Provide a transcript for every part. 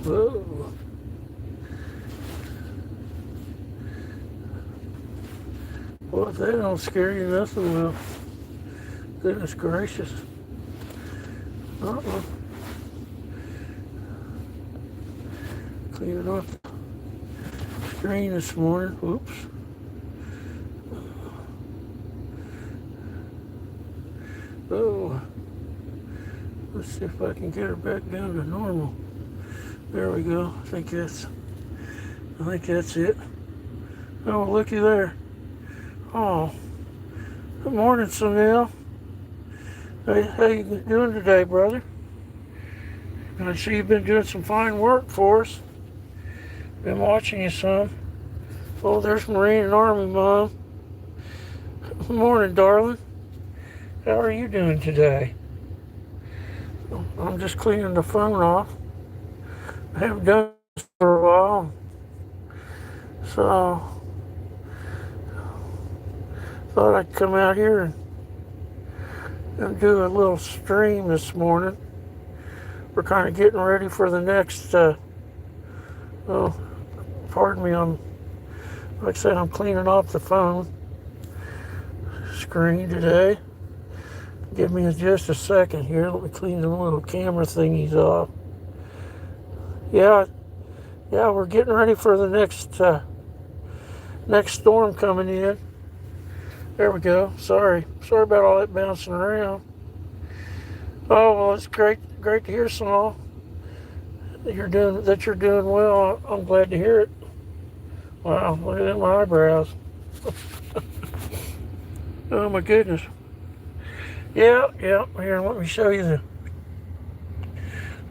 Whoa. Well, if they don't scare you, nothing will. Goodness gracious. Uh-oh. Cleaning off the screen this morning. Oops. Oh. Let's see if I can get her back down to normal. There we go. I think that's it. Oh, looky there. Oh. Good morning, Sunil. Hey, how you doing today, brother? I see you've been doing some fine work for us. Been watching you some. Oh, there's Marine and Army Mom. Good morning, darling. How are you doing today? I'm just cleaning the phone off. I haven't done this for a while. So, thought I'd come out here and do a little stream this morning. We're kind of getting ready for the next, pardon me, like I said, I'm cleaning off the phone screen today. Give me just a second here. Let me clean the little camera thingies off. Yeah, we're getting ready for the next storm coming in. There we go. Sorry about all that bouncing around. Oh, well, it's great to hear, Sonal. You're doing well. I'm glad to hear it. Wow, look at my eyebrows. Oh my goodness. Yeah. Here, let me show you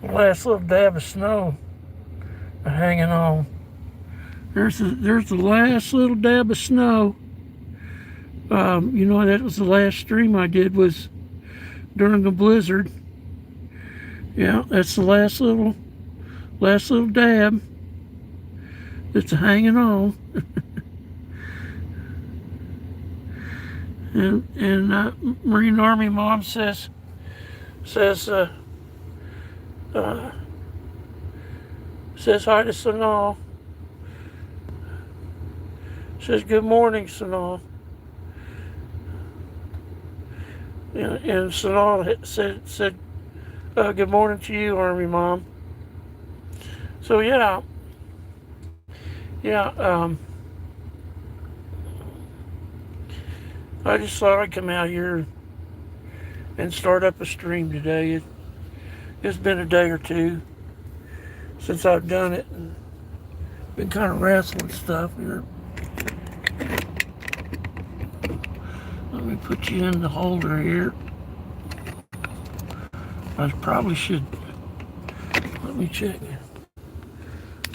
the last little dab of snow hanging on. There's the last little dab of snow. That was the last stream I did was during the blizzard. Yeah, that's the last little dab that's hanging on. and Marine Army Mom says hi to Sanal. Says good morning, Sanal. And Sanal said good morning to you, Army Mom. So yeah. I just thought I'd come out here and start up a stream today. It's been a day or two since I've done it, and been kind of wrestling stuff here. Let me put you in the holder here. I probably should, let me check.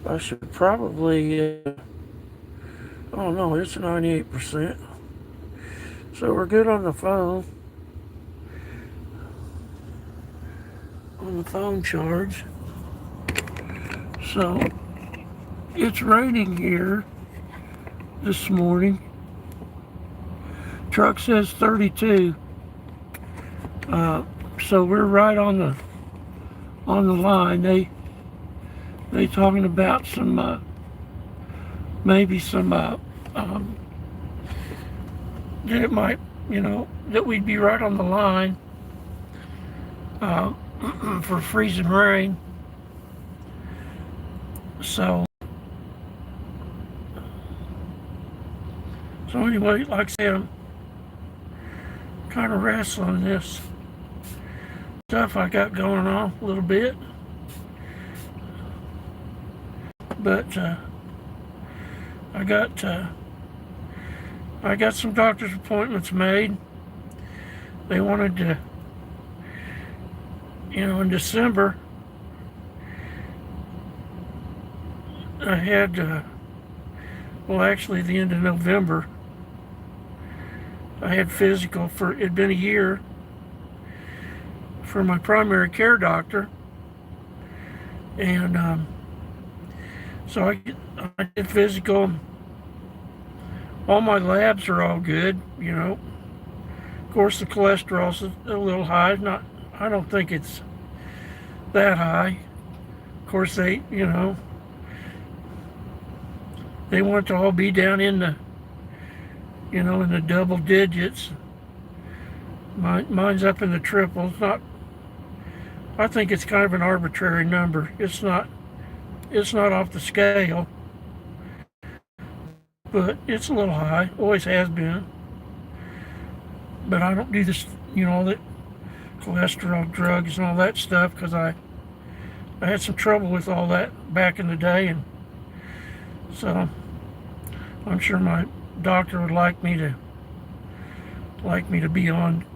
I should probably, oh no, it's 98%. So we're good on the phone. On the phone charge. So it's raining here this morning. Truck says 32. So we're right on the line. They talking about some maybe some that it might, that we'd be right on the line for freezing rain. So anyway, like I said, I'm kind of wrestling this stuff I got going on a little bit. But I got some doctor's appointments made. They wanted to, in December, I had, actually the end of November, I had physical it'd been a year for my primary care doctor. And so I did physical. All my labs are all good, Of course, the cholesterol's a little high. I don't think it's that high. course, they, they want to all be down in the, in the double digits. Mine's up in the triples. Not, I think it's kind of an arbitrary number. It's not off the scale, but it's a little high. Always has been. But I don't do this, all that cholesterol drugs and all that stuff, because I had some trouble with all that back in the day, and so I'm sure my doctor would like me to be on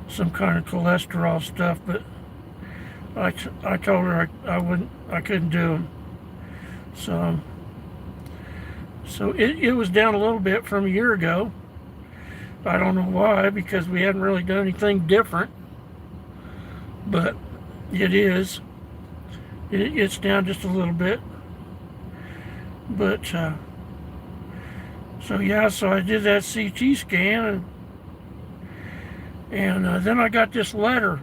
some kind of cholesterol stuff, but I told her I couldn't do them. So it was down a little bit from a year ago. I don't know why, because we hadn't really done anything different, but it is. It's down just a little bit. But, so I did that CT scan, and then I got this letter.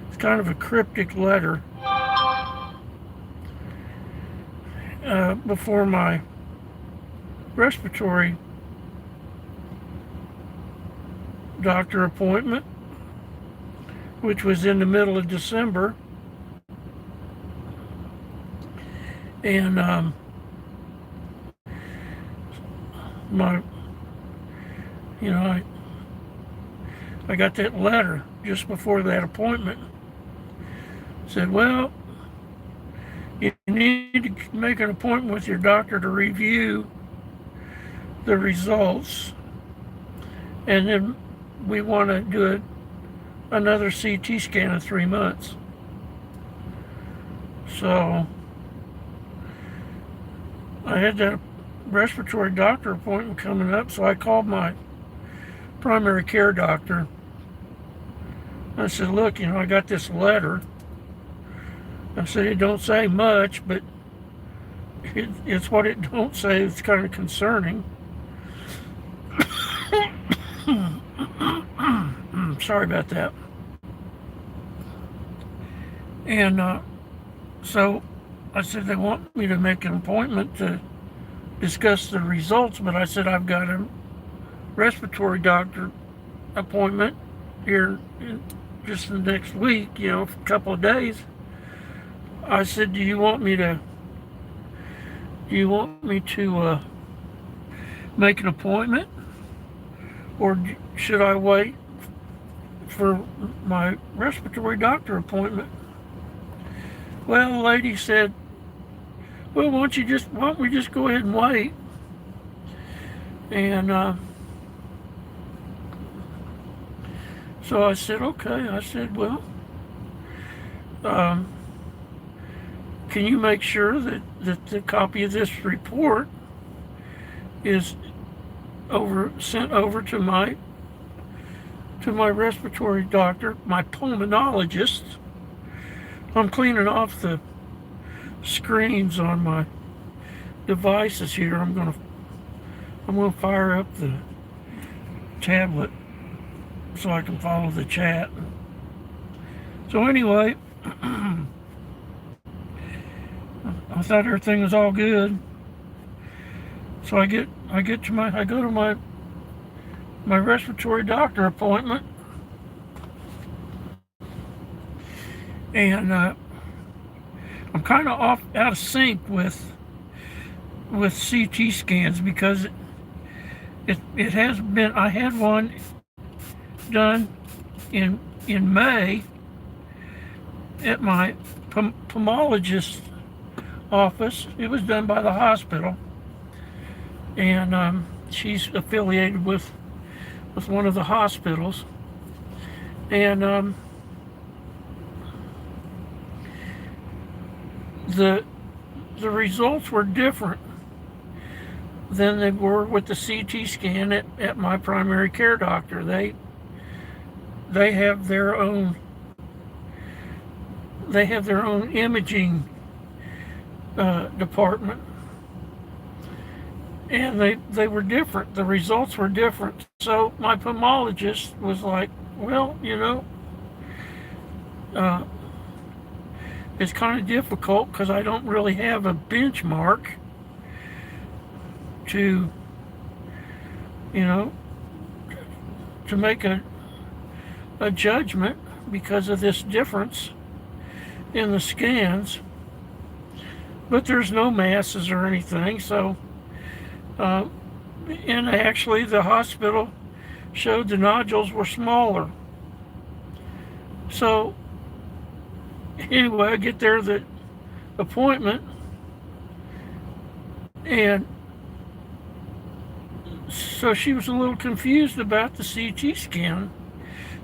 It's kind of a cryptic letter. Before my respiratory doctor appointment, which was in the middle of December, and I got that letter just before that appointment. Said, well, you need to make an appointment with your doctor to review the results, and then we want to do another CT scan in 3 months. So I had that respiratory doctor appointment coming up, so I called my primary care doctor. I said, look, I got this letter. I said, it don't say much, but it's what it don't say. It's kind of concerning. Sorry about that. And so I said they want me to make an appointment to discuss the results, but I said I've got a respiratory doctor appointment here just the next week, for a couple of days. I said, do you want me to make an appointment, or should I wait for my respiratory doctor appointment? Well, the lady said, well, why don't we just go ahead and wait? And so I said, okay. I said, well, can you make sure that the copy of this report is sent over to my respiratory doctor, my pulmonologist? I'm cleaning off the screens on my devices here. I'm gonna fire up the tablet so I can follow the chat. So anyway, I thought everything was all good. So I go to my respiratory doctor appointment, and I'm kind of out of sync with CT scans, because it has been. I had one done in May at my pulmonologist's office. It was done by the hospital, and she's affiliated with one of the hospitals, and the results were different than they were with the CT scan at my primary care doctor. They have their own imaging department, and they were different. The results were different. So my pulmonologist was like, well, it's kind of difficult because I don't really have a benchmark to, you know, to make a judgment because of this difference in the scans. But there's no masses or anything, so and actually the hospital showed the nodules were smaller. So anyway, I get there the appointment, and so she was a little confused about the CT scan.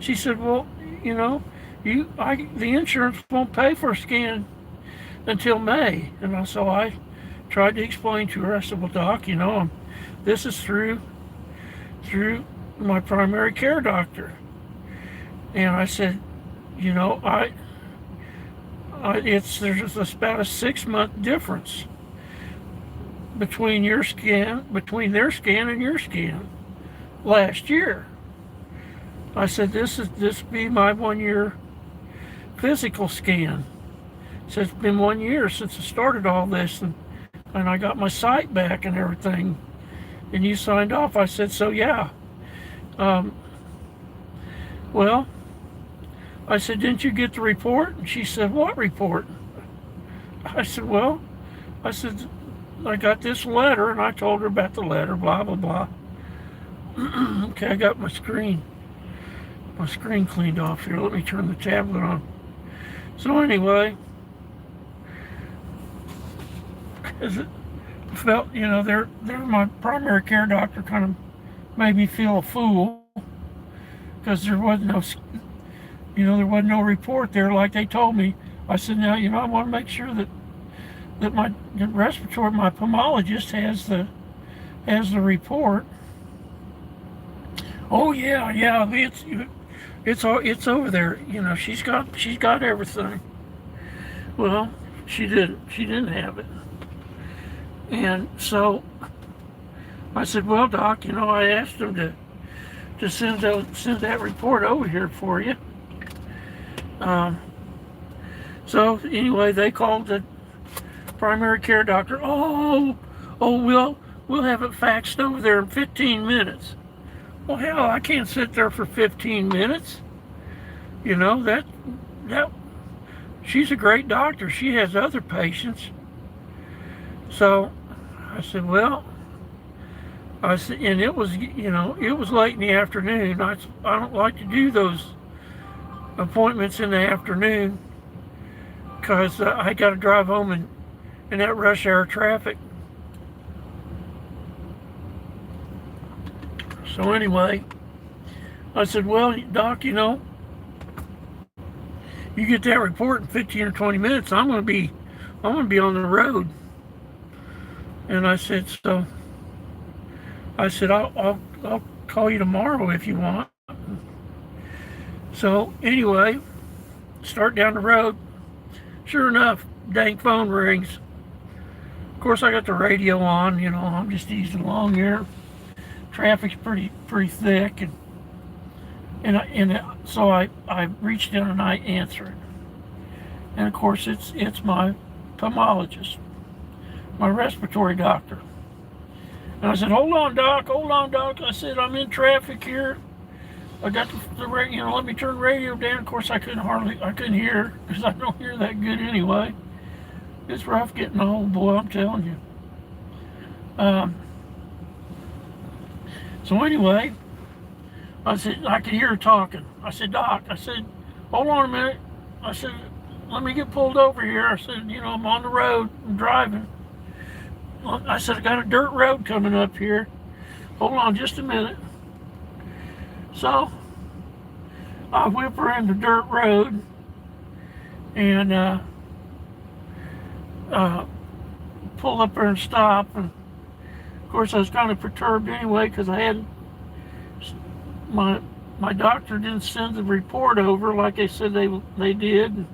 She said, well, you know, the insurance won't pay for a scan until May. And so I tried to explain to her. I said, well, Doc, you know, this is through my primary care doctor. And I said, you know, there's about a 6-month difference between their scan and your scan last year. I said, this be my 1-year physical scan. So it's been 1 year since I started all this, and I got my sight back and everything. And you signed off. I said, so yeah. Well, I said, didn't you get the report? And she said, what report? I said, well, I got this letter, and I told her about the letter, blah, blah, blah. Okay, I got my screen cleaned off here. Let me turn the tablet on. So anyway, as it felt, you know, they're my primary care doctor kind of made me feel a fool because there was no report there like they told me. I said, now, you know, I want to make sure that my pulmonologist has the report. Oh yeah, it's over there. You know, she's got everything. Well, she didn't have it. And so I said, well, Doc, you know, I asked them to send that report over here for you. So anyway, they called the primary care doctor. Oh, we'll have it faxed over there in 15 minutes. Well, hell, I can't sit there for 15 minutes. You know, that she's a great doctor. She has other patients. So I said, well, and it was, you know, it was late in the afternoon. I don't like to do those appointments in the afternoon because I got to drive home in that rush hour traffic. So anyway, I said, well, Doc, you know, you get that report in 15 or 20 minutes, I'm going to be on the road. And I said, I'll call you tomorrow if you want. So anyway, start down the road. Sure enough, dang phone rings. Of course, I got the radio on. You know, I'm just easing along here. Traffic's pretty thick, so I reached in and I answered. And of course, it's my pulmonologist, my respiratory doctor. And I said, hold on, Doc. I said, I'm in traffic here. I got the radio, you know, let me turn the radio down. Of course, I couldn't hear because I don't hear that good anyway. It's rough getting old, boy, I'm telling you. So anyway, I said, I could hear her talking. I said, Doc, I said, hold on a minute. I said, let me get pulled over here. I said, you know, I'm on the road, I'm driving. I said, I got a dirt road coming up here. Hold on just a minute. So I whip her in the dirt road and pull up there and stop. And of course, I was kind of perturbed anyway because I had my doctor didn't send the report over like they said they did.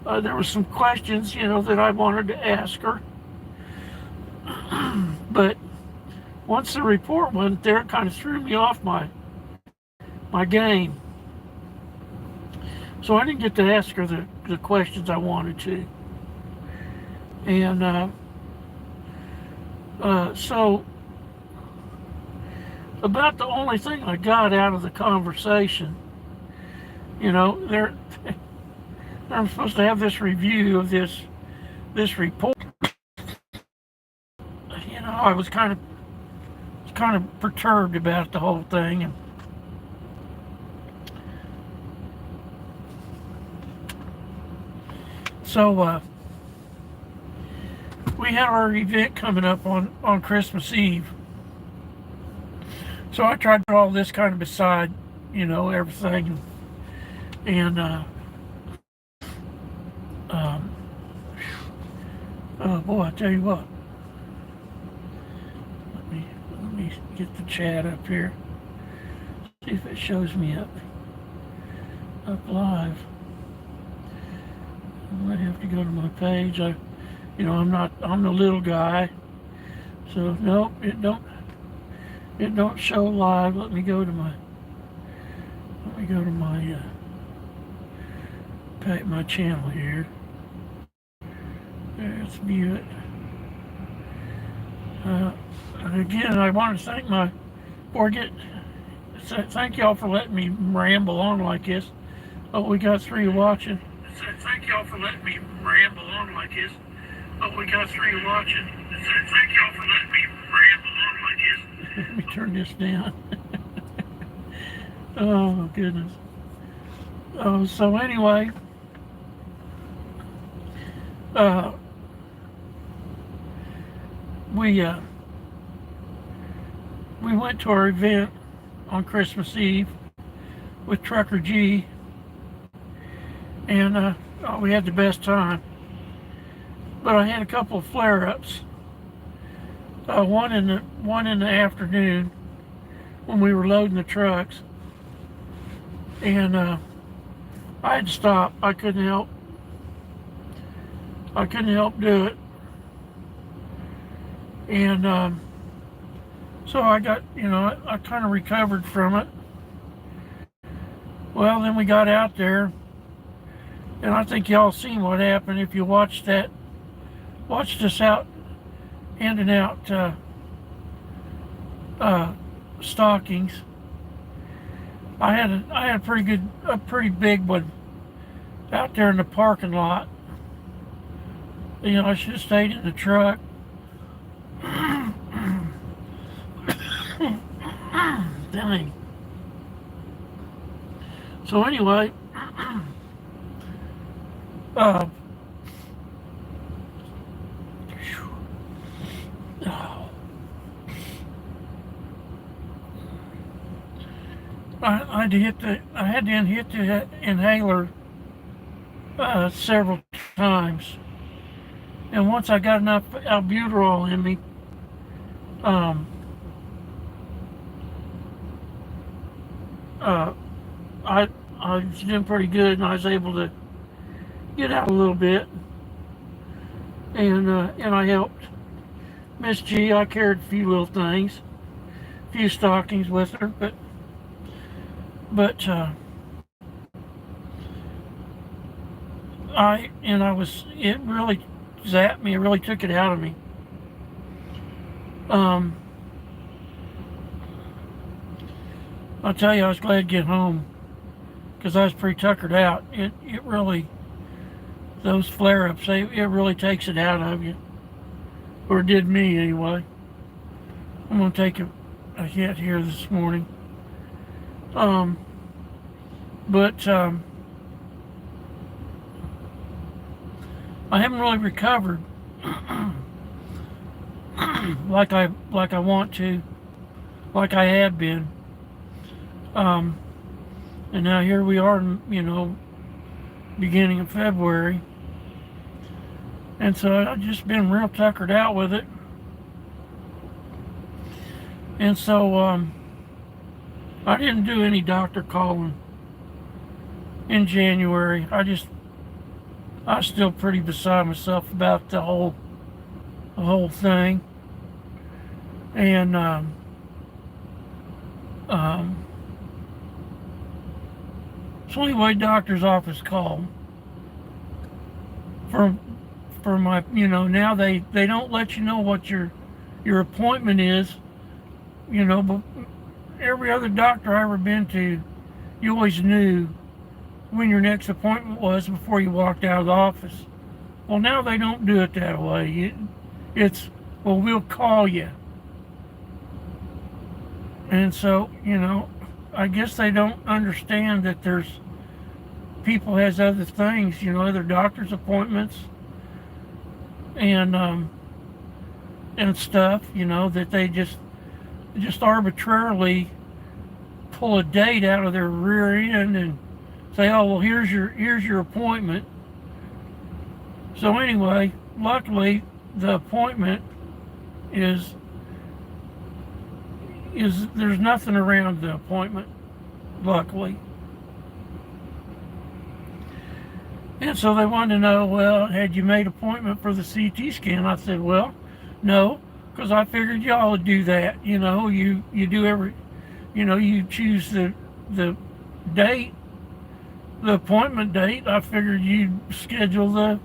There were some questions, you know, that I wanted to ask her, but once the report went there, it kind of threw me off my game. So I didn't get to ask her the questions I wanted to. And so about the only thing I got out of the conversation, they're I'm supposed to have this review of this report. I was kind of perturbed about the whole thing, and so we had our event coming up on Christmas Eve. So I tried to put all this kind of beside, everything, and oh boy, I tell you what. Let me get the chat up here. See if it shows me up live. I might have to go to my page. I'm the little guy, so nope, it don't show live. Let me go to my my channel here. Let's view it. And again, I want to thank thank y'all for letting me ramble on like this. Oh, we got 3 watching. Thank y'all for letting me ramble on like this. Oh, we got 3 watching. Thank y'all for letting me ramble on like this. Let me turn this down. Oh, goodness. Oh, so anyway, we went to our event on Christmas Eve with Trucker G, and we had the best time. But I had a couple of flare-ups. One in the afternoon when we were loading the trucks, and I had to stop. I couldn't help do it, and so I got, I kind of recovered from it. Well, then we got out there, and I think y'all seen what happened if you watched us out handing out stockings. I had a pretty big one out there in the parking lot. I should have stayed in the truck. Dang. So anyway, I had to hit the inhaler several times, and once I got enough albuterol in me, I was doing pretty good, and I was able to get out a little bit, and I helped Miss G. I carried a few little things, a few stockings with her, but it really zapped me. It really took it out of me. I'll tell you, I was glad to get home because I was pretty tuckered out. It really, those flare-ups, it really takes it out of you, or it did me anyway. I'm gonna take a hit here this morning. But I haven't really recovered like I want to, like I had been. And now here we are, beginning of February, and so I've just been real tuckered out with it. And so I didn't do any doctor calling in January. I was still pretty beside myself about the whole thing, and So anyway, doctor's office called for my, now they don't let you know what your appointment is, but every other doctor I ever been to, you always knew when your next appointment was before you walked out of the office. Well, now they don't do it that way. It's, well, we'll call you. And so, I guess they don't understand that there's people has other things, other doctor's appointments and stuff, that they just arbitrarily pull a date out of their rear end and say, oh, well, here's your appointment. So anyway, luckily the appointment is there's nothing around the appointment, luckily. And so they wanted to know, well, had you made appointment for the CT scan? I said, well, no, because I figured y'all would do that. You do every, you choose the date, the appointment date. I figured you'd schedule the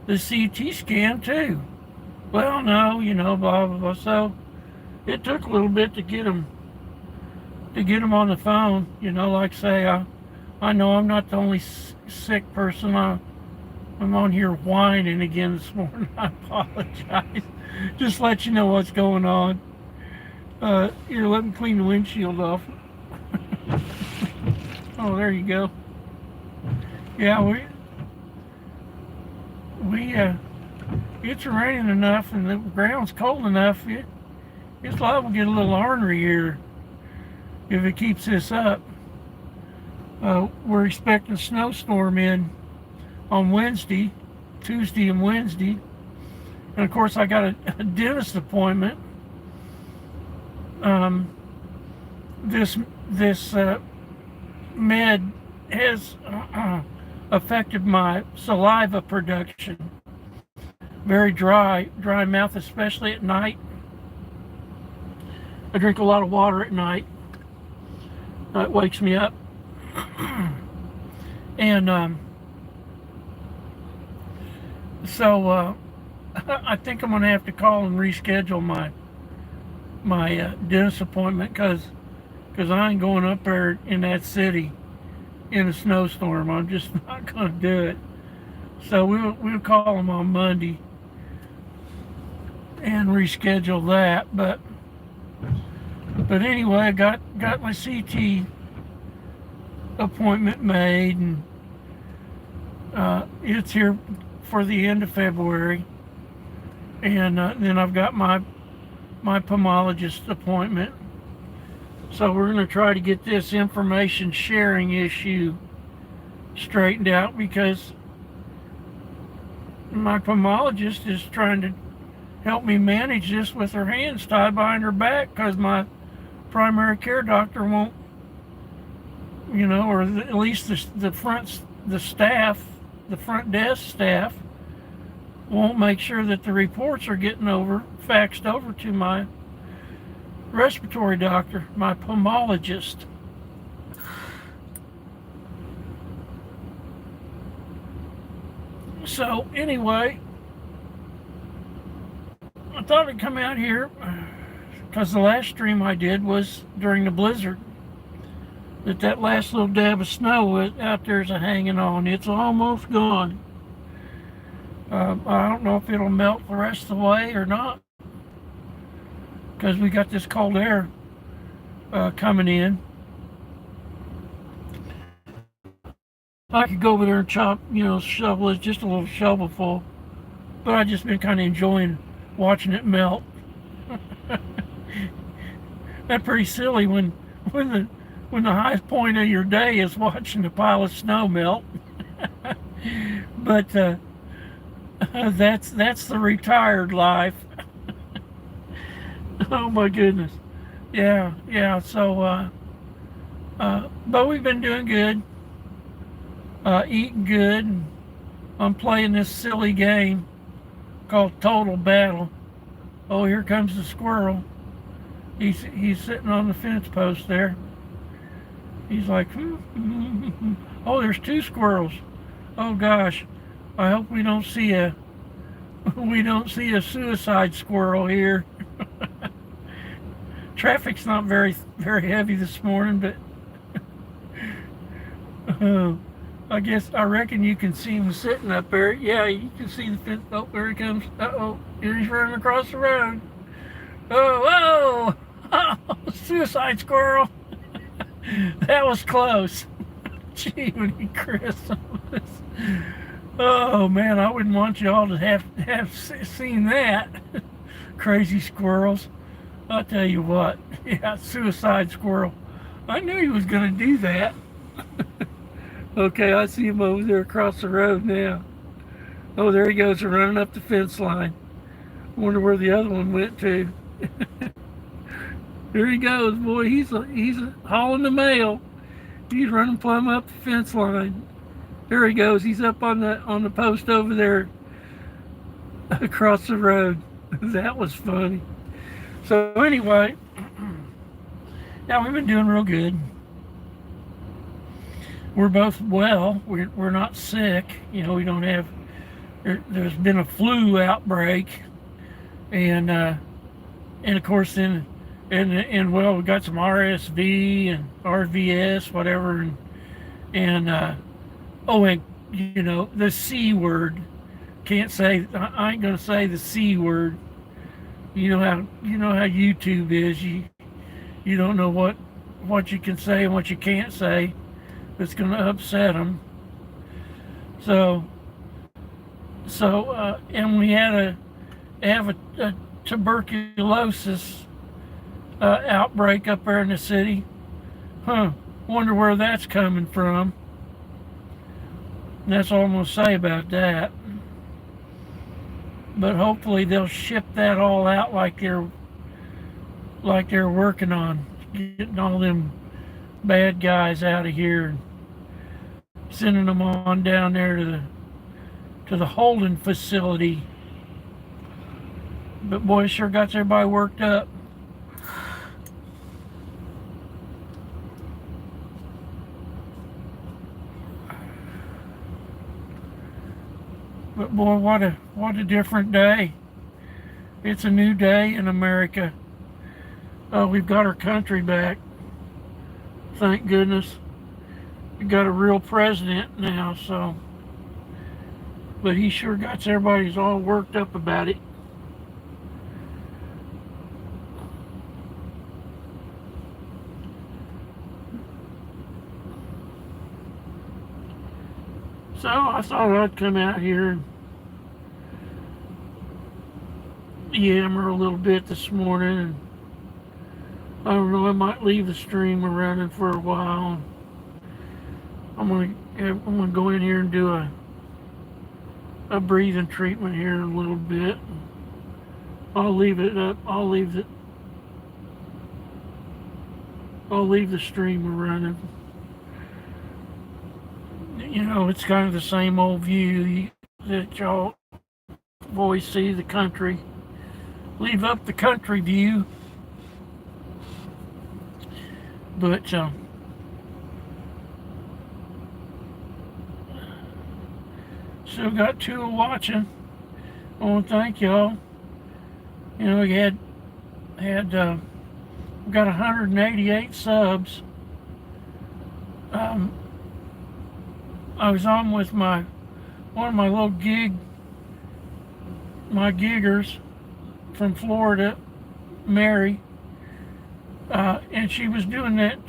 CT scan too. Well, no, blah, blah, blah. So it took a little bit to get them on the phone. Like say, I know I'm not the only sick person. I'm on here whining again this morning. I apologize. Just let you know what's going on. Here, let me clean the windshield off. Oh, there you go. Yeah, it's raining enough and the ground's cold enough. It's liable to get a little ornery here if it keeps this up. We're expecting a snowstorm on Wednesday, Tuesday and Wednesday. And of course I got a dentist appointment. This med has affected my saliva production. Very dry mouth, especially at night. I drink a lot of water at night. It wakes me up. And so I think I'm gonna have to call and reschedule my dentist appointment because I ain't going up there in that city in a snowstorm. I'm just not gonna do it. So we'll call them on Monday and reschedule that. But anyway, I got my CT appointment made, and it's here for the end of February. And then I've got my pomologist appointment. So we're going to try to get this information sharing issue straightened out, because my pomologist is trying to help me manage this with her hands tied behind her back, because my primary care doctor won't, or at least the front desk staff won't make sure that the reports are getting faxed over to my respiratory doctor, my pomologist. So anyway, I thought I'd come out here because the last stream I did was during the blizzard. That last little dab of snow out there's hanging on. It's almost gone. I don't know if it'll melt the rest of the way or not, because we got this cold air coming in. I could go over there and chop, shovel it, just a little shovelful, but I've just been kind of enjoying watching it melt. That's pretty silly when the highest point of your day is watching a pile of snow melt. But that's the retired life. Oh my goodness. Yeah. So but we've been doing good. Eating good. And I'm playing this silly game called Total Battle. Oh, here comes the squirrel. He's sitting on the fence post there. He's like, oh, there's two squirrels. Oh gosh, I hope we don't see a suicide squirrel here. Traffic's not very heavy this morning, but I reckon you can see him sitting up there. Yeah, you can see the fence. Oh, there he comes. Uh-oh, here he's running across the road. Oh, whoa! Oh, suicide squirrel. That was close. Gee, Chris. Oh man, I wouldn't want y'all to have seen that. Crazy squirrels. I'll tell you what. Yeah, suicide squirrel. I knew he was gonna do that. Okay, I see him over there across the road now. Oh, there he goes, running up the fence line. Wonder where the other one went to. There he goes, boy. He's hauling the mail. He's running plumb up the fence line. There he goes. He's up on the post over there across the road. That was funny. So anyway, yeah, we've been doing real good. We're both well. We're not sick. You know, we don't have. There's been a flu outbreak, and of course then. And well, we got some RSV and RVS, whatever, and oh, and you know the C word. Can't say. I ain't gonna say the C word. You know how YouTube is. You don't know what you can say and what you can't say. It's gonna upset them. So and we have a tuberculosis outbreak up there in the city. Wonder where that's coming from. And that's all I'm gonna say about that. But hopefully they'll ship that all out like they're working on getting all them bad guys out of here and sending them on down there to the holding facility. But boy, it sure got everybody worked up. But boy, what a different day. It's a new day in America. We've got our country back. Thank goodness. We got a real president now, so. But he sure got everybody's all worked up about it. So I thought I'd come out here and yammer a little bit this morning. And I don't know, I might leave the stream running for a while. I'm gonna go in here and do a breathing treatment here in a little bit. I'll leave it up. I'll leave the stream running. You know, it's kind of the same old view that y'all always see, the country. Leave up the country view. But still got two watching. I want to thank y'all. You know, we got 188 subs. I was on with one of my little giggers from Florida, Mary, and she was doing that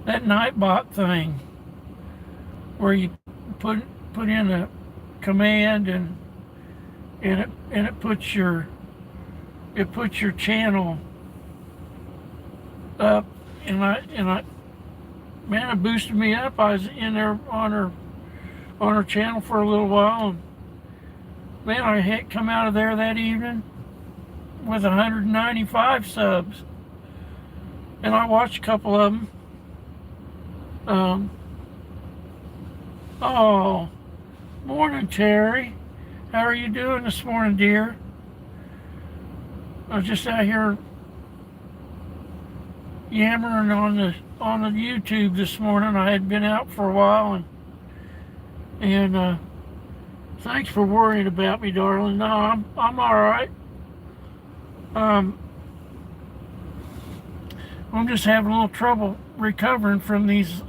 Nightbot thing where you put in a command and it puts your channel up, and I man, it boosted me up. I was in there on her channel for a little while, and man, I had come out of there that evening with 195 subs, and I watched a couple of them. Oh, morning, Terry. How are you doing this morning, dear? I was just out here yammering on the YouTube this morning. I had been out for a while, and thanks for worrying about me, darling. No, I'm all right. I'm just having a little trouble recovering from these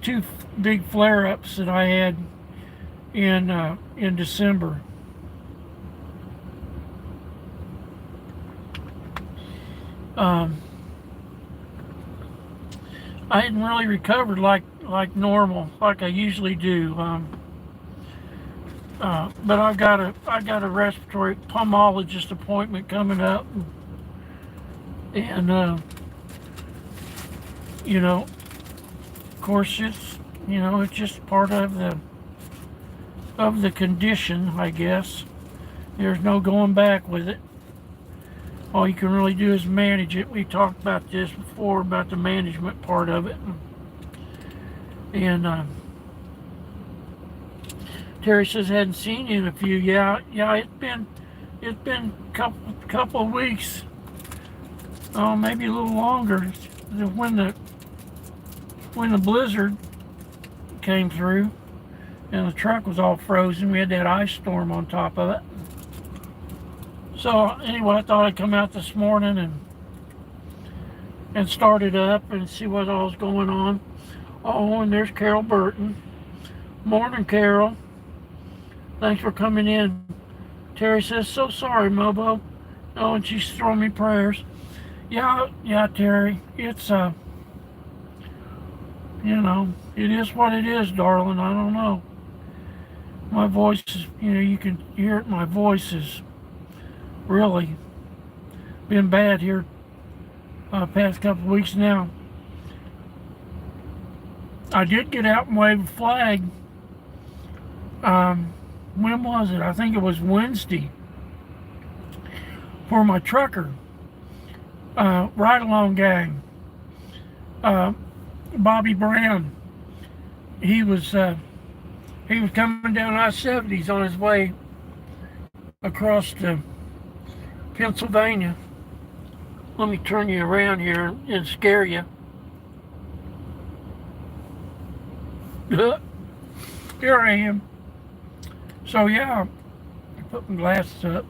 two big flare-ups that I had in December. I hadn't really recovered like normal, like I usually do. But I got a respiratory pulmonologist appointment coming up, and you know, of course, it's just part of the condition, I guess. There's no going back with it. All you can really do is manage it. We talked about this before, about the management part of it. And Terry says, hadn't seen you in a few. Yeah, it's been couple of weeks. Oh, maybe a little longer. When the blizzard came through and the truck was all frozen, we had that ice storm on top of it. So anyway, I thought I'd come out this morning and start it up and see what all's going on. Oh, and there's Carol Burton. Morning, Carol. Thanks for coming in. Terry says, so sorry, Mobo. Oh, and she's throwing me prayers. Yeah, Terry. It's it is what it is, darling. I don't know. My voice is, you can hear it. My voice is really been bad here past couple of weeks now. I did get out and wave a flag. When was it? I think it was Wednesday for my trucker ride along gang. Bobby Brown. He was coming down I-70s on his way across to Pennsylvania. Let me turn you around here and scare you. Here I am. So yeah, I put my glasses up.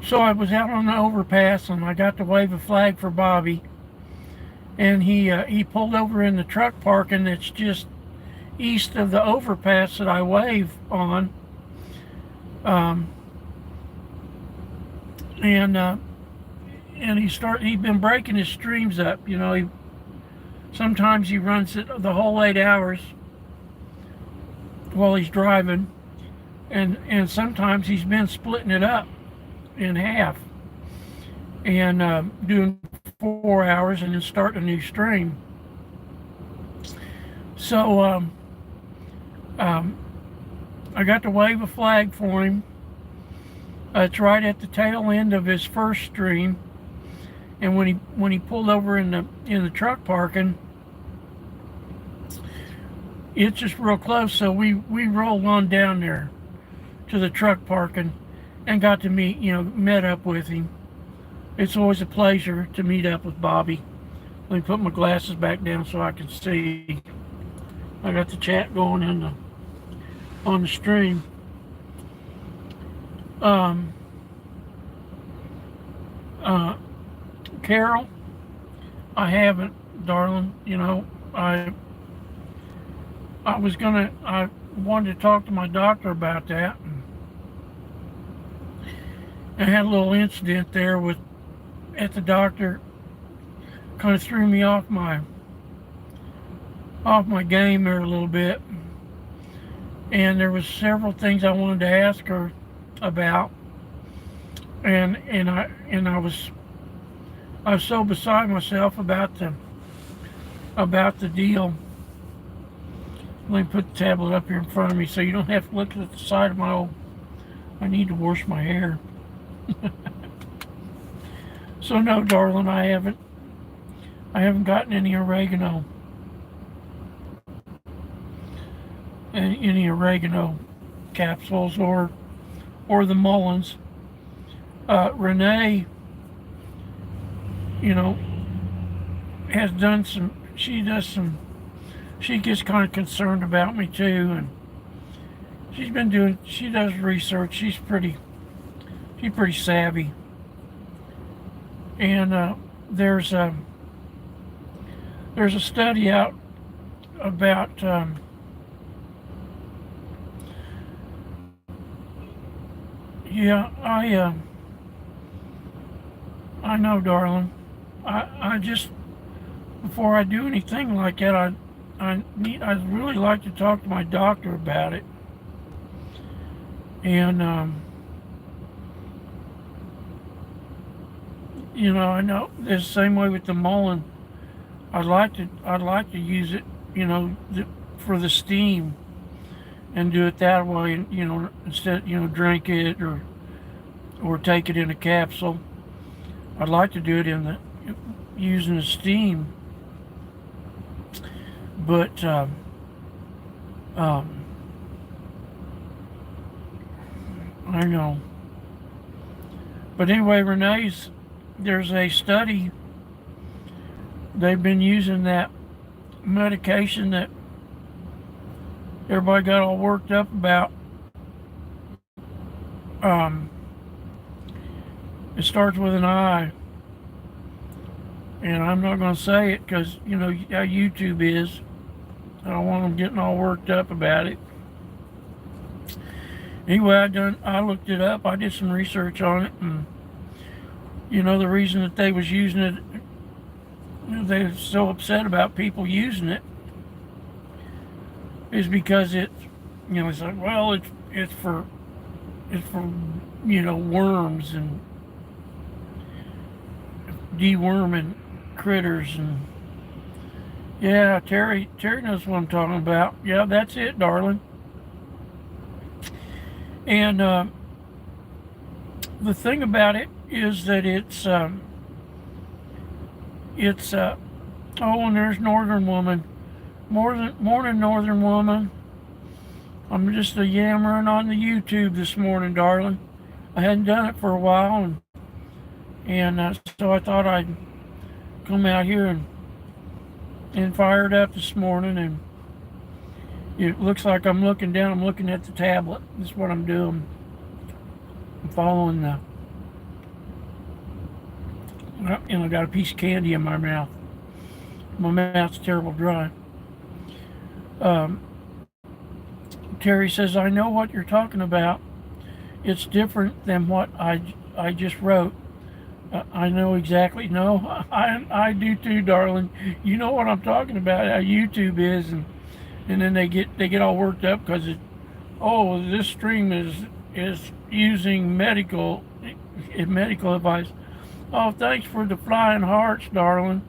So I was out on the overpass and I got to wave a flag for Bobby, and he pulled over in the truck parking that's just east of the overpass that I wave on. And he'd been breaking his streams up. Sometimes he runs it the whole 8 hours while he's driving, and sometimes he's been splitting it up in half and doing 4 hours and then starting a new stream. So I got to wave a flag for him. It's right at the tail end of his first stream, and when he pulled over in the truck parking, it's just real close. So we rolled on down there to the truck parking and got to met up with him. It's always a pleasure to meet up with Bobby. Let me put my glasses back down so I can see. I got the chat going on the stream. Carol, I haven't, darling. I wanted to talk to my doctor about that. I had a little incident there at the doctor. Kind of threw me off my game there a little bit, and there was several things I wanted to ask her about, and I was so beside myself about the deal. Let me put the tablet up here in front of me so you don't have to look at the side of my old. I need to wash my hair. So no, darling, I haven't gotten any oregano. Any oregano capsules or the Mullins. Renee you know, has done some, she does some, she gets kind of concerned about me too. And she does research. She's pretty savvy. And there's a study out about yeah, I know, darling. I just, before I do anything like that, I'd really like to talk to my doctor about it. And you know, I know the same way with the mullein. I'd like to use it, you know, for the steam and do it that way. And you know, instead, you know, drink it or take it in a capsule. I'd like to do it in the using the steam, but I know. But anyway, there's a study. They've been using that medication that everybody got all worked up about. It starts with an I, and I'm not going to say it because you know how YouTube is. I don't want them getting all worked up about it. Anyway, I looked it up. I did some research on it, and you know the reason that they was using it, you know, they were so upset about people using it, is because it's, you know, it's like, well, it's for you know, worms and deworming critters. And yeah, Terry knows what I'm talking about. Yeah, that's it, darling. And the thing about it is that oh, and there's Northern Woman. Morning, Northern Woman. I'm just yammering on the YouTube this morning, darling. I hadn't done it for a while, and so I thought I'd come out here and fire it up this morning. And it looks like I'm looking down. I'm looking at the tablet. That's what I'm doing. I'm following the. And I got a piece of candy in my mouth. My mouth's terrible dry. Terry says, I know what you're talking about. It's different than what I just wrote. I know exactly. No, I do too, darling. You know what I'm talking about, how YouTube is. And then they get all worked up because this stream is using medical advice. Oh, thanks for the flying hearts, darling.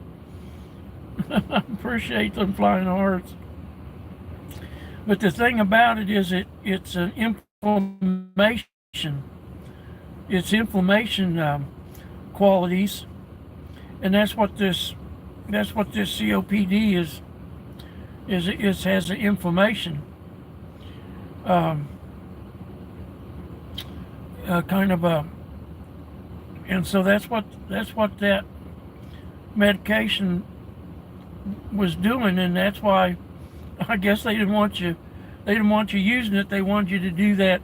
I appreciate them flying hearts. But the thing about it is it's an inflammation. It's inflammation qualities, and that's what this COPD is. It has an inflammation. Kind of a, and so that's what that medication was doing, and that's why I guess they didn't want you using it. They wanted you to do that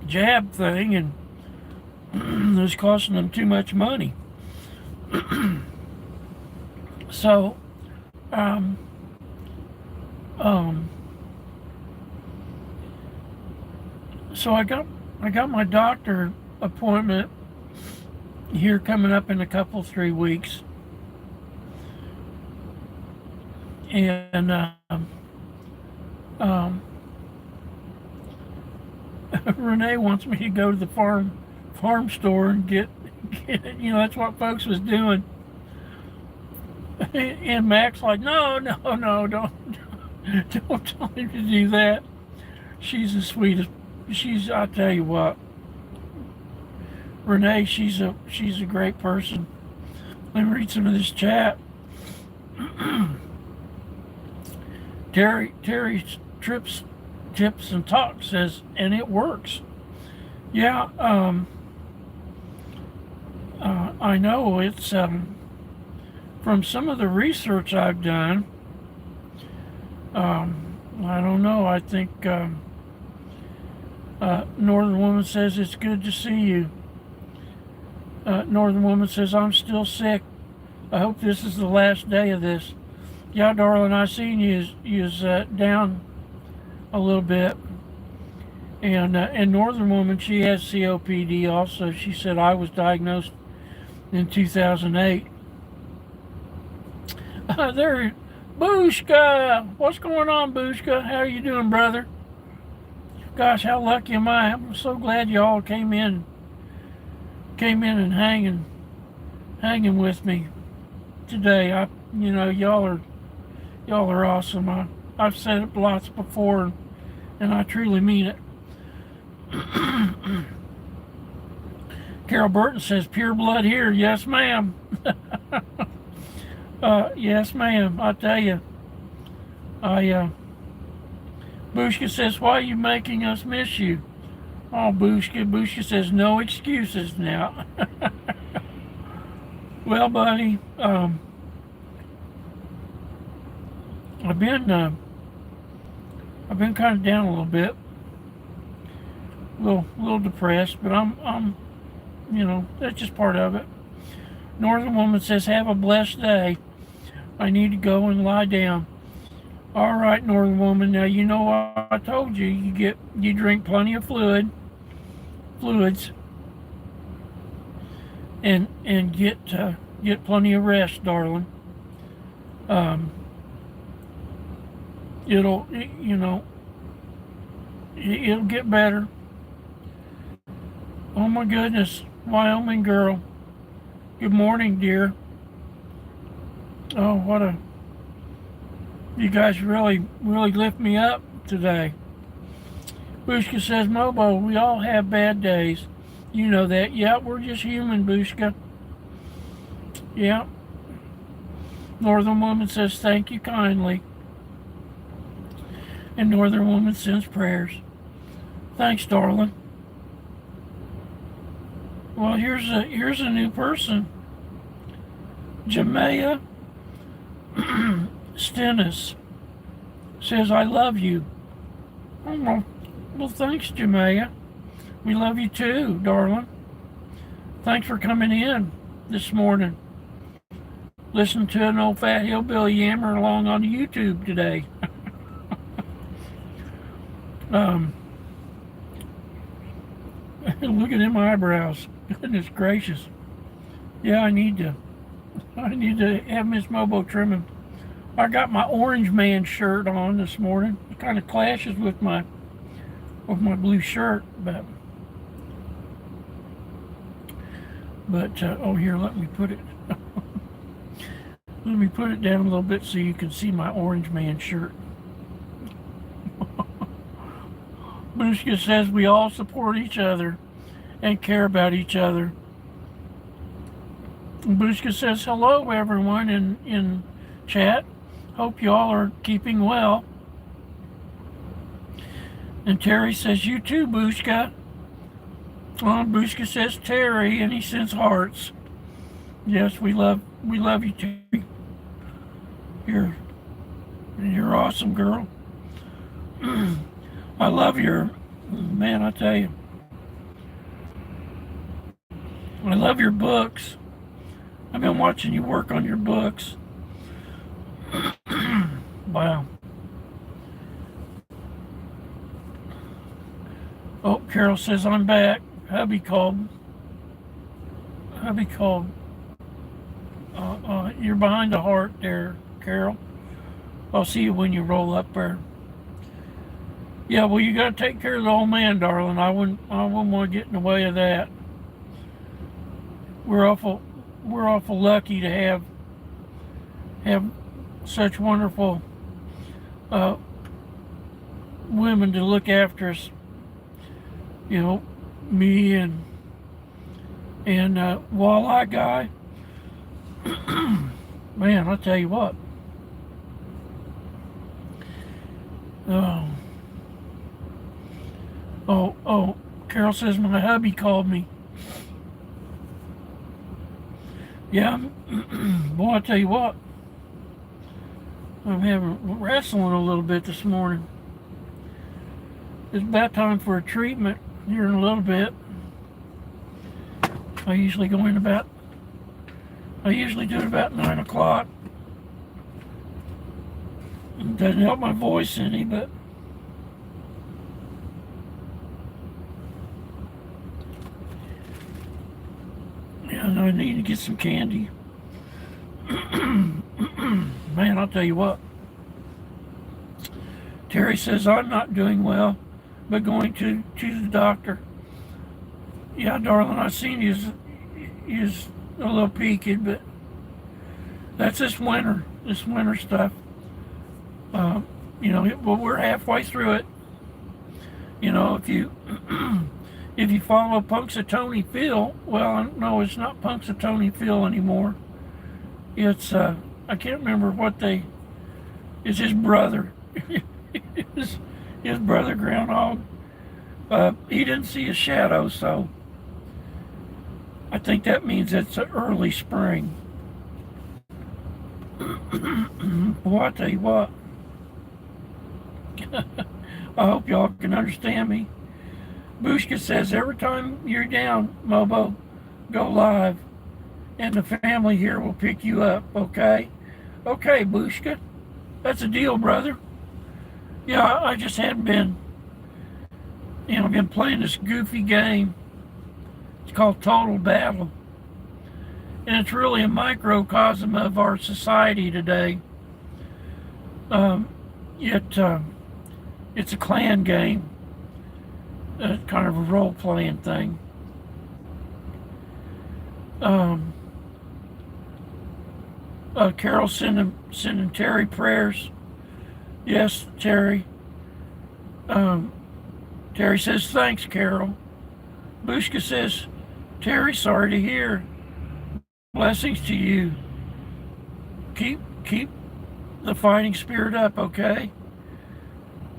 jab thing, and it was costing them too much money. So so I got my doctor appointment here coming up in a couple 3 weeks, and Renee wants me to go to the farm store and get you know, that's what folks was doing. And Mac's like, no, don't tell him to do that. She's the sweetest. I'll tell you what, Renee, she's a great person. Let me read some of this chat. Terry trips, tips and talks says, and it works. Yeah. I know it's from some of the research I've done. I don't know. I think Northern Woman says it's good to see you. Northern Woman says I'm still sick. I hope this is the last day of this. Yeah, darling, I seen you's down a little bit. And Northern Woman, she has COPD also. She said I was diagnosed in 2008. There, Booshka. What's going on, Booshka? How are you doing, brother? Gosh, how lucky am I? I'm so glad y'all came in and hanging with me today. Y'all are awesome. I've said it lots before, and I truly mean it. Carol Burton says, pure blood here. Yes, ma'am. Yes, ma'am. I tell you. Bushka says, why are you making us miss you? Oh, Bushka. Bushka says, no excuses now. Well, buddy, I've been kind of down a little bit. A little depressed, but I'm that's just part of it. Northern Woman says, have a blessed day. I need to go and lie down. All right, Northern Woman. Now you know what I told you. You drink plenty of fluids, and get plenty of rest, darling. It'll get better. Oh my goodness, Wyoming girl. Good morning, dear. Oh, you guys really lift me up today. Bushka says, Mobo, we all have bad days. You know that. Yeah, we're just human, Bushka. Yeah. Northern Woman says, thank you kindly. And Northern Woman sends prayers. Thanks, darling. Well, here's a new person. Jamea Stennis says, I love you. Oh, well, thanks, Jamea. We love you too, darling. Thanks for coming in this morning. Listen to an old fat hillbilly yammer along on YouTube today. Look at them eyebrows. Goodness gracious. Yeah, I need to have Miss Mobo trimming. I got my Orange Man shirt on this morning. It kind of clashes with my blue shirt, but oh, here, let me put it. Let me put it down a little bit so you can see my Orange Man shirt. Bushka says we all support each other and care about each other. Bushka says hello everyone in chat. Hope you all are keeping well. And Terry says you too, Bushka. Bushka says Terry, and he sends hearts. Yes, we love you, Terry. You're awesome, girl. I love your, man, I tell you. I love your books. I've been watching you work on your books. Wow. Oh, Carol says, I'm back. Hubby called. You're behind the heart there, Carol. I'll see you when you roll up there. Yeah, well, you got to take care of the old man, darling. I wouldn't want to get in the way of that. We're awful lucky to have such wonderful women to look after us. You know, me and Walleye Guy. Man, I'll tell you what. Oh, Carol says my hubby called me. Yeah, boy, I tell you what, I'm having wrestling a little bit this morning. It's about time for a treatment here in a little bit. I usually go in about, I usually do it about 9 o'clock. It doesn't help my voice any, but yeah, I need to get some candy. Man, I'll tell you what. Terry says I'm not doing well, but going to the doctor. Yeah, darling, I seen you's a little peaked, but that's this winter stuff. Well, we're halfway through it. You know, if you if you follow Punxsutawney Phil, well, no, it's not Punxsutawney Phil anymore. It's I can't remember what it's his brother. his brother groundhog. He didn't see a shadow, so I think that means it's early spring. Boy, I tell you what. I hope y'all can understand me. Bushka says every time you're down, Mobo, go live, and the family here will pick you up. Okay, okay, Bushka, that's a deal, brother. Yeah, I just hadn't been, been playing this goofy game. It's called Total Battle, and it's really a microcosm of our society today. It's a clan game, kind of a role-playing thing. Carol sending Terry prayers. Yes, Terry. Terry says thanks, Carol. Bushka says, Terry, sorry to hear. Blessings to you. Keep the fighting spirit up, okay?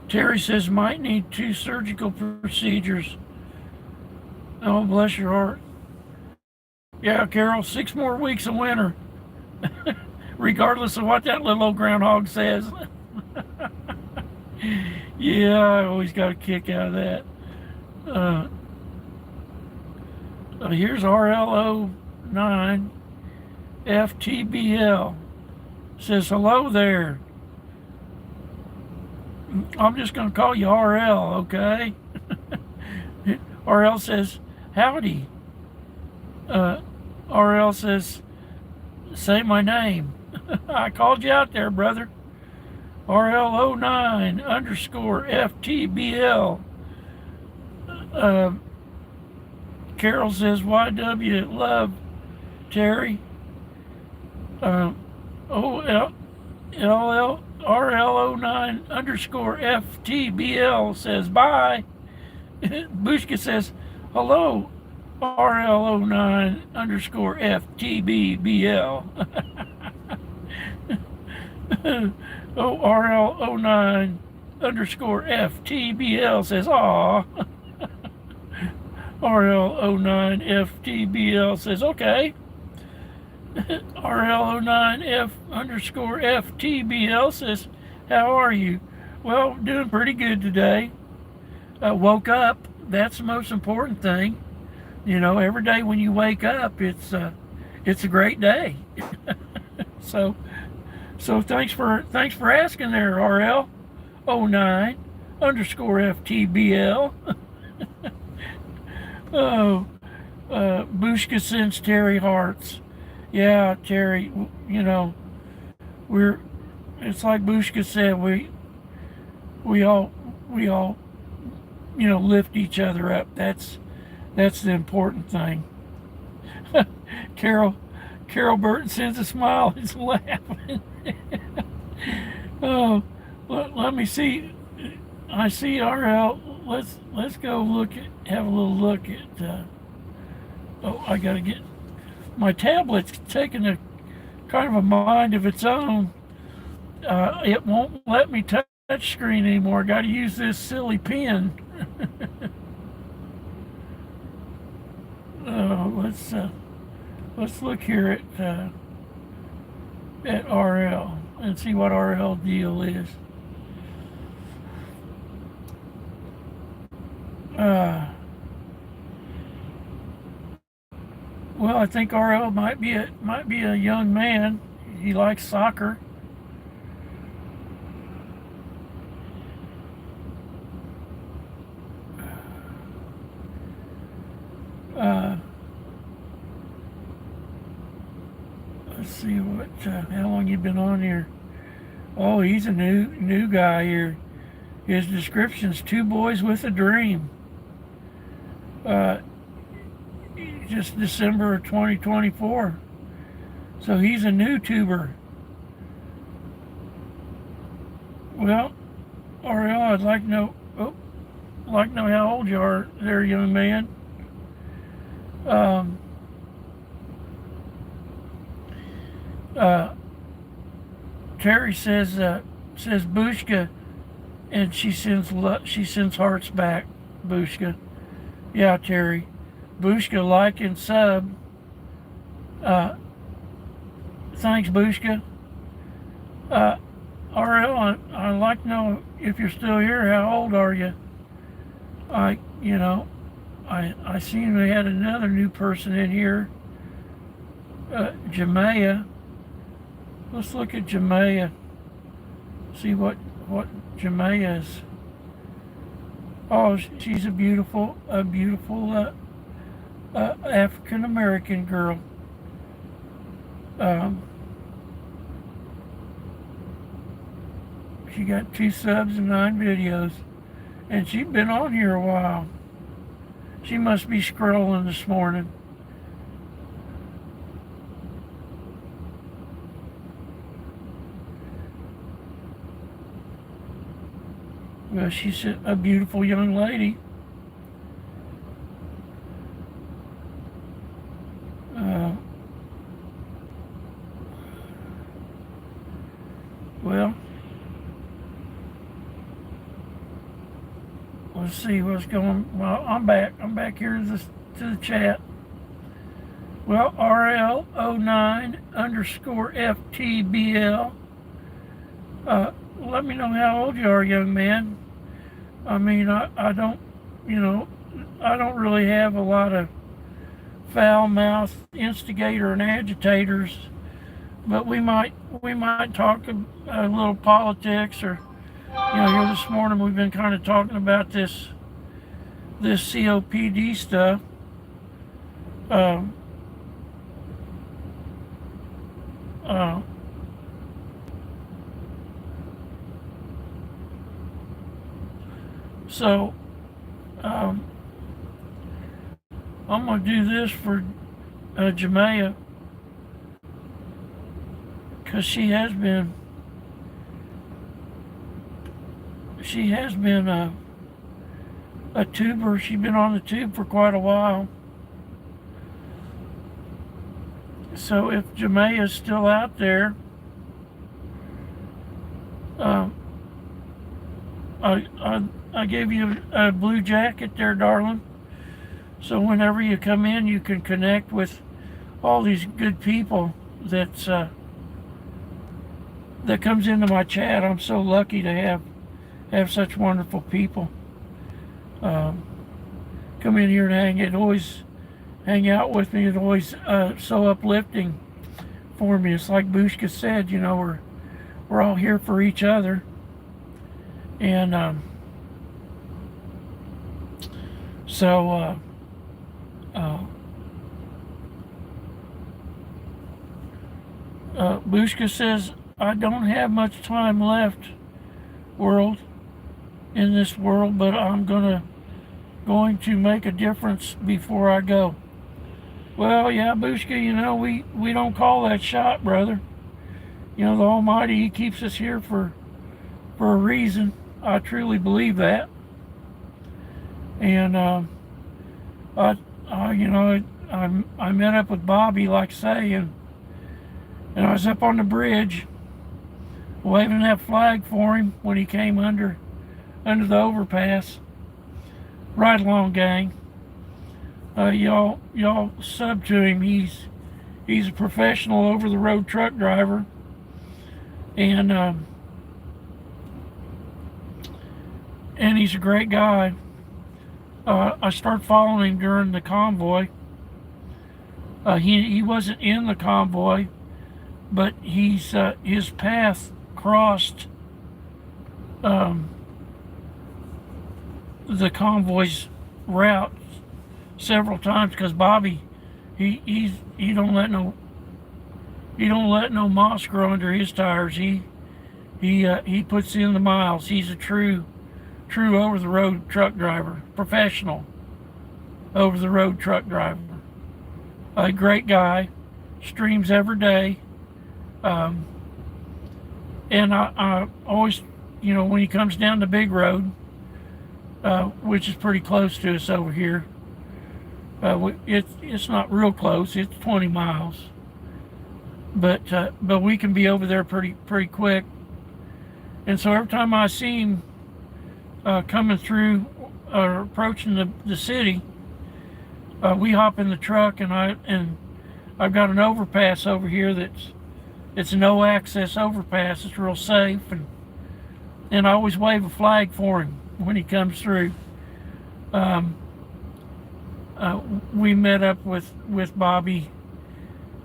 Terry says might need 2 surgical procedures. Oh, bless your heart. Yeah, Carol, 6 more weeks of winter. Regardless of what that little old groundhog says. Yeah, I always got a kick out of that. Here's RLO9 FTBL. Says hello there. I'm just going to call you RL, okay? RL says, howdy. RL says, say my name. I called you out there, brother. RL09 underscore FTBL. Carol says, YW love, Terry. RL09 underscore FTBL says bye. Bushka says hello, RL09 underscore FTBBL. Oh, RL09 underscore FTBL says aw. RL09 FTBL says okay. RL09F underscore FTBL says, how are you? Well, doing pretty good today. Woke up. That's the most important thing. You know, every day when you wake up, it's a great day. So thanks for asking there, RL09 underscore FTBL. Oh, Bushka sends Terry hearts. Yeah, Terry, it's like Bushka said, we all, lift each other up. That's the important thing. Carol Burton sends a smile. He's laughing. Oh, let me see. I see RL. Let's go have a little look at, I gotta get, my tablet's taking a kind of a mind of its own. It won't let me touch screen anymore. Got to use this silly pen. let's look here at RL and see what RL deal is. Well, I think RL might be a young man. He likes soccer. Let's see how long you been on here. Oh, he's a new guy here. His description's 2 boys with a dream. Just December of 2024. So he's a new tuber. Well, RL, I'd like to know how old you are there, young man. Terry says Bushka, and she sends hearts back. Bushka, yeah, Terry. Bushka, like and sub. Thanks, Bushka. RL, I'd like to know if you're still here. How old are you? I seen we had another new person in here. Jamea. Let's look at Jamea. See what Jamea is. Oh, she's a beautiful African American girl. She got 2 subs and 9 videos, and she's been on here a while. She must be scrolling this morning. Well, she's a beautiful young lady. Well, let's see what's going. Well, I'm back. I'm back here to the chat. Well, RL09_FTBL. Let me know how old you are, young man. I mean, I don't really have a lot of foul-mouthed instigator and agitators, but we might talk a little politics, or here this morning we've been kind of talking about this COPD stuff. So I'm going to do this for Jamea, because she has been a tuber. She's been on the tube for quite a while. So if Jamea is still out there, I gave you a blue jacket there, darling. So whenever you come in, you can connect with all these good people that comes into my chat. I'm so lucky to have such wonderful people come in here and always hang out with me. It's always so uplifting for me. It's like Bushka said, we're all here for each other. And Bushka says, I don't have much time left, in this world, but I'm going to make a difference before I go. Well, yeah, Bushka, we don't call that shot, brother. The Almighty, He keeps us here for a reason. I truly believe that. And I met up with Bobby, like I say, and I was up on the bridge waving that flag for him when he came under the overpass. Right along, gang. Y'all sub to him. He's He's a professional over-the-road truck driver, and he's a great guy. I started following him during the convoy. He wasn't in the convoy, but his path crossed the convoy's route several times because Bobby, he don't let no moss grow under his tires. He puts in the miles. He's a true over-the-road truck driver, professional over-the-road truck driver. A great guy, streams every day, and I always, when he comes down the big road, which is pretty close to us over here. It's not real close. It's 20 miles, but we can be over there pretty quick. And so every time I see him coming through or approaching the city, we hop in the truck, and I've got an overpass over here it's a no access overpass. It's real safe, and I always wave a flag for him when he comes through. We met up with Bobby.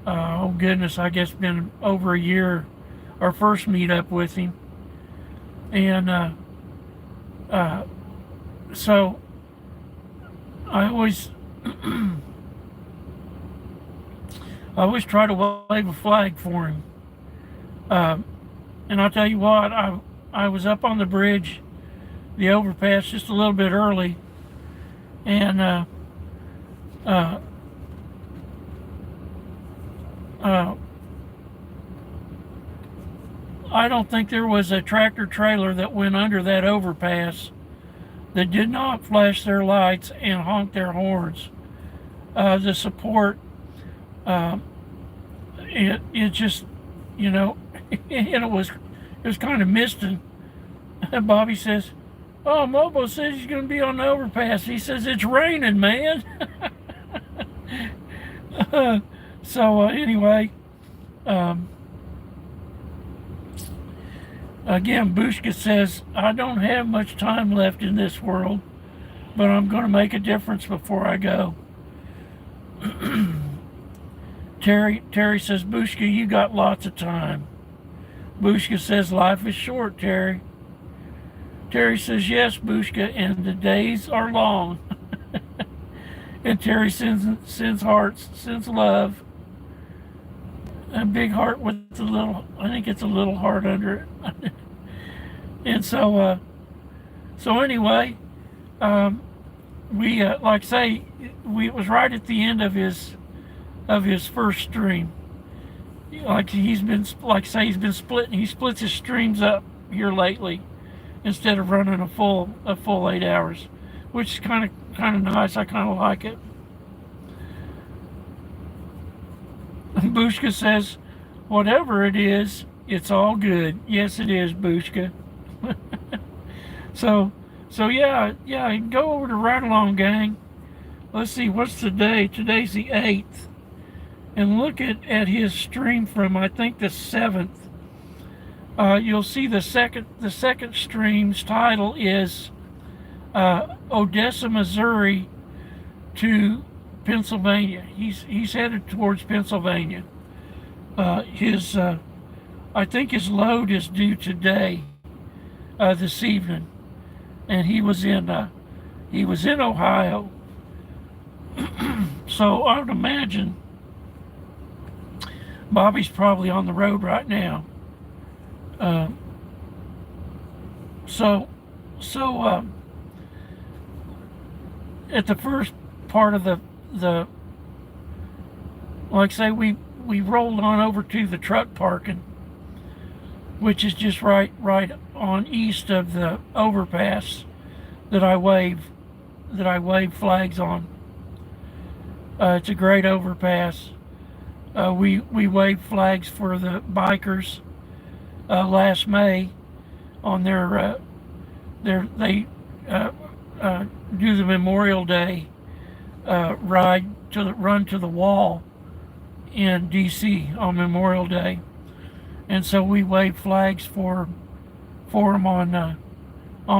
Oh goodness, I guess been over a year. Our first meet up with him, and so I always try to wave a flag for him. And I'll tell you what, I was up on the bridge, the overpass, just a little bit early, and I don't think there was a tractor trailer that went under that overpass that did not flash their lights and honk their horns. The support, it just, and it was kind of misting. And Bobby says, "Oh, Mobo says he's going to be on the overpass." He says, "It's raining, man." Anyway, again, Bushka says, "I don't have much time left in this world, but I'm going to make a difference before I go." Terry says, "Bushka, you got lots of time." Bushka says, "Life is short, Terry." Terry says, "Yes, Bushka, and the days are long." And Terry sends hearts, sends love. A big heart with a little, I think it's a little heart under it. And so anyway, we like say, it was right at the end of his first stream. Like he's been splitting. He splits his streams up here lately, instead of running a full 8 hours, which is kind of nice. I kind of like it. Bushka says, "Whatever it is, it's all good." Yes, it is, Bushka. So yeah, go over to Ride Along Gang. Let's see, what's today? Today's the 8th. And look at his stream from, I think, the 7th. You'll see the second stream's title is Odessa, Missouri to Pennsylvania. He's headed towards Pennsylvania. I think his load is due today, this evening, and he was in Ohio. So I would imagine Bobby's probably on the road right now. At the first part of the like say we rolled on over to the truck parking, which is just right on east of the overpass that I wave flags on. It's a great overpass. We waved flags for the bikers last May on they do the Memorial Day run to the wall in D.C. on Memorial Day, and so we waved flags for them on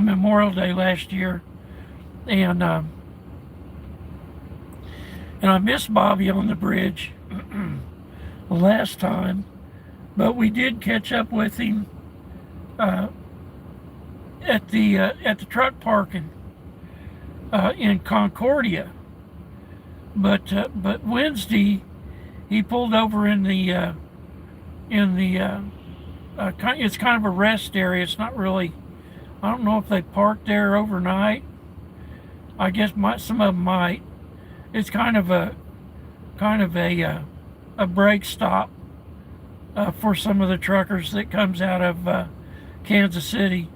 Memorial Day last year, and I missed Bobby on the bridge last time, but we did catch up with him at the truck parking in Concordia. But Wednesday he pulled over in the it's kind of a rest area. It's not really. I don't know if they parked there overnight. I guess some of them might. It's kind of a break stop for some of the truckers that comes out of Kansas City,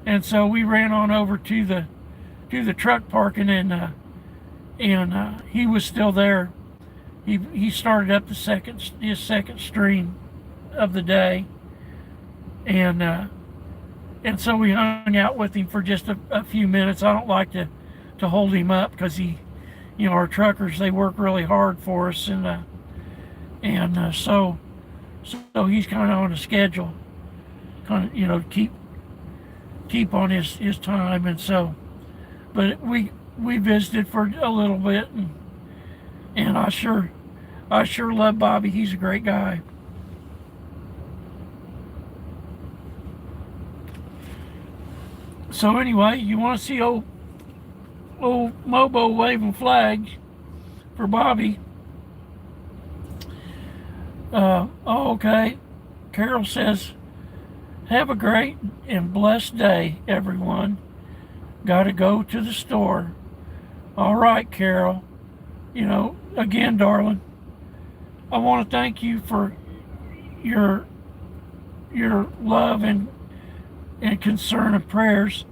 and so we ran on over to the truck parking, and he was still there. He started up his second stream of the day, and so we hung out with him for just a few minutes. I don't like to hold him up because our truckers, they work really hard for us, and so he's kind of on a schedule, kind of keep on his time, and so, but we visited for a little bit, and I sure love Bobby. He's a great guy. So anyway, you want to see old Mobo waving flags for Bobby? Okay. Carol says, have a great and blessed day, everyone. Gotta go to the store. All right, Carol. Again, darling, I want to thank you for your love and concern and prayers.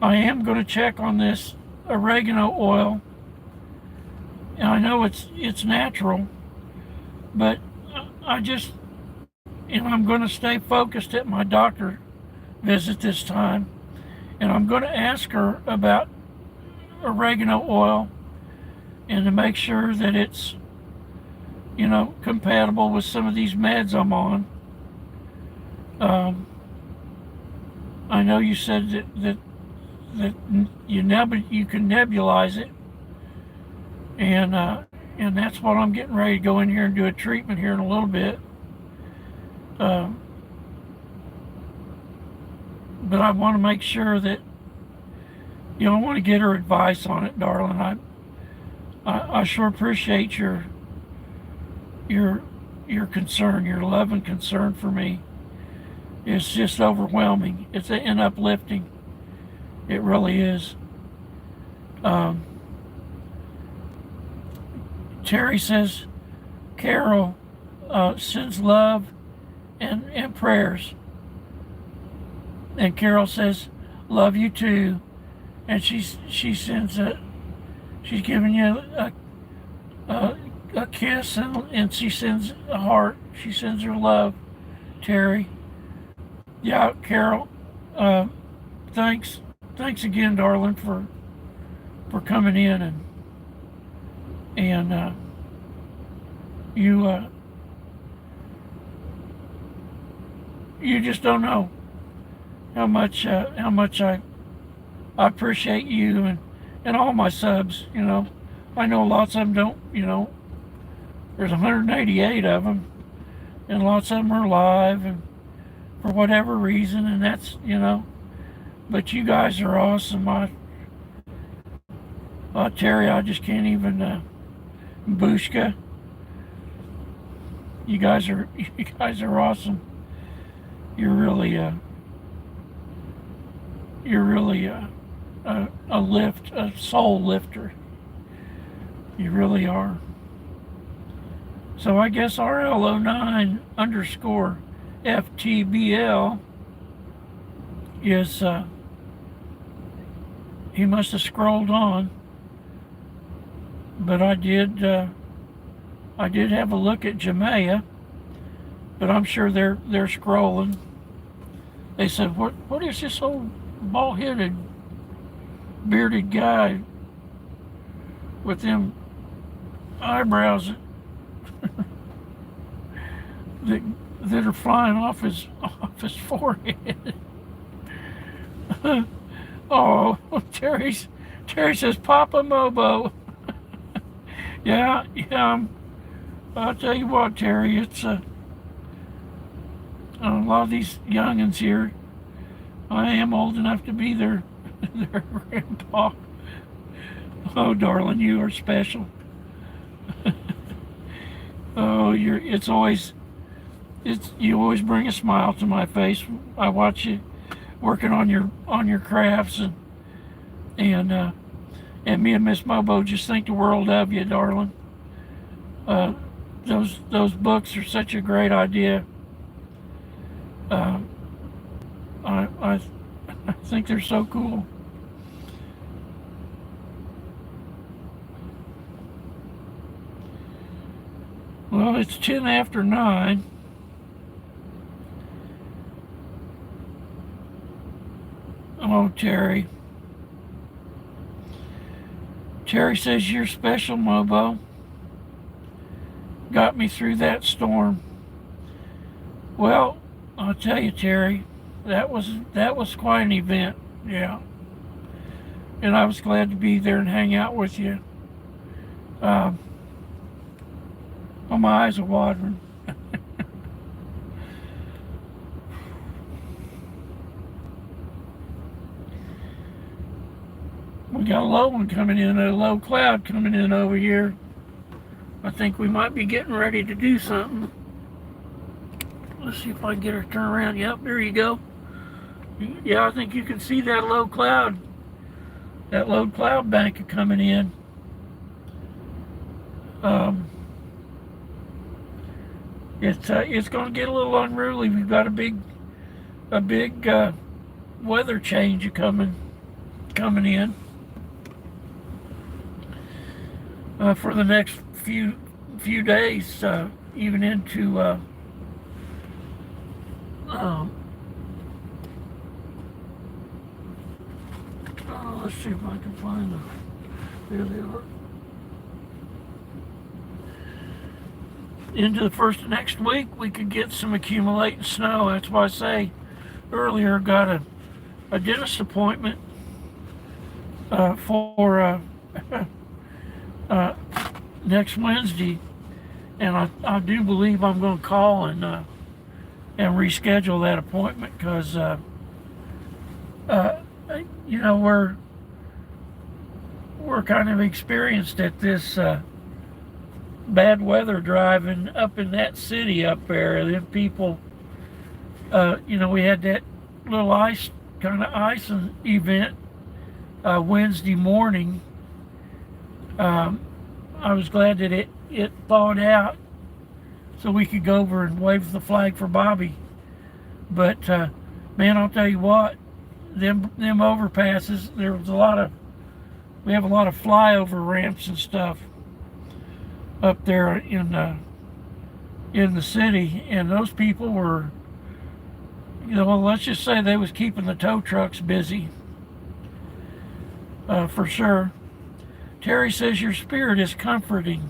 I am going to check on this oregano oil. And I know it's natural, but I'm going to stay focused at my doctor visit this time, and I'm going to ask her about oregano oil and to make sure that it's compatible with some of these meds I'm on. I know you said that you can nebulize it, and that's what I'm getting ready to go in here and do a treatment here in a little bit. But I want to make sure that I want to get her advice on it, darling. I sure appreciate your concern, your love and concern for me. It's just overwhelming. It's and uplifting. It really is. Terry says, Carol sends love and prayers. And Carol says, love you too. And she sends she's giving you a kiss, and she sends a heart. She sends her love, Terry. Yeah, Carol, thanks again, darling, for coming in, and you just don't know how much I appreciate you and all my subs. I know lots of them don't. There's 188 of them, and lots of them are live and for whatever reason, and that's but you guys are awesome. Terry, I just can't even Bushka. You guys are awesome. You're really a lift, a soul lifter. You really are. So I guess RL09_FTBL is he must have scrolled on, but I did have a look at Jamea, but I'm sure they're scrolling. They said, what is this old bald-headed bearded guy with them eyebrows that, that are flying off his forehead. Oh, Terry says, Papa Mobo. Yeah, I'll tell you what, Terry, it's a lot of these youngins here. I am old enough to be their grandpa. Oh, darling, you are special. Oh, you always bring a smile to my face. I watch you working on your crafts, and me and Miss Mobo just think the world of you, darling. Those books are such a great idea. I think they're so cool. Well, it's 10 after 9. Oh, Terry. Terry says, you're special, Mobo. Got me through that storm. Well, I'll tell you, Terry, that was quite an event, yeah. And I was glad to be there and hang out with you. Oh, my eyes are watering. We got a low one coming in, a low cloud coming in over here. I think we might be getting ready to do something. Let's see if I can get her to turn around. Yep, there you go. Yeah, I think you can see that low cloud bank coming in. It's going to get a little unruly. We've got a big weather change coming in for the next few days, even into let's see if I can find them. There they are. Into the first of next week, we could get some accumulating snow. That's why I say earlier, got a dentist appointment for next Wednesday, and I do believe I'm going to call and reschedule that appointment because you know, we're kind of experienced at this bad weather driving up in that city up there. And then people, you know, we had that little icing event Wednesday morning. I was glad that it thawed out so we could go over and wave the flag for Bobby. But man, I'll tell you what, them overpasses, we have a lot of flyover ramps and stuff up there in the city, and those people were, you know, let's just say they was keeping the tow trucks busy, for sure. Terry says your spirit is comforting.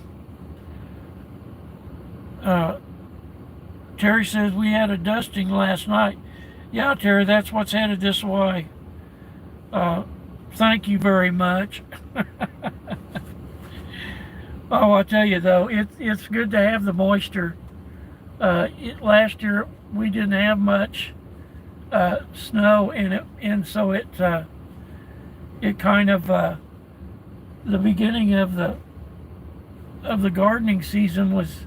Terry says we had a dusting last night. Yeah, Terry, that's what's headed this way. Thank you very much. Oh, I tell you though, it's good to have the moisture. Last year we didn't have much snow, and so it kind of the beginning of the gardening season was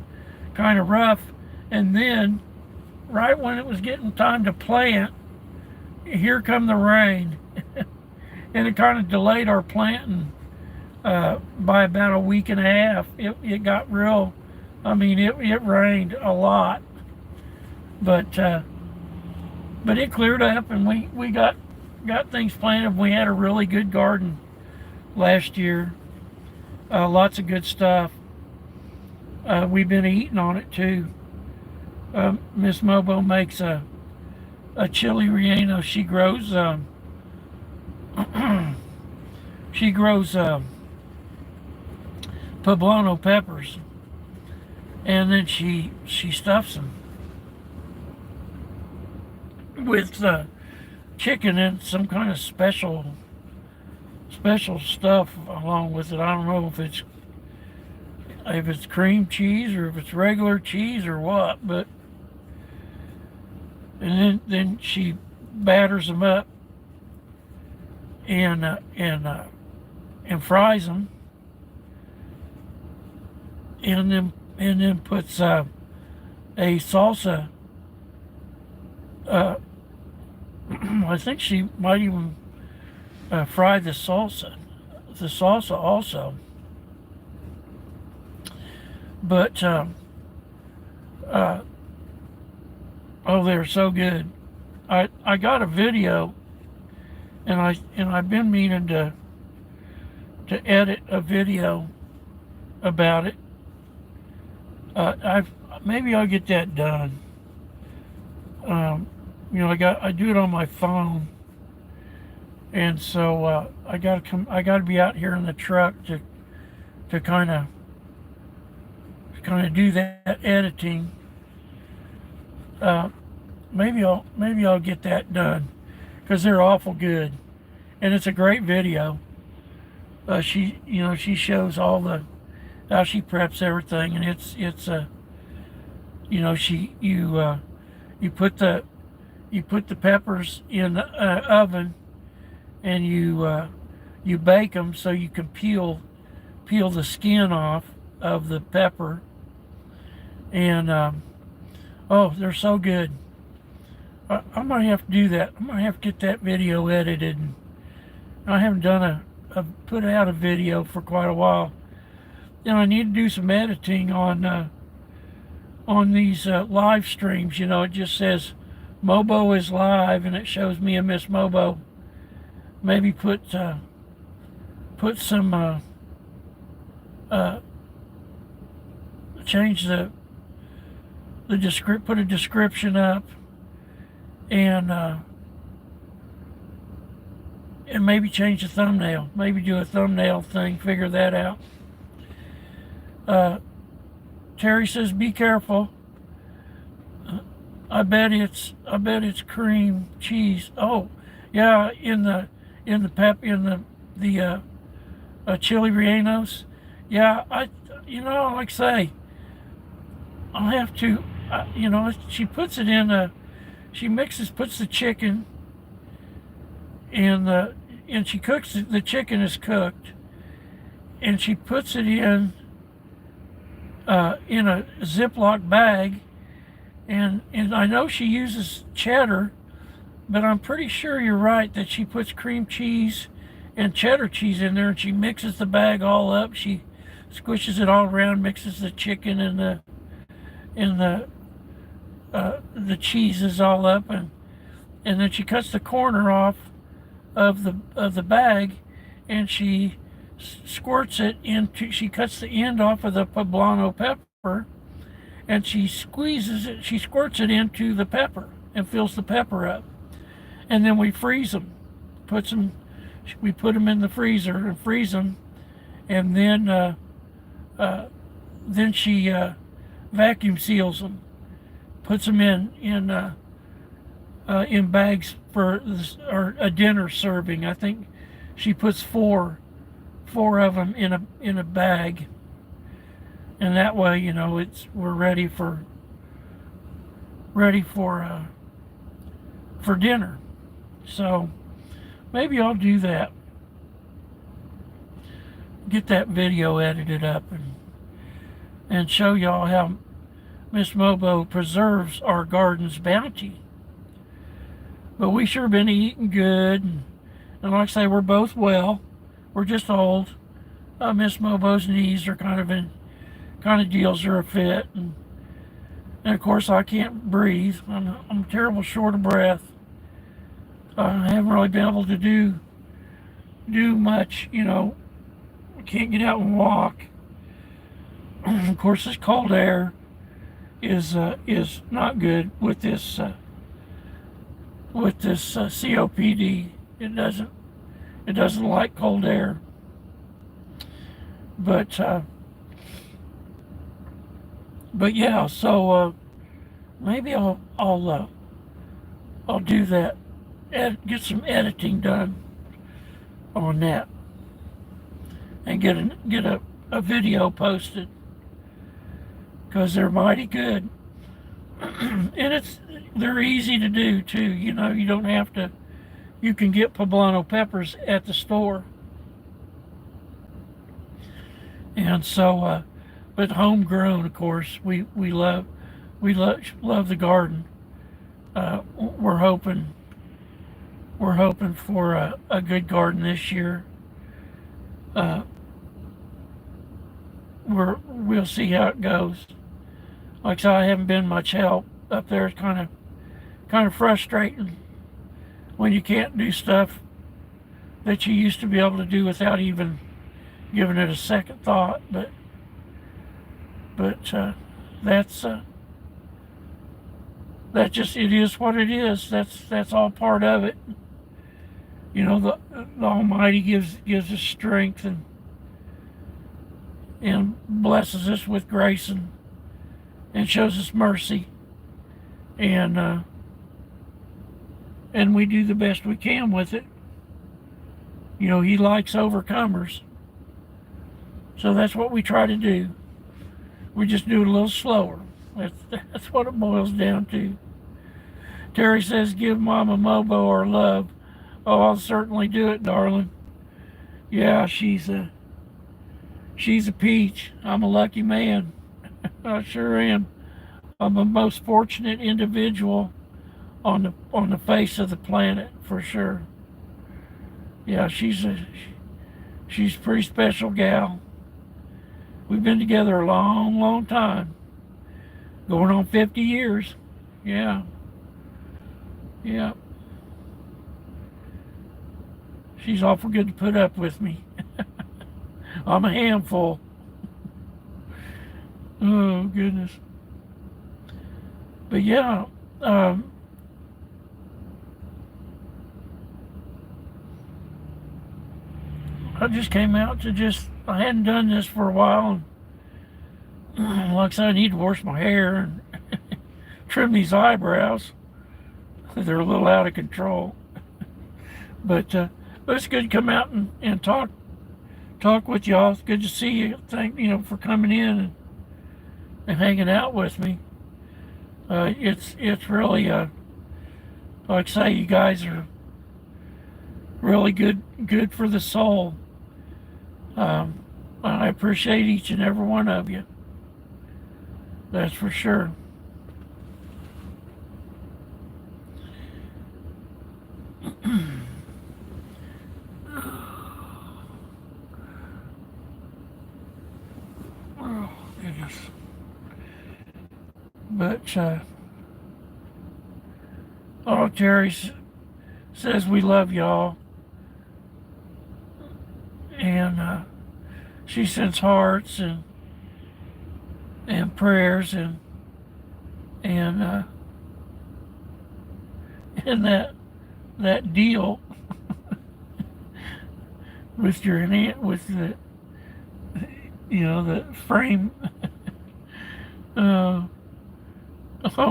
kind of rough, and then right when it was getting time to plant, here come the rain. And it kind of delayed our planting by about a week and a half. It got real, I mean, it rained a lot, but it cleared up, and we got things planted. We had a really good garden last year. Lots of good stuff. We've been eating on it too. Miss Mobo makes a chili relleno. She grows poblano peppers, and then she stuffs them with chicken and some kind of special stuff along with it. I don't know if it's cream cheese or if it's regular cheese or what, but and then she batters them up and fries them, and then puts a salsa. I think she might even fry the salsa also. But oh, they're so good. I got a video, and I've been meaning to edit a video about it. Maybe I'll get that done. You know, I do it on my phone, and so I gotta be out here in the truck to kind of do that editing. Maybe I'll get that done, because they're awful good, and it's a great video. She shows all how she preps everything, and it's you know, you put the peppers in the oven, and you bake them so you can peel the skin off of the pepper, and oh, they're so good. I might have to do that. I might have to get that video edited. I haven't done put out a video for quite a while, and I need to do some editing on these live streams. You know, it just says Mobo is live, and it shows me and Miss Mobo. Maybe put some change put a description up, and maybe change the thumbnail. Maybe do a thumbnail thing. Figure that out. Terry says, "Be careful. I bet it's cream cheese." Oh, yeah, in the chili rellenos. Yeah, like I say, I'll have to. She puts it in puts the chicken and she cooks it. The chicken is cooked, and she puts it in a Ziploc bag, and I know she uses cheddar, but I'm pretty sure you're right that she puts cream cheese and cheddar cheese in there, and she mixes the bag all up. She squishes it all around, mixes the chicken and the cheeses all up, and then she cuts the corner off of the bag, and she squirts it into. She cuts the end off of the poblano pepper, and she squeezes it. She squirts it into the pepper and fills the pepper up, and then we freeze them. We put them in the freezer and freeze them, and then she vacuum seals them, puts them in bags for a dinner serving. I think she puts four of them in a bag, and that way, we're ready for dinner. So maybe I'll do that. Get that video edited up and show y'all how Miss Mobo preserves our garden's bounty. But we sure been eating good, and like I say, we're both well. We're just old. Miss Mobo's knees are kind of deals her a fit, and of course I can't breathe. I'm terrible short of breath. I haven't really been able to do much. Can't get out and walk. Of course, this cold air is not good with this COPD. It doesn't like cold air. But yeah, so maybe I'll do that. Get some editing done on that, and get a video posted, because they're mighty good. And they're easy to do too. You know, you don't have to. You can get poblano peppers at the store, and so but homegrown, of course. We love the garden. We're hoping for a good garden this year. Uh, we'll see how it goes. Like I said, I haven't been much help up there. It's kind of frustrating when you can't do stuff that you used to be able to do without even giving it a second thought. But that just, it is what it is. That's all part of it. You know, the Almighty gives us strength and blesses us with grace and shows us mercy, and we do the best we can with it. You know, He likes overcomers, so that's what we try to do. We just do it a little slower. That's what it boils down to. Terry says, "Give Mama Mobo our love." Oh, I'll certainly do it, darling. Yeah, she's a peach. I'm a lucky man. I sure am. I'm the most fortunate individual on the face of the planet, for sure. Yeah, she's a pretty special gal. We've been together a long, long time. Going on 50 years. Yeah. Yeah. She's awful good to put up with me. I'm a handful. Oh, goodness. But yeah, I just came out to I hadn't done this for a while. And like I said, I need to wash my hair and trim these eyebrows. They're a little out of control. But it's good to come out and talk with y'all. It's good to see you. Thank you for coming in and hanging out with me. It's really like I say, you guys are really good for the soul. I appreciate each and every one of you. That's for sure. Oh, goodness. But, Terry says we love y'all. And she sends hearts and prayers and that deal with the the frame.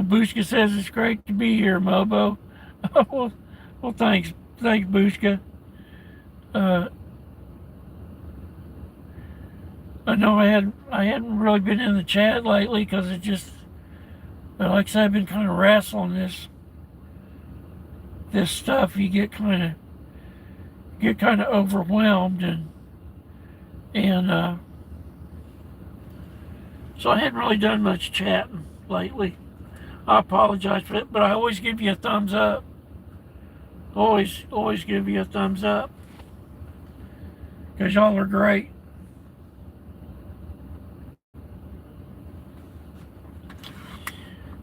Bushka says it's great to be here, Mobo. well, thanks, Bushka. I know I hadn't really been in the chat lately because it just, like I said, I've been kind of wrestling this stuff. You get kind of overwhelmed and so I hadn't really done much chatting lately. I apologize for it, but I always give you a thumbs up. Always give you a thumbs up because y'all are great.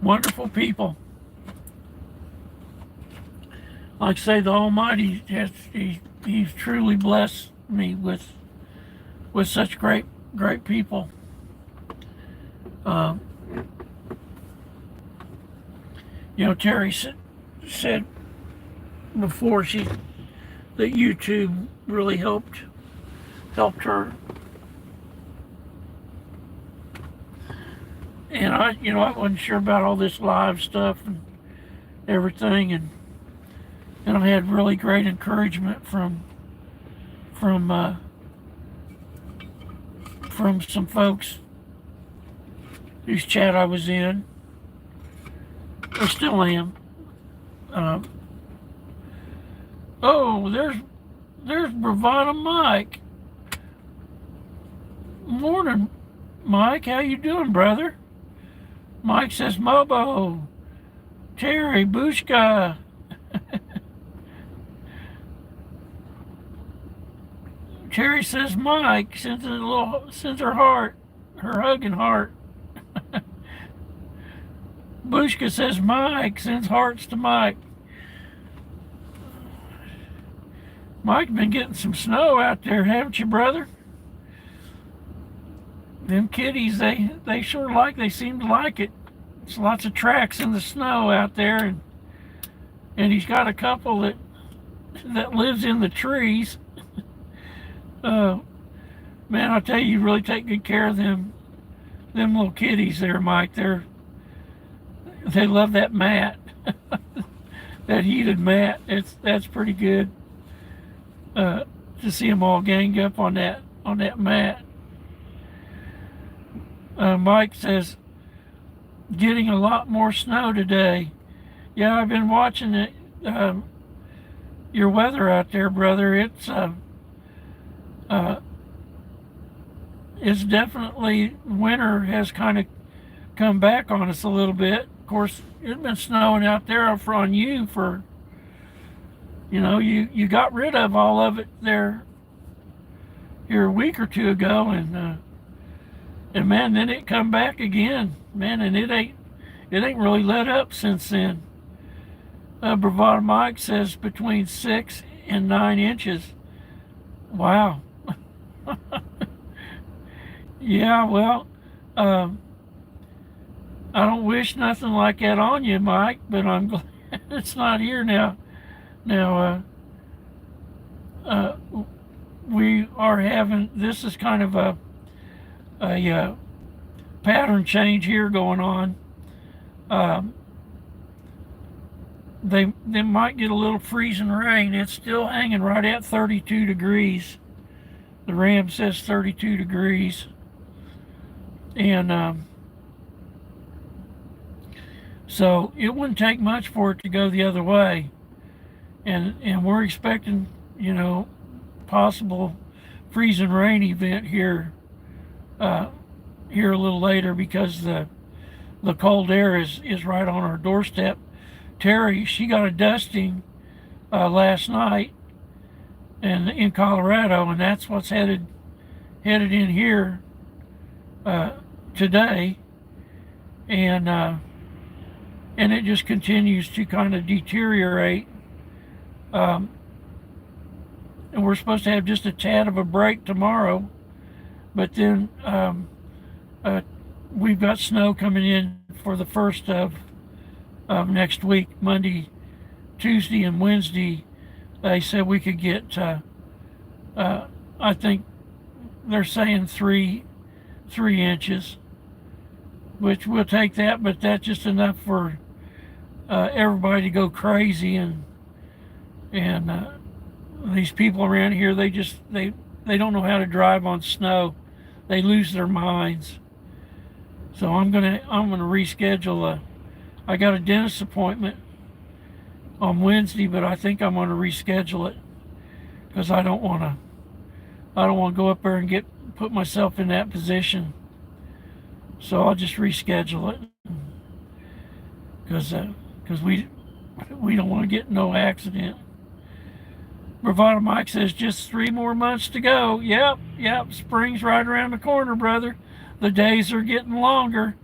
Wonderful people. Like I say, the Almighty He's truly blessed me with such great people. Terry said before that YouTube really helped her. And I wasn't sure about all this live stuff and everything, and I had really great encouragement from from some folks whose chat I was in, or still am. Um, oh, there's Bravada Mike. Morning, Mike. How you doing, brother? Mike says Mobo, Terry, Bushka. Terry says Mike, sends her heart, her hugging heart. Bushka says Mike, sends hearts to Mike. Mike's been getting some snow out there, haven't you, brother? Them kitties, they sure they seem to like it. There's lots of tracks in the snow out there, and he's got a couple that lives in the trees. Man, I tell you really take good care of them little kitties there, Mike. They love that mat, that heated mat. That's pretty good. To see them all ganged up on that mat. Mike says, getting a lot more snow today. Yeah, I've been watching it. Your weather out there, brother. It's definitely, winter has kind of come back on us a little bit. Of course, it's been snowing out there on you for, you got rid of all of it there here a week or two ago, and man, then it come back again, man, and it ain't really let up since then. Bravada Mike says between 6 and 9 inches. Wow. Yeah, well, I don't wish nothing like that on you, Mike, but I'm glad it's not here now. Now, we are having, this is kind of a pattern change here going on. They might get a little freezing rain. It's still hanging right at 32 degrees. The RAM says 32 degrees. And so it wouldn't take much for it to go the other way. And we're expecting, possible freezing rain event here here a little later, because the cold air is right on our doorstep. Terry, she got a dusting last night in Colorado, and that's what's headed in here today, and it just continues to kind of deteriorate. And we're supposed to have just a tad of a break tomorrow, but then we've got snow coming in for the first of next week, Monday, Tuesday, and Wednesday. They said we could get, I think they're saying three inches, which we'll take that, but that's just enough for everybody to go crazy, and these people around here, they don't know how to drive on snow. They lose their minds. So I'm gonna reschedule I got a dentist appointment on Wednesday, but I think I'm gonna reschedule it because I don't want to go up there and put myself in that position. So I'll just reschedule it because we don't want to get in no accident. Bravada Mike says just 3 more months to go. Yep, spring's right around the corner, brother. The days are getting longer.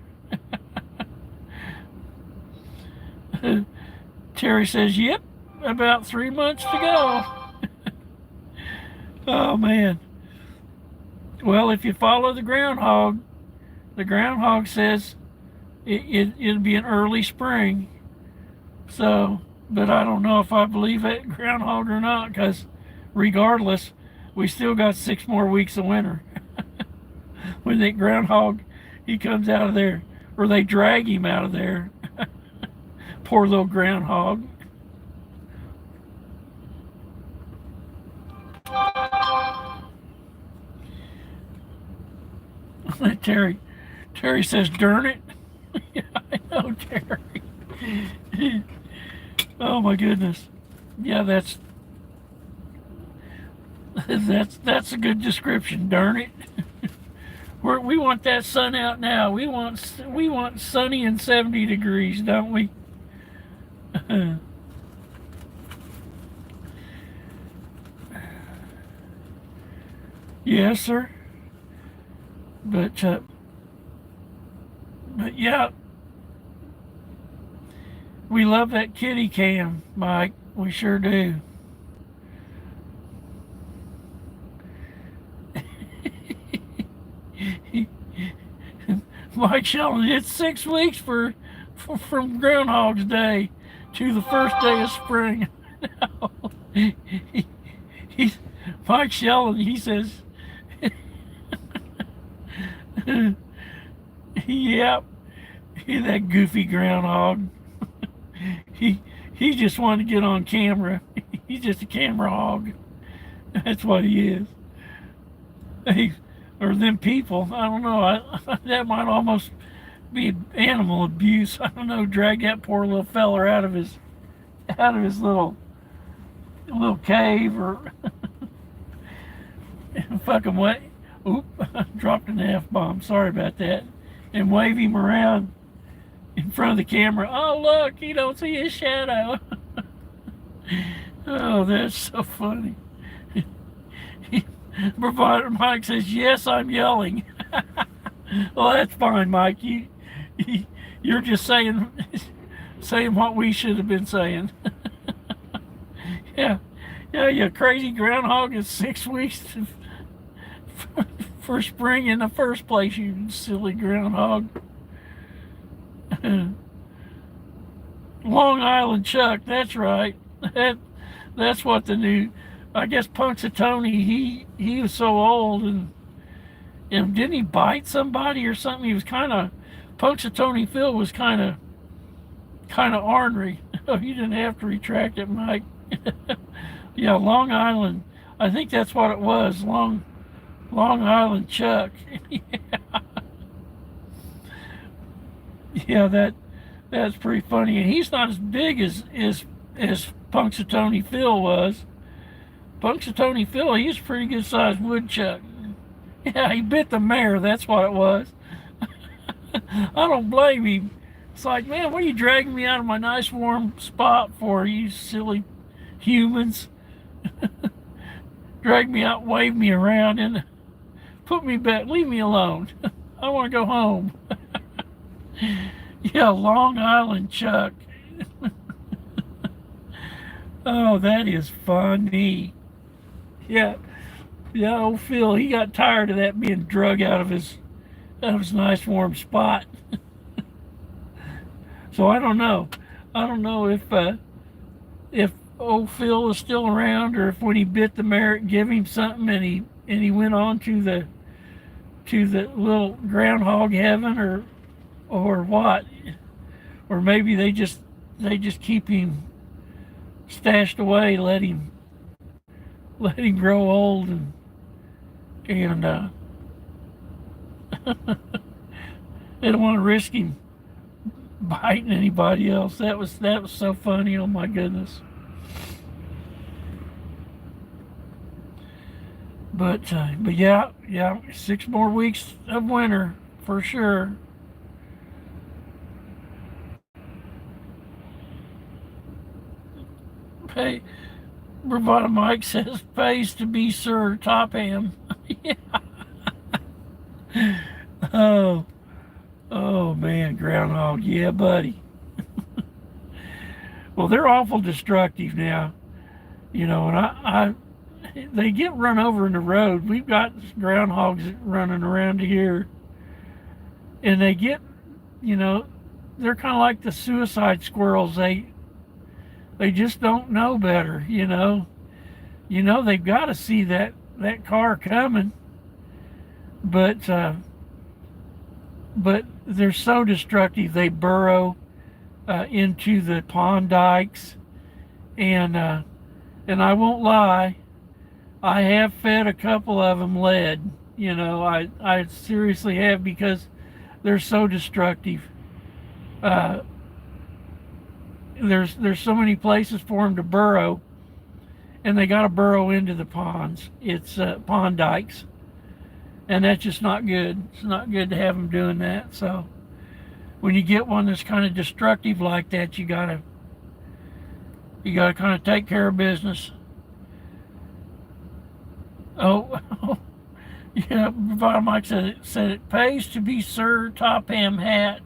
Terry says, yep, about 3 months to go. Oh, man. Well, if you follow the groundhog says it'll be an early spring. So, but I don't know if I believe that groundhog or not, because regardless, we still got 6 more weeks of winter. When that groundhog, he comes out of there, or they drag him out of there. Poor little groundhog. Terry says, "Darn it." Yeah, I know, Terry. Oh my goodness. Yeah, that's a good description. Darn it. We want that sun out now. We want sunny and 70 degrees, don't we? Yes, sir. But yeah, we love that kitty cam, Mike. We sure do. Mike Sheldon, it's 6 weeks from Groundhog's Day to the first day of spring. He's Mike Sheldon. He says, "Yep, that goofy groundhog. He just wanted to get on camera. He's just a camera hog. That's what he is." Or them people. I don't know. That might almost be animal abuse. I don't know. Drag that poor little feller out of his little cave, or fucking what? Oop! Dropped an F-bomb. Sorry about that. And wave him around in front of the camera. Oh look, you don't see his shadow. Oh, that's so funny. Provider Mike says, "Yes, I'm yelling." Well, that's fine, Mike. You're just saying what we should have been saying. Yeah, you crazy groundhog. Is 6 weeks for spring in the first place, you silly groundhog. Long Island Chuck. That's right. That's what the new. I guess Punxsutawney, he was so old, and didn't he bite somebody or something? He was Punxsutawney Phil was kind of ornery. Oh, you didn't have to retract it, Mike. Yeah, Long Island. I think that's what it was. Long Island Chuck. Yeah, that's pretty funny. And he's not as big as Punxsutawney Phil was. Punxsutawney Phil, he's a pretty good sized woodchuck. Yeah, he bit the mare, that's what it was. I don't blame him. It's like, man, what are you dragging me out of my nice warm spot for, you silly humans? Drag me out, wave me around, and put me back, leave me alone. I want to go home. Yeah, Long Island Chuck. Oh, that is funny. Yeah, old Phil, he got tired of that being drug out of his nice warm spot. So I don't know. I don't know if old Phil is still around, or if when he bit the mare, give him something, and he went on to the little groundhog heaven, or what, or maybe they just keep him stashed away, let him grow old, and they don't want to risk him biting anybody else. That was so funny. Oh my goodness. But yeah, 6 more weeks of winter for sure. Hey, Bravada Mike says, "Pays to be Sir Topham." Yeah. Oh man, groundhog. Yeah, buddy. Well, they're awful destructive now, and they get run over in the road. We've got groundhogs running around here, and they get, they're kind of like the suicide squirrels. They just don't know better, they've got to see that car coming, but but they're so destructive. They burrow into the pond dikes, and I won't lie, I have fed a couple of them lead. You know, I seriously have, because they're so destructive. Uh, there's so many places for them to burrow, and they got to burrow into the ponds. It's pond dikes, and that's just not good. It's not good to have them doing that. So when you get one that's kind of destructive like that, you gotta kind of take care of business. Oh, yeah, Mike said it pays to be Sir Top Ham Hat.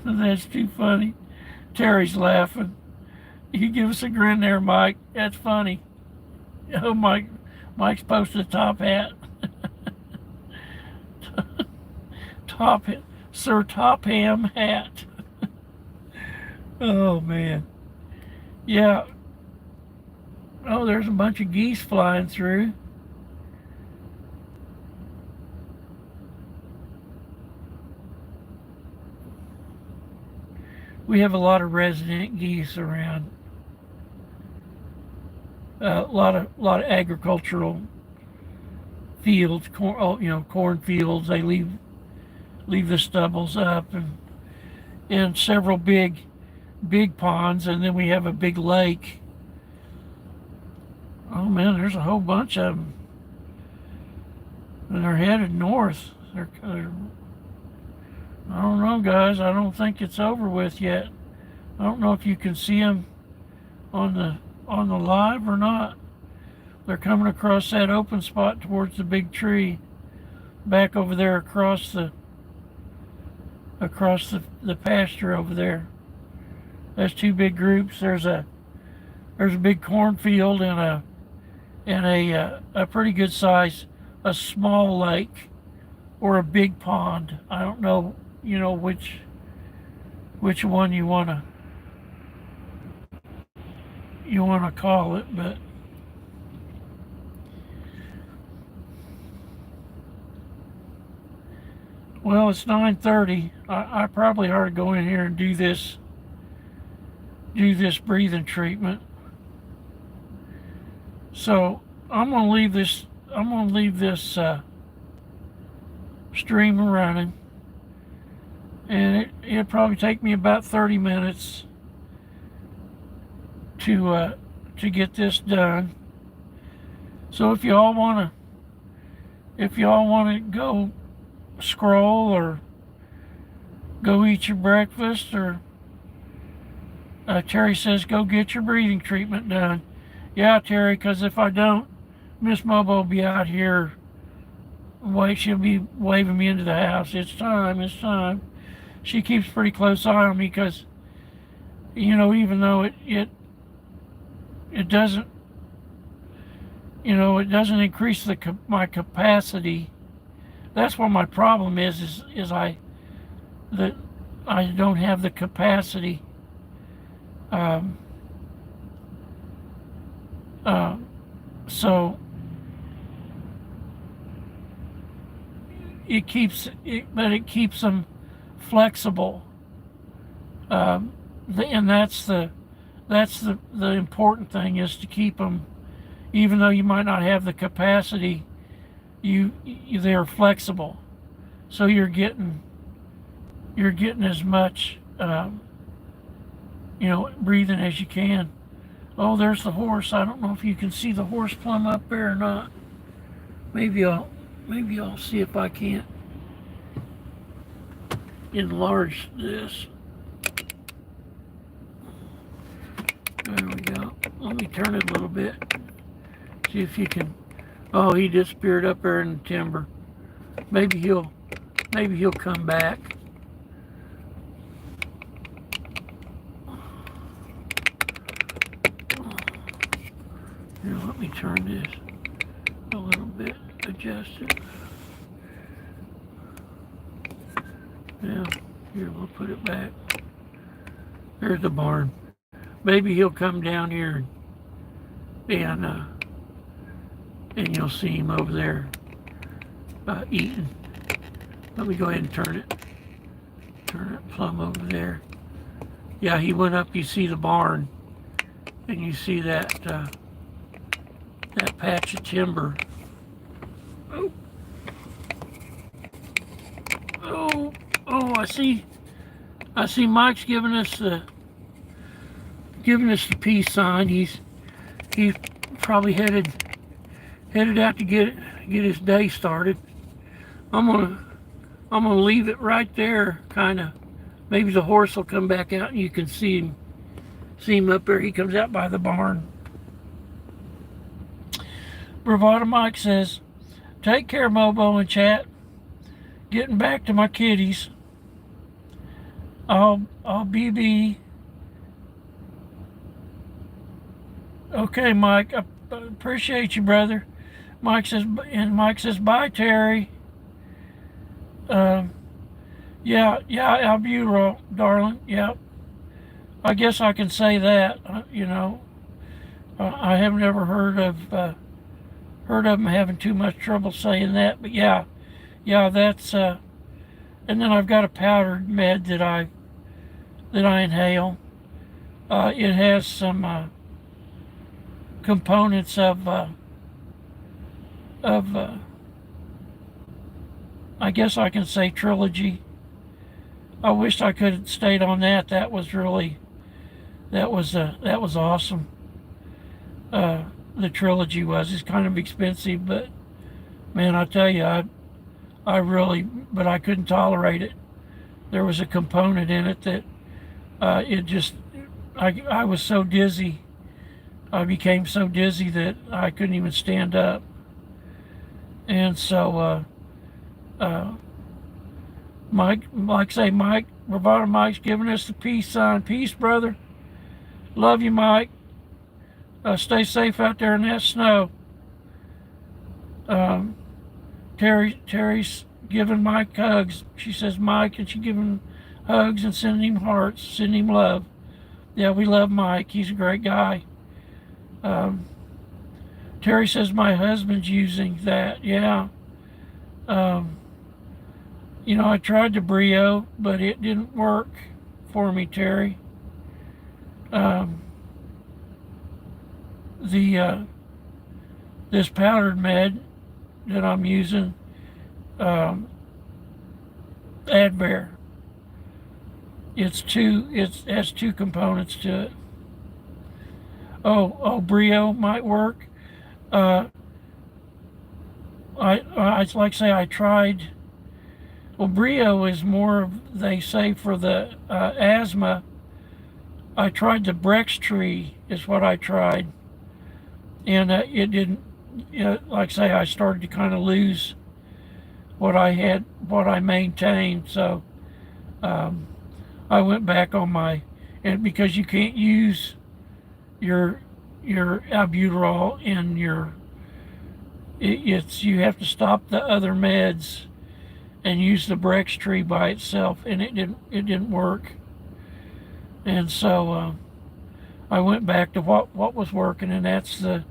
That's too funny. Terry's laughing. You give us a grin there, Mike. That's funny. Oh, Mike's posted a top hat. Sir Top Ham Hat. Oh man. Yeah. Oh, there's a bunch of geese flying through. We have a lot of resident geese around. A lot of agricultural fields, cornfields. They leave the stubbles up, and several big ponds, and then we have a big lake. Oh man, there's a whole bunch of them, and they're headed north. They're I don't know, guys. I don't think it's over with yet. I don't know if you can see them on the live or not. They're coming across that open spot towards the big tree, back over there across the pasture over there. That's two big groups. There's a big cornfield and a pretty good size, a small lake or a big pond. I don't know, which one you wanna call it, but well, it's 9:30. I probably ought to go in here and do this breathing treatment. So I'm gonna leave this stream running, and it'll probably take me about 30 minutes to get this done. So if y'all wanna go scroll or go eat your breakfast, or Terry says go get your breathing treatment done. Yeah, Terry, because if I don't, Miss Mobo will be out here. She'll be waving me into the house. It's time. She keeps pretty close eye on me, because even though it doesn't increase my capacity. That's what my problem is I don't have the capacity. So it keeps them flexible. And that's the important thing, is to keep them, even though you might not have the capacity, they're flexible. So you're getting as much breathing as you can. Oh, there's the horse. I don't know if you can see the horse plumb up there or not. Maybe I'll see if I can't enlarge this. There we go. Let me turn it a little bit. See if you can. Oh, he disappeared up there in the timber. Maybe he'll come back. Here, let me turn this a little bit, adjust it. Yeah, here, we'll put it back. There's the barn. Maybe he'll come down here and and you'll see him over there eating. Let me go ahead and turn it plumb over there. Yeah, he went up. You see the barn, and you see that that patch of timber. Oh, oh, oh! I see Mike's giving us the peace sign. He's probably headed out to get his day started. I'm gonna leave it right there, kind of. Maybe the horse will come back out and you can see him up there. He comes out by the barn. Bravado Mike says, "Take care, Mobo and chat. Getting back to my kitties. I'll be." Okay, Mike. I appreciate you, brother. Mike says, "Bye, Terry." Yeah, albuterol, darling. Yeah, I guess I can say that. I have never heard of them having too much trouble saying that. But yeah, that's. And then I've got a powdered med that I inhale. It has some components of I guess I can say trilogy. I wished I could have stayed on that. That was awesome. The trilogy was. It's kind of expensive, but man, I tell you, but I couldn't tolerate it. There was a component in it that I was so dizzy. I became so dizzy that I couldn't even stand up. And so, Mike, Bravado Mike's giving us the peace sign. Peace, brother. Love you, Mike. Stay safe out there in that snow. Terry's giving Mike hugs. She says Mike, and she giving him hugs and sending him hearts, sending him love. Yeah, we love Mike. He's a great guy. Terry says my husband's using that. Yeah. I tried the Brio, but it didn't work for me, Terry. This powdered med that I'm using, Advair. It has two components to it. Oh, Brio might work. I like I say, I tried. Well, Brio is more of, they say, for the asthma. I tried the Brextree is what I tried, and it didn't. Like I say, I started to kind of lose what I maintained. So I went back on and because you can't use your albuterol in you have to stop the other meds and use the Brextree by itself, and it didn't work. And so I went back to what was working, and that's the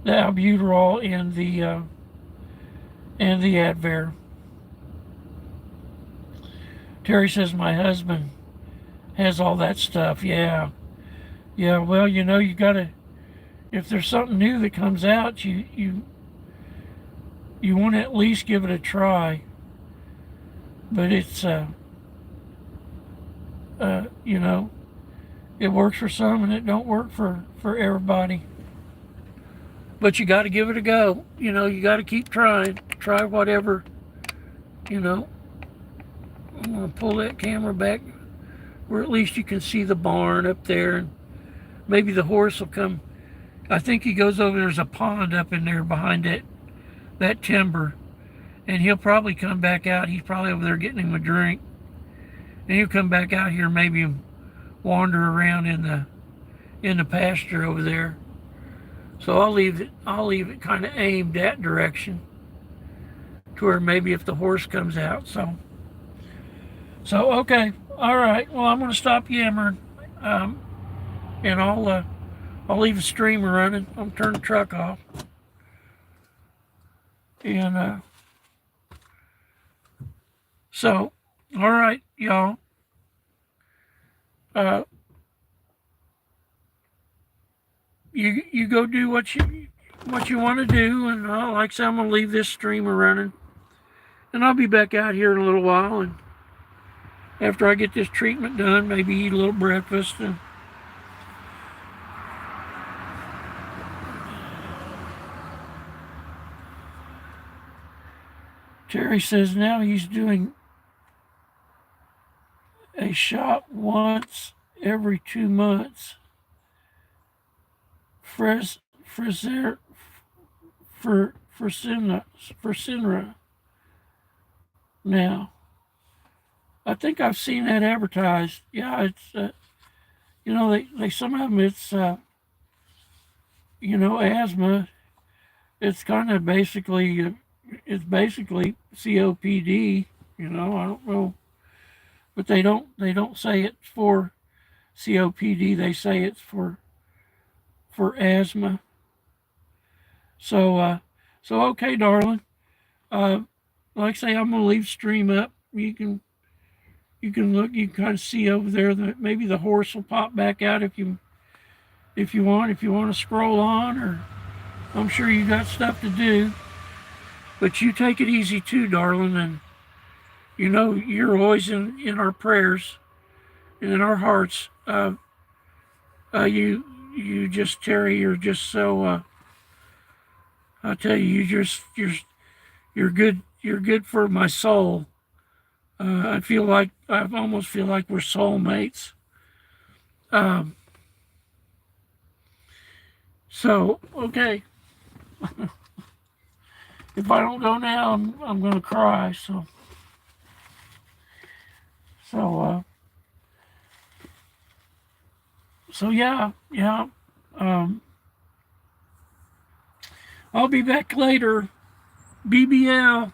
albuterol and the Advair. Terry says my husband has all that stuff. Yeah. Well, you gotta. If there's something new that comes out, you want to at least give it a try. But it's it works for some and it don't work for everybody. But you got to give it a go. You got to keep trying. Try whatever. I'm gonna pull that camera back where at least you can see the barn up there, and maybe the horse will come. I think he goes over. There's a pond up in there behind that timber, and he'll probably come back out. He's probably over there getting him a drink, and he'll come back out here, maybe wander around in the pasture over there. So I'll leave it kind of aimed that direction, to where maybe if the horse comes out. So okay, all right. Well, I'm going to stop yammering, and I'll leave the streamer running. I'll turn the truck off. And so, all right, y'all. Uh, you go do what you want to do, and like I said, I'm gonna leave this streamer running, and I'll be back out here in a little while, and after I get this treatment done, maybe eat a little breakfast. And Terry says now he's doing a shot once every 2 months. Friser for Sinra now. I think I've seen that advertised. Yeah, it's they some of them it's asthma. It's kind of basically it's basically COPD. I don't know, but they don't say it's for COPD. They say it's for asthma. So okay, darling. Uh, like I say, I'm gonna leave stream up. You can look. You can kind of see over there that maybe the horse will pop back out if you want. If you want to scroll on, or I'm sure you got stuff to do. But you take it easy too, darling, and you're always in our prayers and in our hearts. You just Terry, you're just so. I tell you, you're good. You're good for my soul. I almost feel like we're soulmates. Um, so okay, if I don't go now, I'm gonna cry. So yeah. Um, I'll be back later. BBL.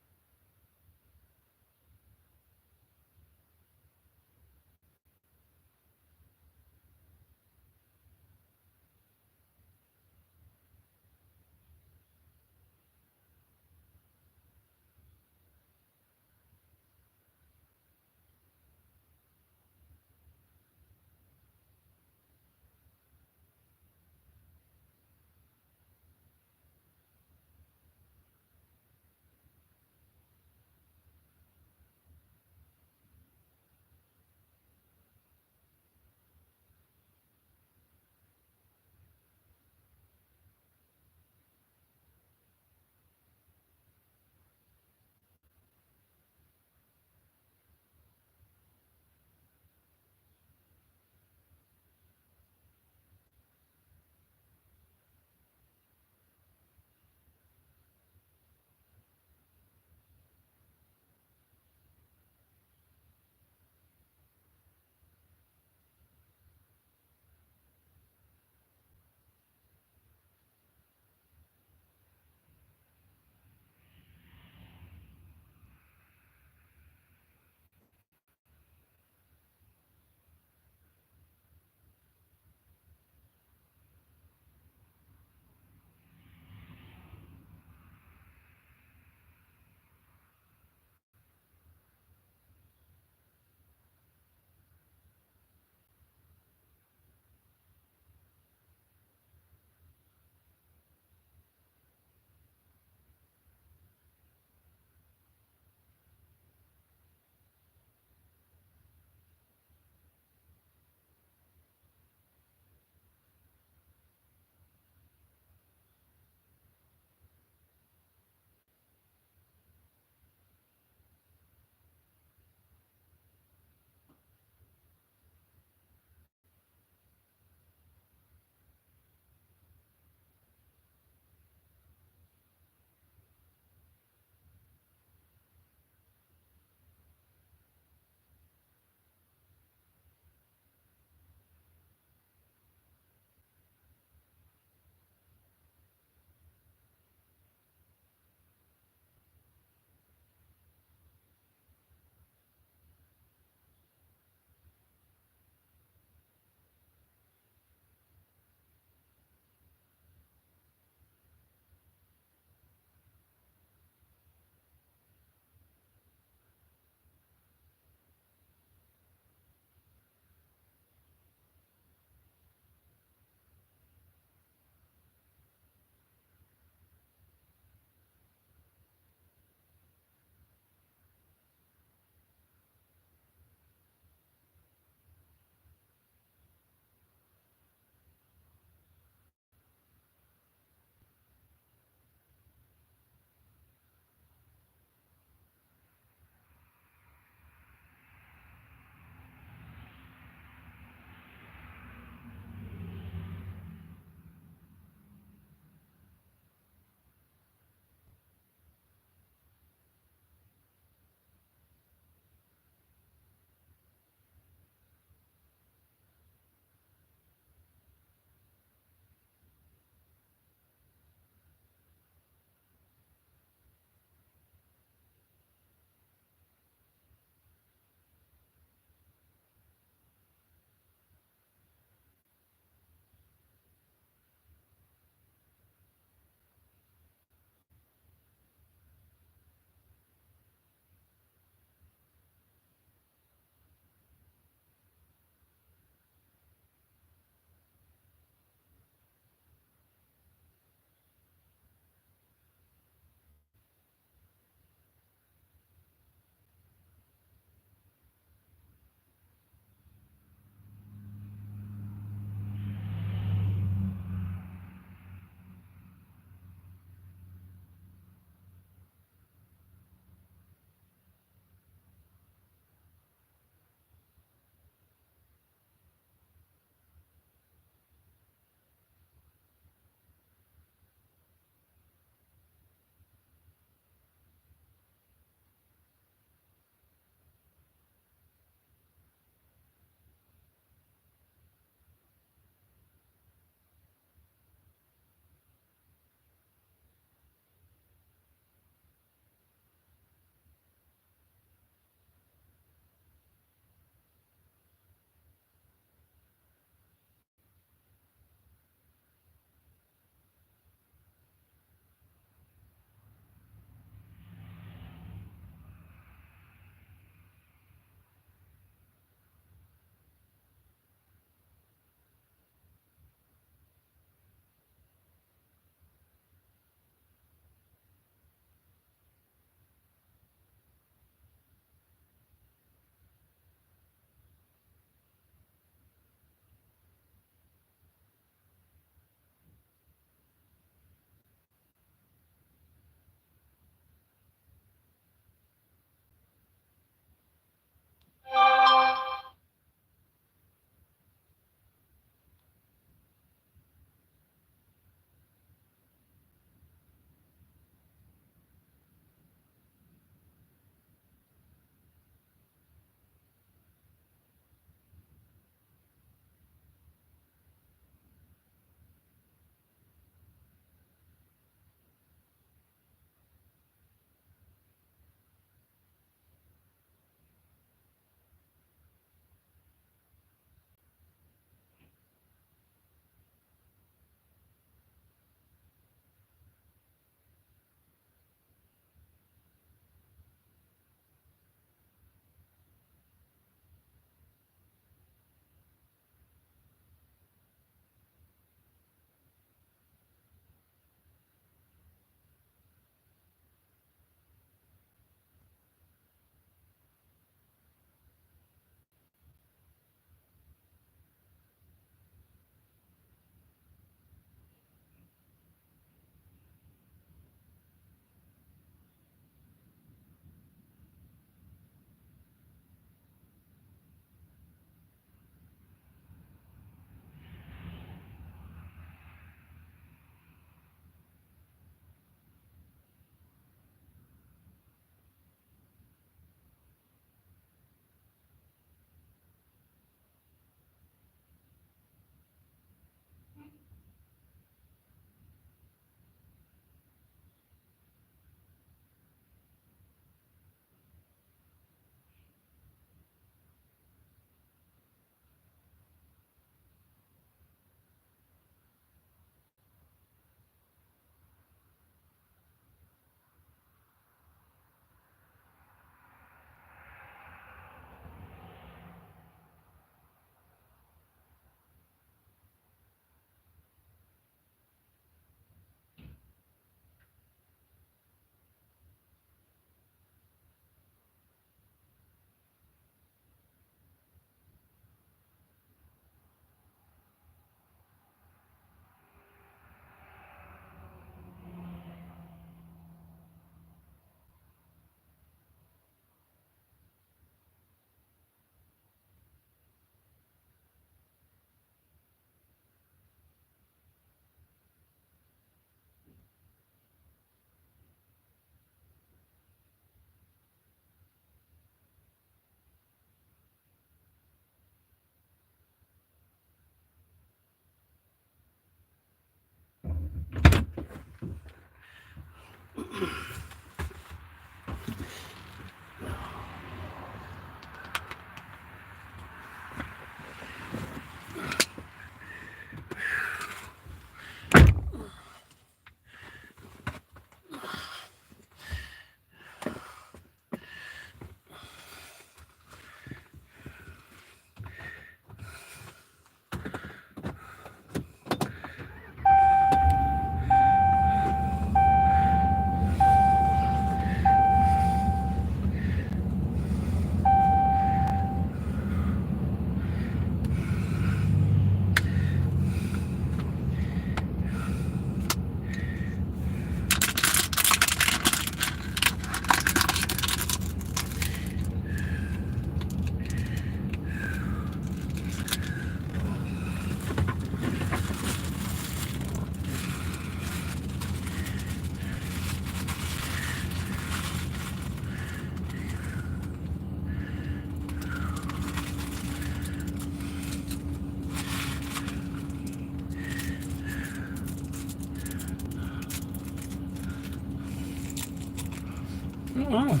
Well,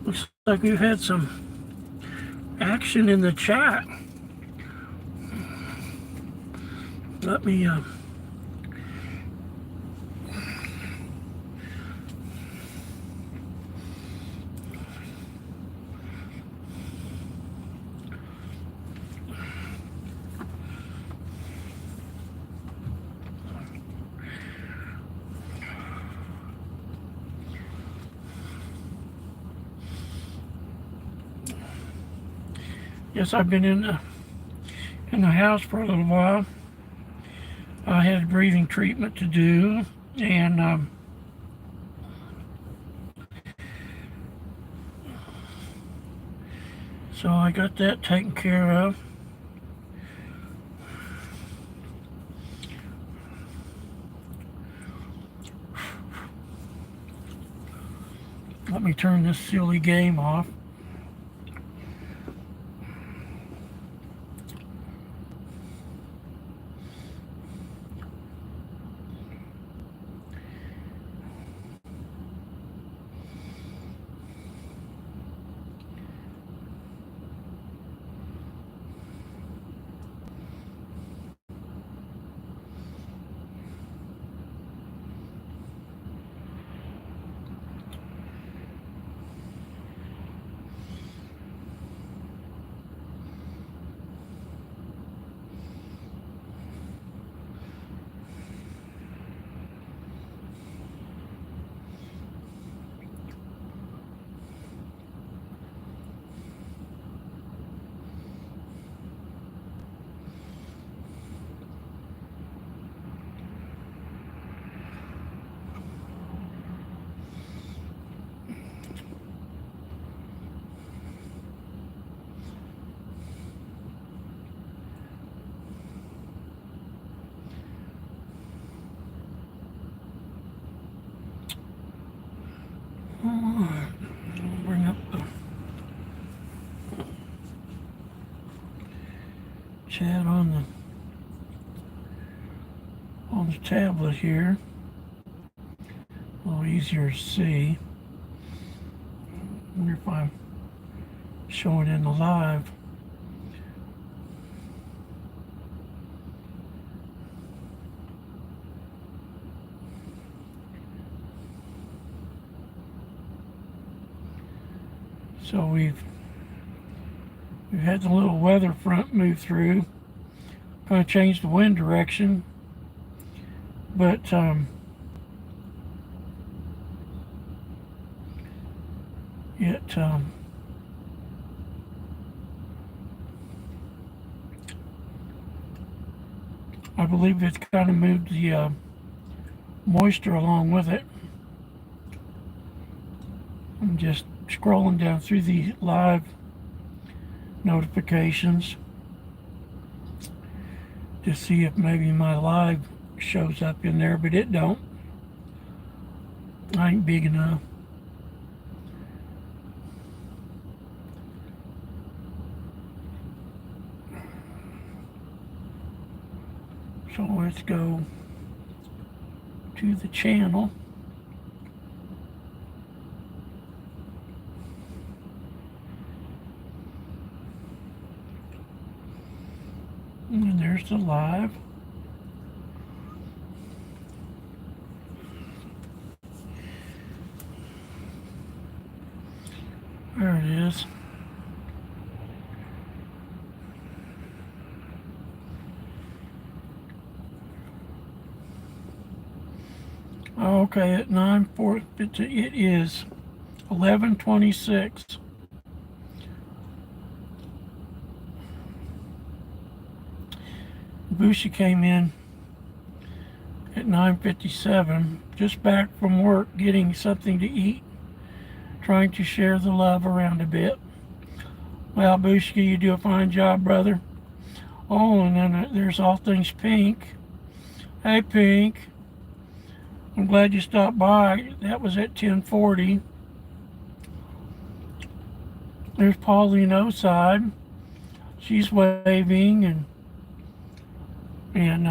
looks like we've had some action in the chat. Let me yes, I've been in the house for a little while. I had breathing treatment to do, and so I got that taken care of. Let me turn this silly game off. Bring up the chat on the tablet here. A little easier to see. Wonder if I'm showing in the live. So we've had the little weather front move through, kind of change the wind direction, but I believe it's kind of moved the moisture along with it. I'm just scrolling down through the live notifications to see if maybe my live shows up in there, but it don't. I ain't big enough. So let's go to the channel. And there's the live. There it is. Okay, at 9:4, it is 11:26. Bushi came in at 9:57, just back from work, getting something to eat, trying to share the love around a bit. Well, Bushi, you do a fine job, brother. Oh, and then there's All Things Pink. Hey, Pink. I'm glad you stopped by. That was at 10:40. There's Pauline Oside. She's waving, and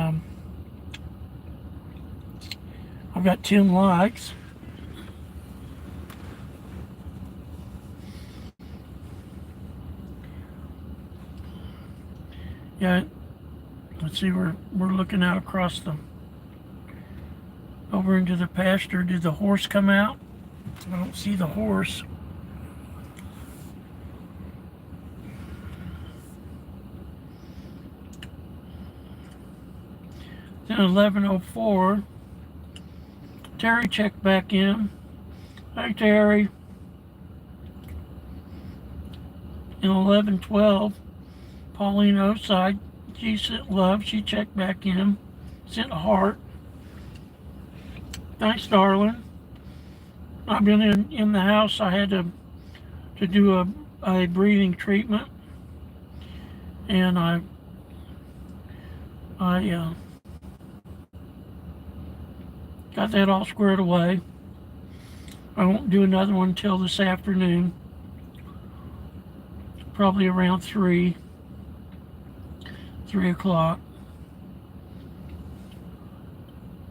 I've got 10 likes. Yeah, let's see, we're looking out across the, over into the pasture. Did the horse come out? I don't see the horse. Then 11:04. Terry checked back in. Hi, Terry. In 11:12, Pauline Oside, she sent love. She checked back in, sent a heart. Thanks, darling. I've been in the house. I had to do a breathing treatment, and I got that all squared away. I won't do another one until this afternoon, probably around 3 o'clock.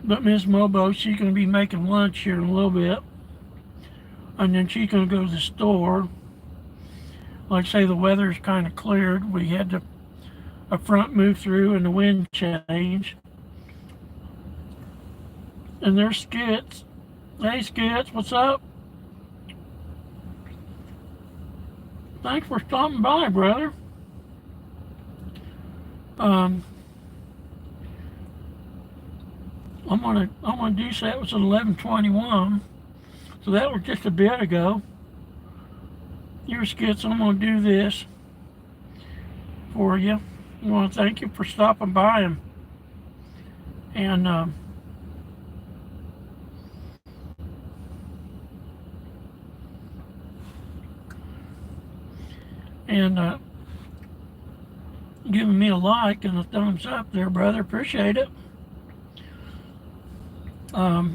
But Miss Mobo, she's going to be making lunch here in a little bit, and then she's going to go to the store. Like I say, the weather's kind of cleared. We had a front move through and the wind change. And there's Skits. Hey, Skits, what's up? Thanks for stopping by, brother. I'm gonna do so. That was at 11:21, so that was just a bit ago. Your Skits, I'm gonna do this for you. I want to thank you for stopping by and giving me a like and a thumbs up there, brother. Appreciate it. I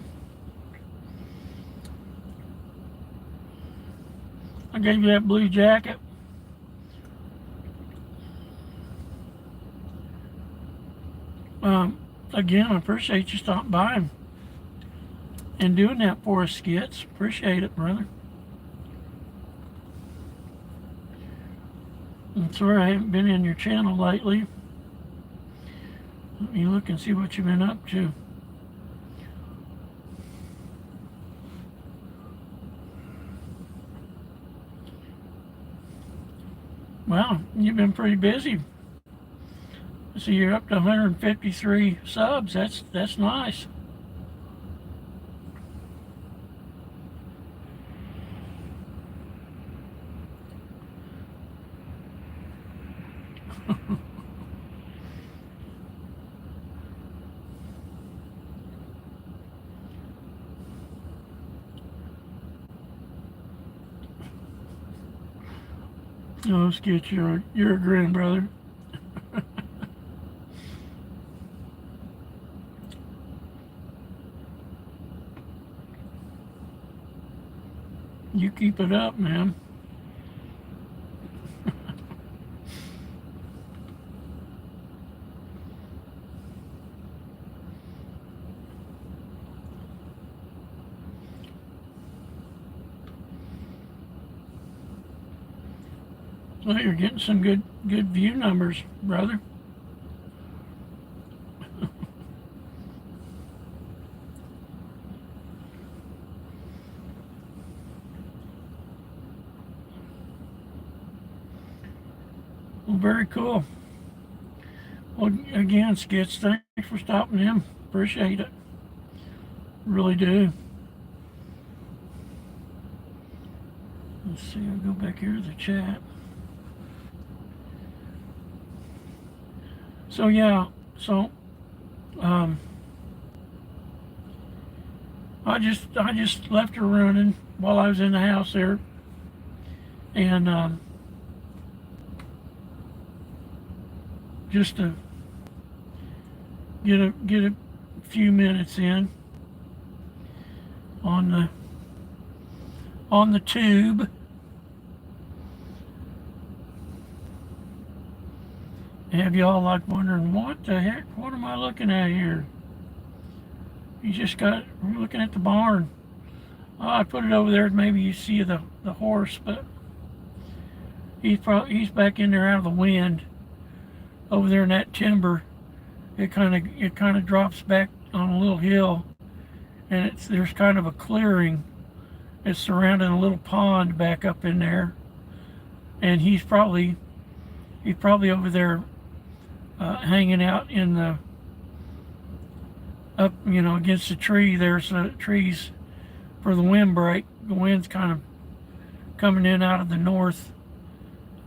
gave you that blue jacket. Again, I appreciate you stopping by and doing that for us, Skits. Appreciate it, brother. I'm sorry I haven't been in your channel lately. Let me look and see what you've been up to. Wow, you've been pretty busy. So you're up to 153 subs. That's nice. Oh, Skit, you're a grin, brother. You keep it up, man. Well, you're getting some good view numbers, brother. Well, very cool. Well, again, Skits, thanks for stopping in. Appreciate it. Really do. Let's see, I'll go back here to the chat. So yeah, I just left her running while I was in the house there, and just to get a few minutes in on the tube. Have y'all like wondering what the heck? What am I looking at here? You just got looking at the barn. Oh, I put it over there. Maybe you see the horse, but he's back in there out of the wind. over there in that timber, it kind of drops back on a little hill, and there's kind of a clearing. It's surrounding a little pond back up in there, and he's probably over there hanging out in the up, against the tree. There's trees for the windbreak. The wind's kind of coming in out of the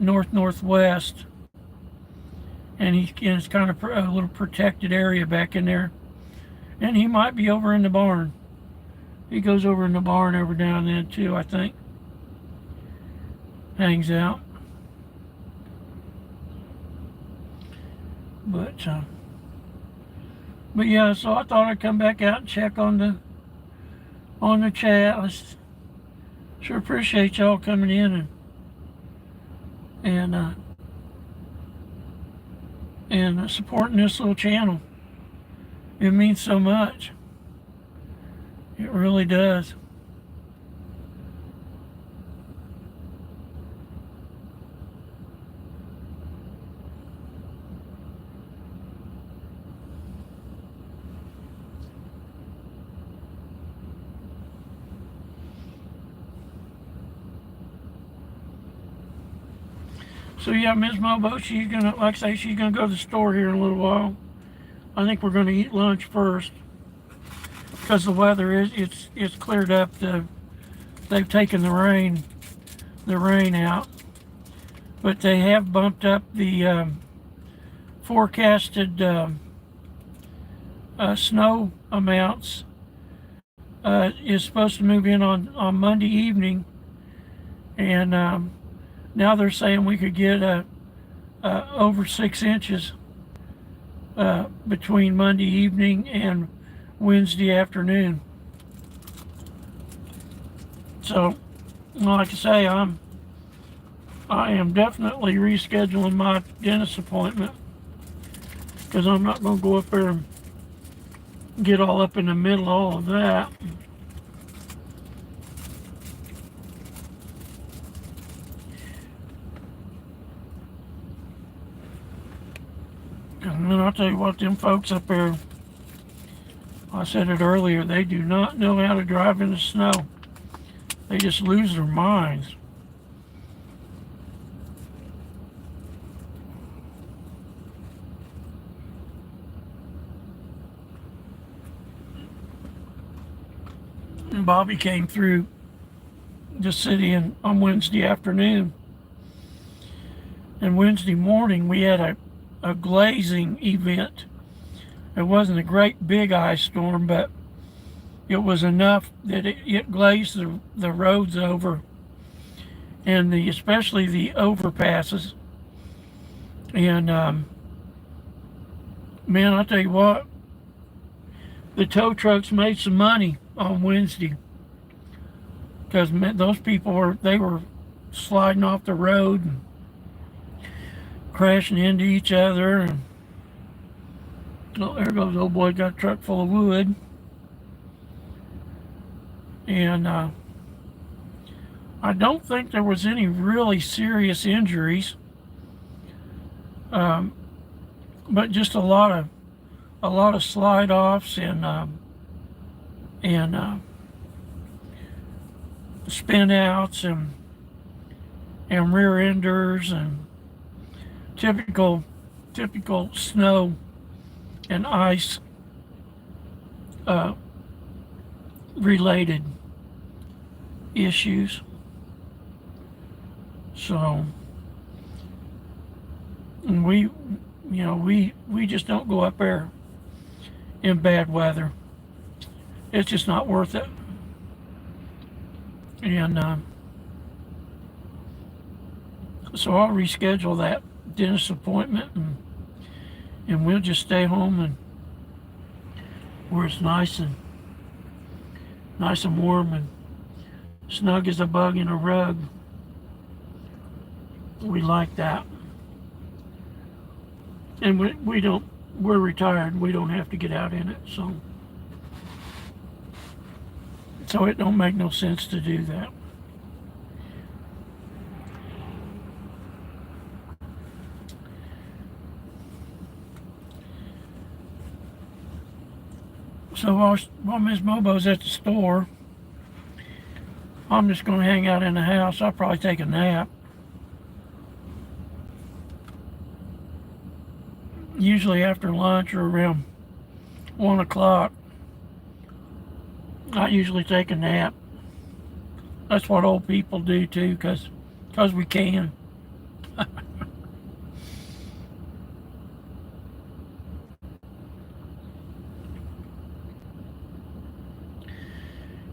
northwest, and it's kind of a little protected area back in there. And he might be over in the barn. He goes over in the barn every now and then too, I think. Hangs out. But yeah, so I thought I'd come back out and check on the chat. I sure appreciate y'all coming in and supporting this little channel. It means so much. It really does. So yeah, Ms. Mobo, she's gonna, like I say, she's gonna go to the store here in a little while. I think we're gonna eat lunch first, because the weather it's cleared up. They've taken the rain out, but they have bumped up the forecasted snow amounts. Is supposed to move in on Monday evening, and now they're saying we could get over 6 inches between Monday evening and Wednesday afternoon. So, like I say, I am definitely rescheduling my dentist appointment, because I'm not going to go up there and get all up in the middle of all of that. And then I'll tell you what, them folks up there, I said it earlier, they do not know how to drive in the snow. They just lose their minds. And Bobby came through the city on Wednesday afternoon. And Wednesday morning we had a glazing event. It wasn't a great big ice storm, but it was enough that it glazed the roads over, and especially the overpasses. And man, I'll tell you what, the tow trucks made some money on Wednesday, because those people were sliding off the road and crashing into each other. And oh, there goes old boy, got a truck full of wood. And I don't think there was any really serious injuries, but just a lot of slide offs and spin outs and rear enders and typical snow and ice related issues. So we just don't go up there in bad weather. It's just not worth it. And so I'll reschedule that dentist appointment, and we'll just stay home and where it's nice and warm and snug as a bug in a rug. We like that. And we're retired. We don't have to get out in it, so it don't make no sense to do that. So while Miss Mobo's at the store, I'm just going to hang out in the house. I'll probably take a nap. Usually after lunch or around 1 o'clock, I usually take a nap. That's what old people do too, because we can.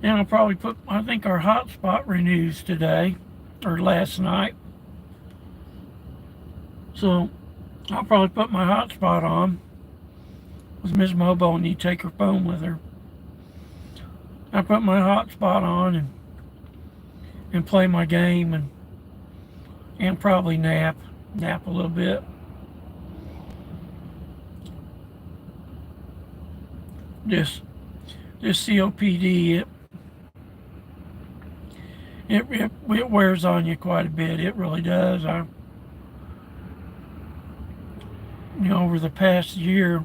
And I'll probably I think our hotspot renews today, or last night. So I'll probably put my hotspot on with Miss Mobo and you take her phone with her. I put my hotspot on and play my game and probably nap a little bit. This COPD, it wears on you quite a bit. It really does. Over the past year,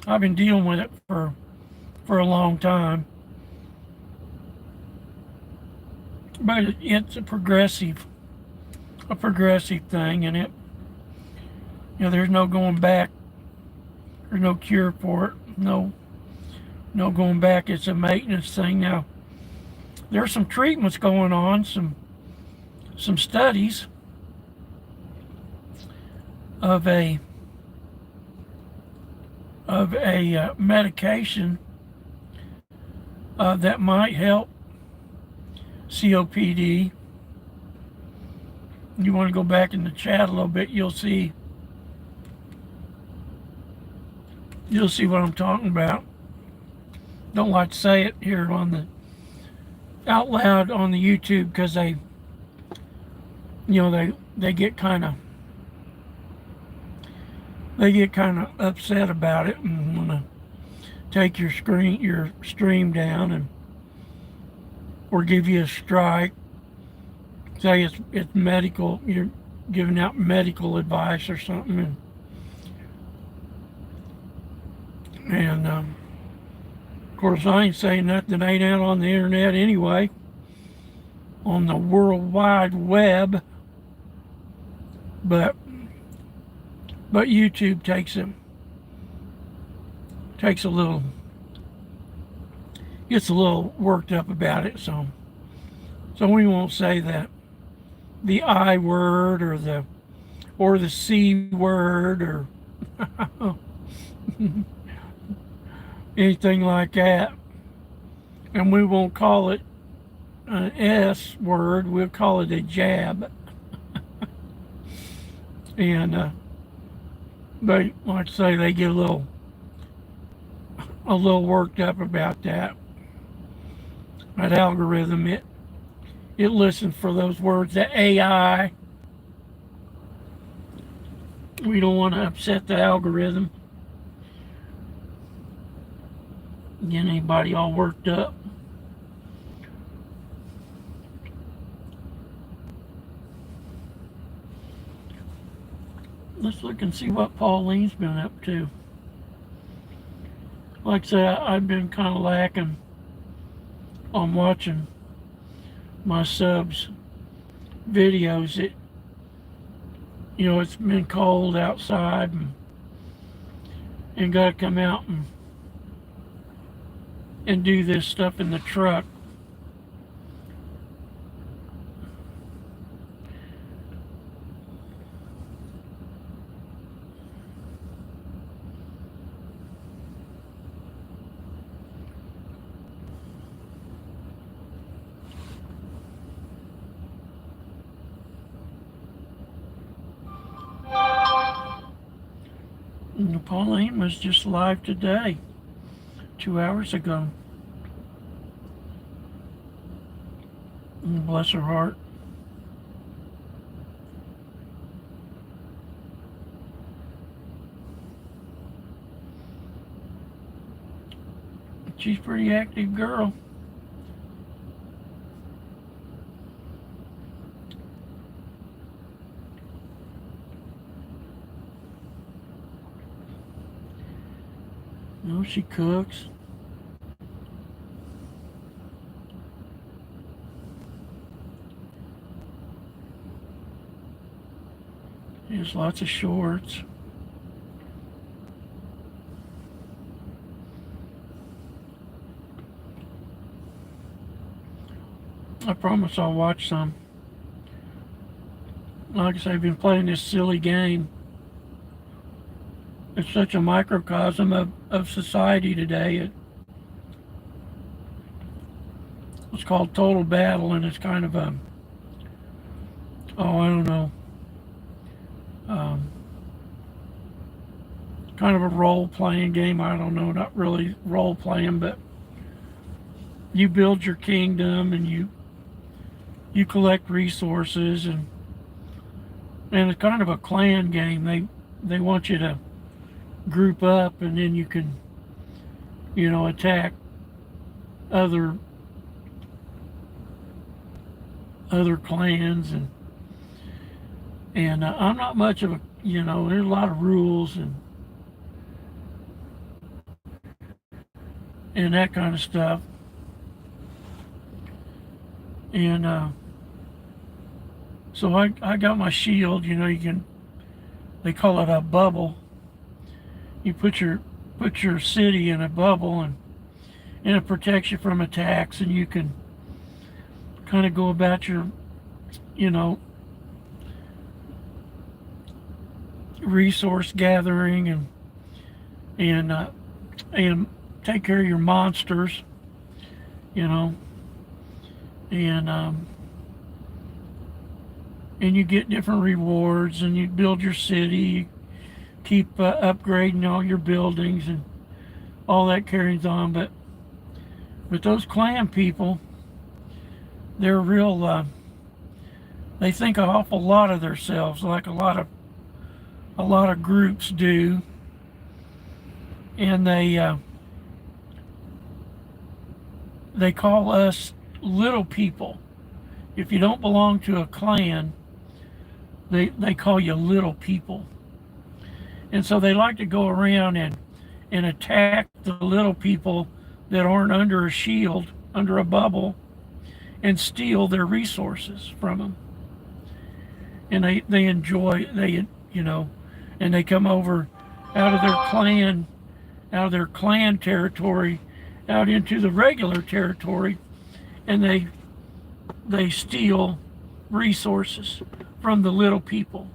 I've been dealing with it for a long time. But it's a progressive thing, and there's no going back. There's no cure for it. No going back. It's a maintenance thing. Now, there's some treatments going on, some studies of a medication that might help COPD. You want to go back in the chat a little bit, you'll see what I'm talking about. Don't like to say it here out loud on the YouTube, because they get kind of upset about it and want to take your stream down or give you a strike. Say it's medical, you're giving out medical advice or something, and of course I ain't saying nothing that ain't out on the internet anyway, on the World Wide Web, but YouTube gets a little worked up about it, so we won't say that the I word or the C word or anything like that, and we won't call it an S word. We'll call it a jab. And like I say, they get a little worked up about that algorithm. It listens for those words, the AI. We don't want to upset the algorithm, get anybody all worked up. Let's look and see what Pauline's been up to. Like I said, I've been kind of lacking on watching my subs videos. It's been cold outside and got to come out and do this stuff in the truck. Pauline was just live today, 2 hours ago. Bless her heart. She's a pretty active girl. She cooks. There's lots of shorts. I promise I'll watch some. Like I say, I've been playing this silly game. It's such a microcosm of society today. It's called Total Battle, and it's kind of a, oh, I don't know, kind of a role-playing game. I don't know, not really role-playing, but you build your kingdom and you collect resources, and it's kind of a clan game. They want you to group up, and then you can, attack other clans, and I'm not much of a, there's a lot of rules and that kind of stuff, and so I got my shield. They call it a bubble. You put your city in a bubble, and it protects you from attacks, and you can kind of go about your, resource gathering and take care of your monsters, and you get different rewards, and you build your city, you keep upgrading all your buildings, and all that carries on. But those clan people, they're real, they think an awful lot of themselves, like a lot of groups do, and they call us little people. If you don't belong to a clan, they call you little people. And so they like to go around and attack the little people that aren't under a shield, under a bubble, and steal their resources from them. And they enjoy, and they come over out of their clan territory, out into the regular territory, and they steal resources from the little people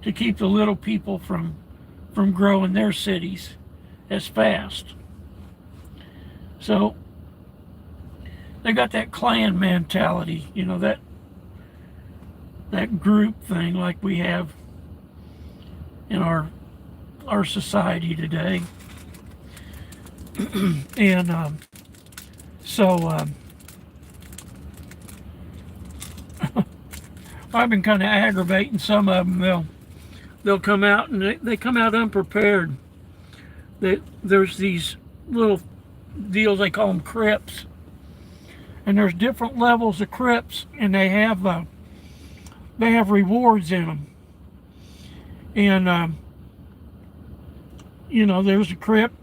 to keep the little people from growing their cities as fast. So they got that clan mentality, that group thing like we have in our society today. And I've been kind of aggravating some of them. They'll come out, and they come out unprepared. There's these little deals, they call them crypts, and there's different levels of crypts, and they have rewards in them. And there's a crypt,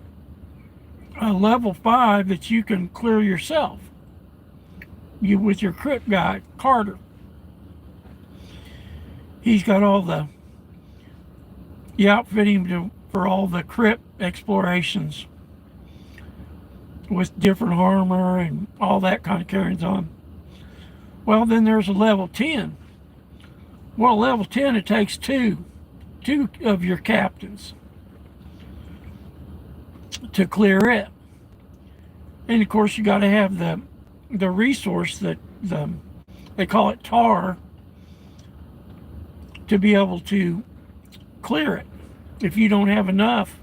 level 5, that you can clear yourself. With your crypt guy, Carter. He's got you outfit him for all the crypt explorations with different armor and all that kind of carries on. Well, then there's a level 10. Well, level 10, it takes two of your captains to clear it. And of course, you got to have the resource that they call it tar, to be able to clear it. If you don't have enough,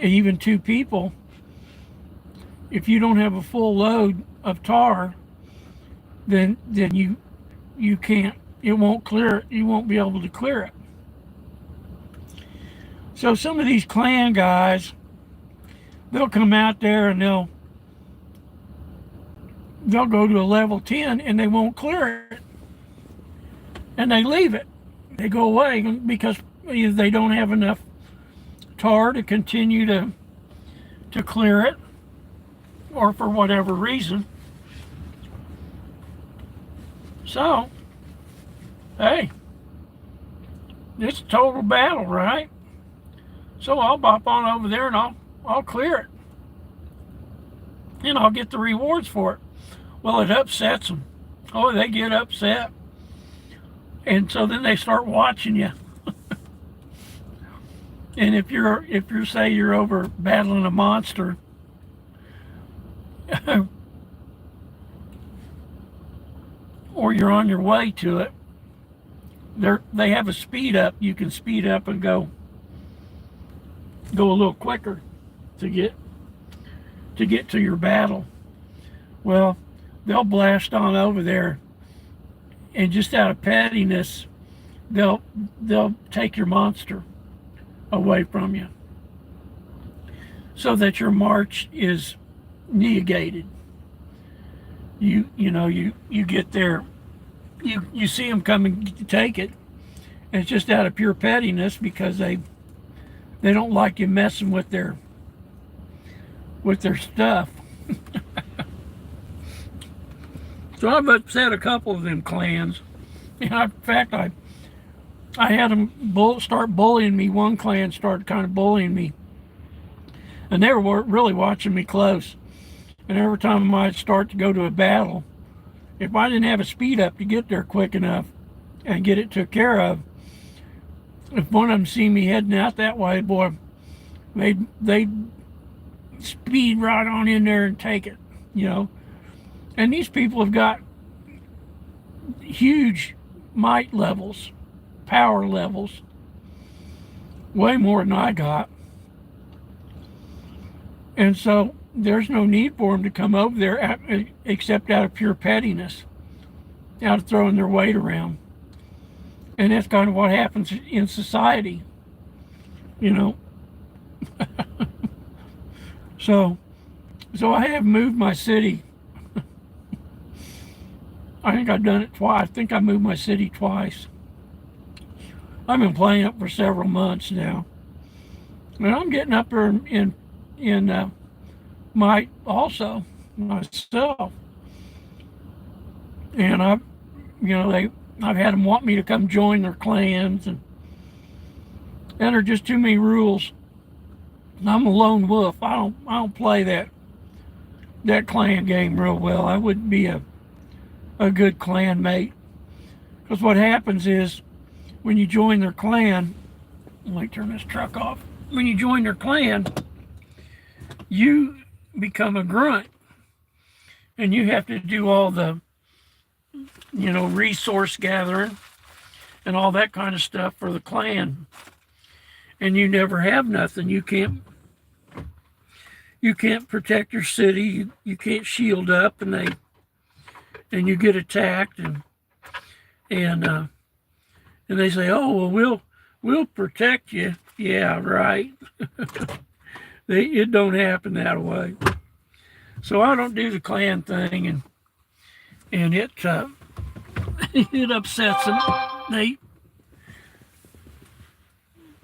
even 2 people, if you don't have a full load of tar, then you can't, it won't clear it. You won't be able to clear it. So some of these clan guys, they'll come out there and they'll go to a level 10 and they won't clear it. And they leave it. They go away because they don't have enough tar to continue to clear it, or for whatever reason. So, hey, It's a total battle, right? So I'll bop on over there and I'll clear it, and I'll get the rewards for it. Well, it upsets them. Oh, they get upset, and so then they start watching you. And if you're say you're over battling a monster, or you're on your way to it, they have a speed up. You can speed up and go a little quicker to get to your battle. Well, they'll blast on over there, and just out of pettiness, they'll take your monster away from you, so that your march is negated. You get there, you see them coming to take it, and it's just out of pure pettiness because they don't like you messing with their stuff. So I've upset a couple of them clans. In fact, I had them start bullying me. One clan started kind of bullying me, and they were really watching me close. And every time I'd start to go to a battle, if I didn't have a speed up to get there quick enough and get it took care of, if one of them see me heading out that way, boy, they'd speed right on in there and take it, you know. And these people have got huge might levels, power levels, way more than I got. And so there's no need for them to come over there except out of pure pettiness, out of throwing their weight around. And that's kind of what happens in society, you know. So I have moved my city. I think I've done it twice. I think I moved my city twice. I've been playing it for several months now, and I'm getting up there in might also myself. And I've had them want me to come join their clans, and there are just too many rules. I'm a lone wolf. I don't play that clan game real well. I wouldn't be a good clan mate, because what happens is when you join their clan, let me turn this truck off. When you join their clan, you become a grunt, and you have to do all the resource gathering and all that kind of stuff for the clan, and you never have nothing. You can't protect your city. You can't shield up, and you get attacked, and they say, oh, well, we'll protect you. Yeah, right. It don't happen that way. So I don't do the clan thing, and it it upsets them.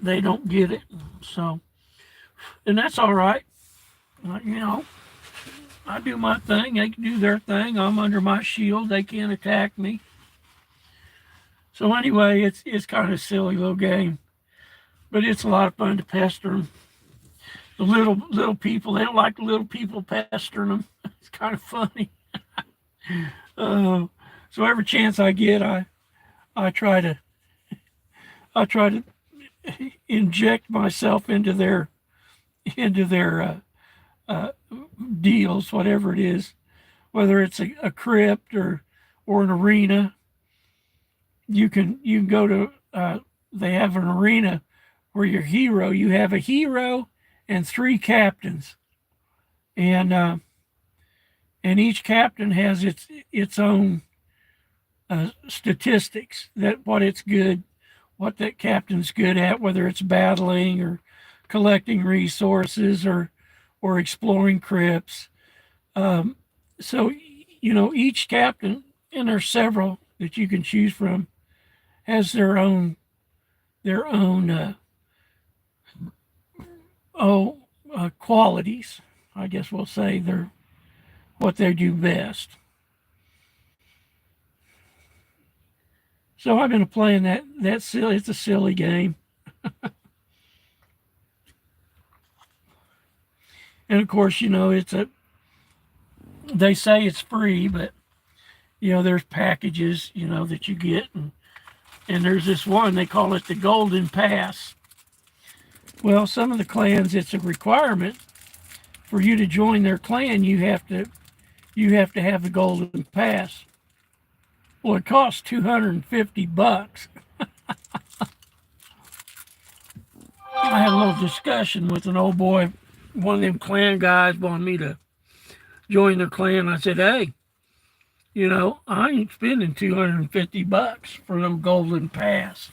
They don't get it. So, and that's all right. I do my thing. They can do their thing. I'm under my shield. They can't attack me. So anyway, it's kind of a silly little game, but it's a lot of fun to pester them. The little people, they don't like the little people pestering them. It's kind of funny. So every chance I get, I try to inject myself into their deals, whatever it is, whether it's a crypt or an arena. You can go to they have an arena where you have a hero and 3 captains, and each captain has its own statistics, that what that captain's good at, whether it's battling or collecting resources or exploring crypts. So each captain, and there's several that you can choose from, has their own qualities. I guess we'll say they're what they do best. So I've been playing that silly. It's a silly game, and of course, it's a. They say it's free, but there's packages that you get, and there's this one they call it the Golden Pass. Well, some of the clans, it's a requirement for you to join their clan. You have to have the Golden Pass. Well, it costs $250. I had a little discussion with an old boy. One of them clan guys wanted me to join their clan. I said, hey, I ain't spending $250 for them Golden Pass.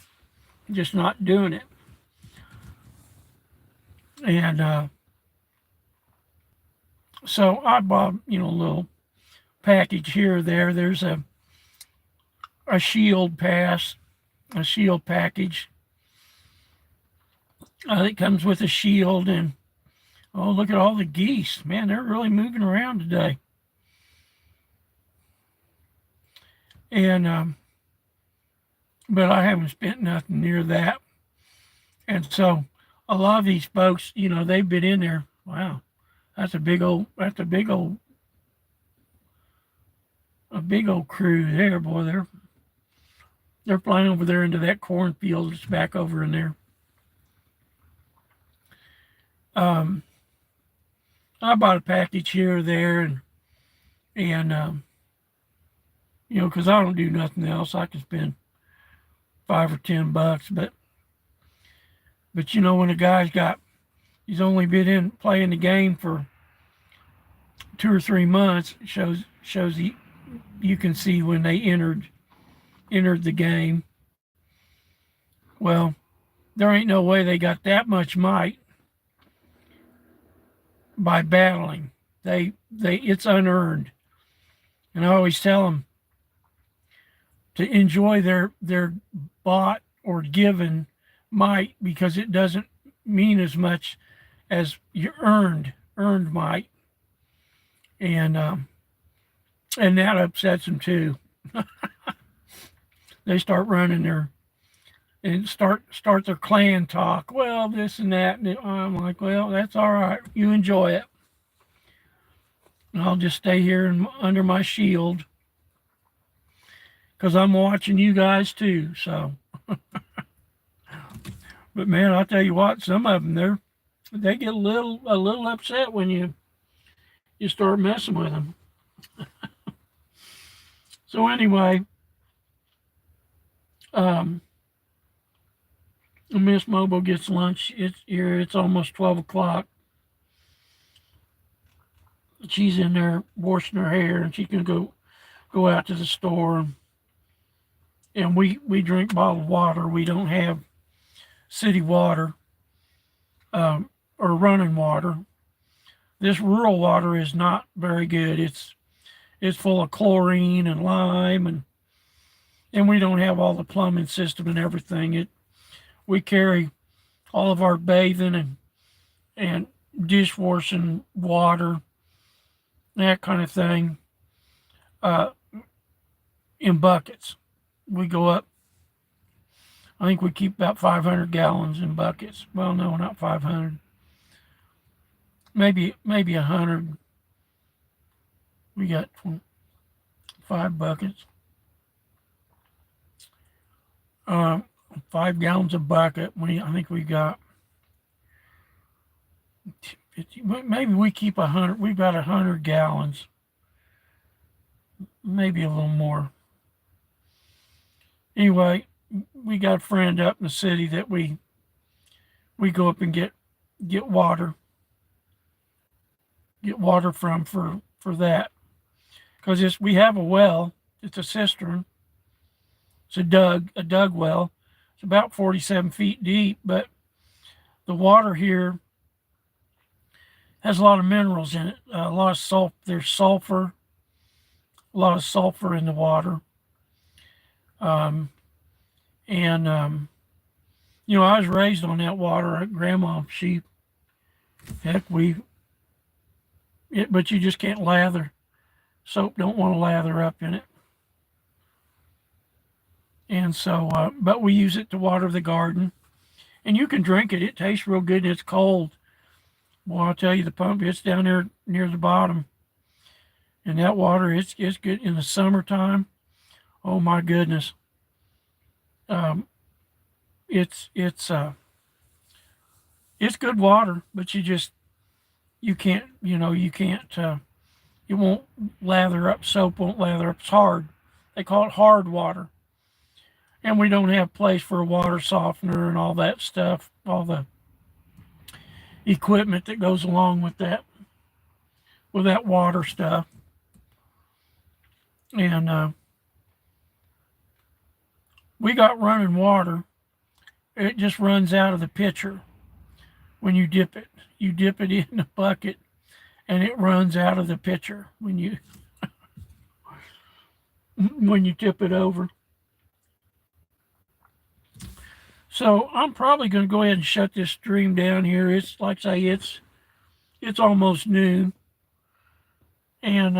Just not doing it. And so I bought, a little package here or there. There's a shield pass, a shield package. It comes with a shield, and oh, look at all the geese. Man, they're really moving around today. And but I haven't spent nothing near that. And so a lot of these folks, they've been in there. Wow, that's a big old crew there, boy. They're flying over there into that cornfield that's back over in there. I bought a package here or there, and because I don't do nothing else, I can spend $5 or $10, but when a guy's he's only been playing the game for 2 or 3 months, it shows you can see when they entered the game. Well, there ain't no way they got that much might by battling. It's unearned. And I always tell them to enjoy their bought or given might, because it doesn't mean as much as your earned might. And that upsets them too. They start running and start their clan talk. Well, this and that. And I'm like, well, that's all right. You enjoy it. And I'll just stay here under my shield, because I'm watching you guys too. So, but man, I'll tell you what, some of them they get a little upset when you start messing with them. So anyway, Miss Mobo gets lunch. It's almost 12 o'clock. She's in there washing her hair, and she can go out to the store, and we drink bottled water. We don't have city water or running water. This rural water is not very good. It's full of chlorine and lime, and we don't have all the plumbing system and everything. We carry all of our bathing and dishwashing water, that kind of thing, in buckets. We go up. I think we keep about 500 gallons in buckets. Well, no, not 500. Maybe 100. We got 5 buckets. 5 gallons a bucket. I think we got 50. Maybe we keep 100. We've got 100 gallons. Maybe a little more. Anyway, we got a friend up in the city that we go up and get water. Get water from for that, because we have a well. It's a cistern. It's a dug well. It's about 47 feet deep, but the water here has a lot of minerals in it. A lot of salt. There's sulfur. A lot of sulfur in the water. I was raised on that water. Grandma, but you just can't lather. Soap don't want to lather up in it. And so, but we use it to water the garden. And you can drink it. It tastes real good and it's cold. Well, I'll tell you, the pump, it's down there near the bottom. And that water, it's good in the summertime. Oh my goodness. Um, it's it's uh it's good water, but you can't, you can't, it won't lather up. Soap won't lather up. It's hard. They call it hard water. And we don't have place for a water softener and all that stuff, all the equipment that goes along with that water stuff. And we got running water. It just runs out of the pitcher when you dip it. You dip it in the bucket and it runs out of the pitcher when you tip it over. So I'm probably going to go ahead and shut this stream down here. It's like I say, it's almost noon, and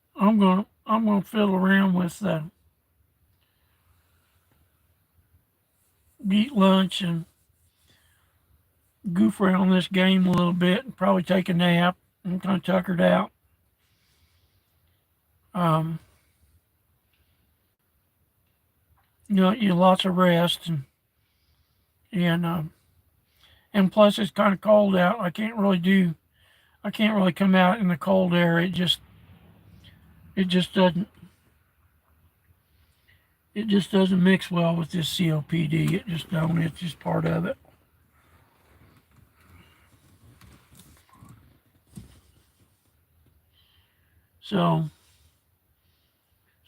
I'm gonna fiddle around with eat lunch and goof around this game a little bit, and probably take a nap. I'm kind of tuckered out. Um, you lots of rest and and plus it's kind of cold out. I can't really come out in the cold air. It just doesn't it just doesn't mix well with this COPD. It just don't. It's just part of it. So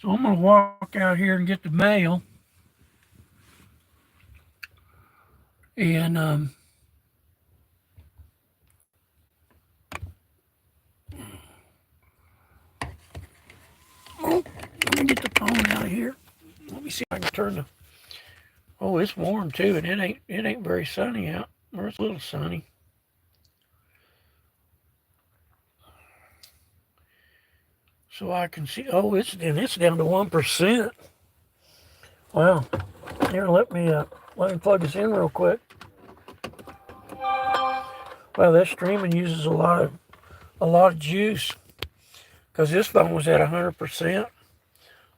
I'm gonna walk out here and get the mail, and oh, let me get the phone out of here. Let me see if I can turn the. Oh, it's warm too, and it ain't very sunny out. Or it's a little sunny. So I can see. Oh, it's down to 1%. Wow. Here, let me plug this in real quick. Well, that streaming uses a lot of juice because this phone was at 100%.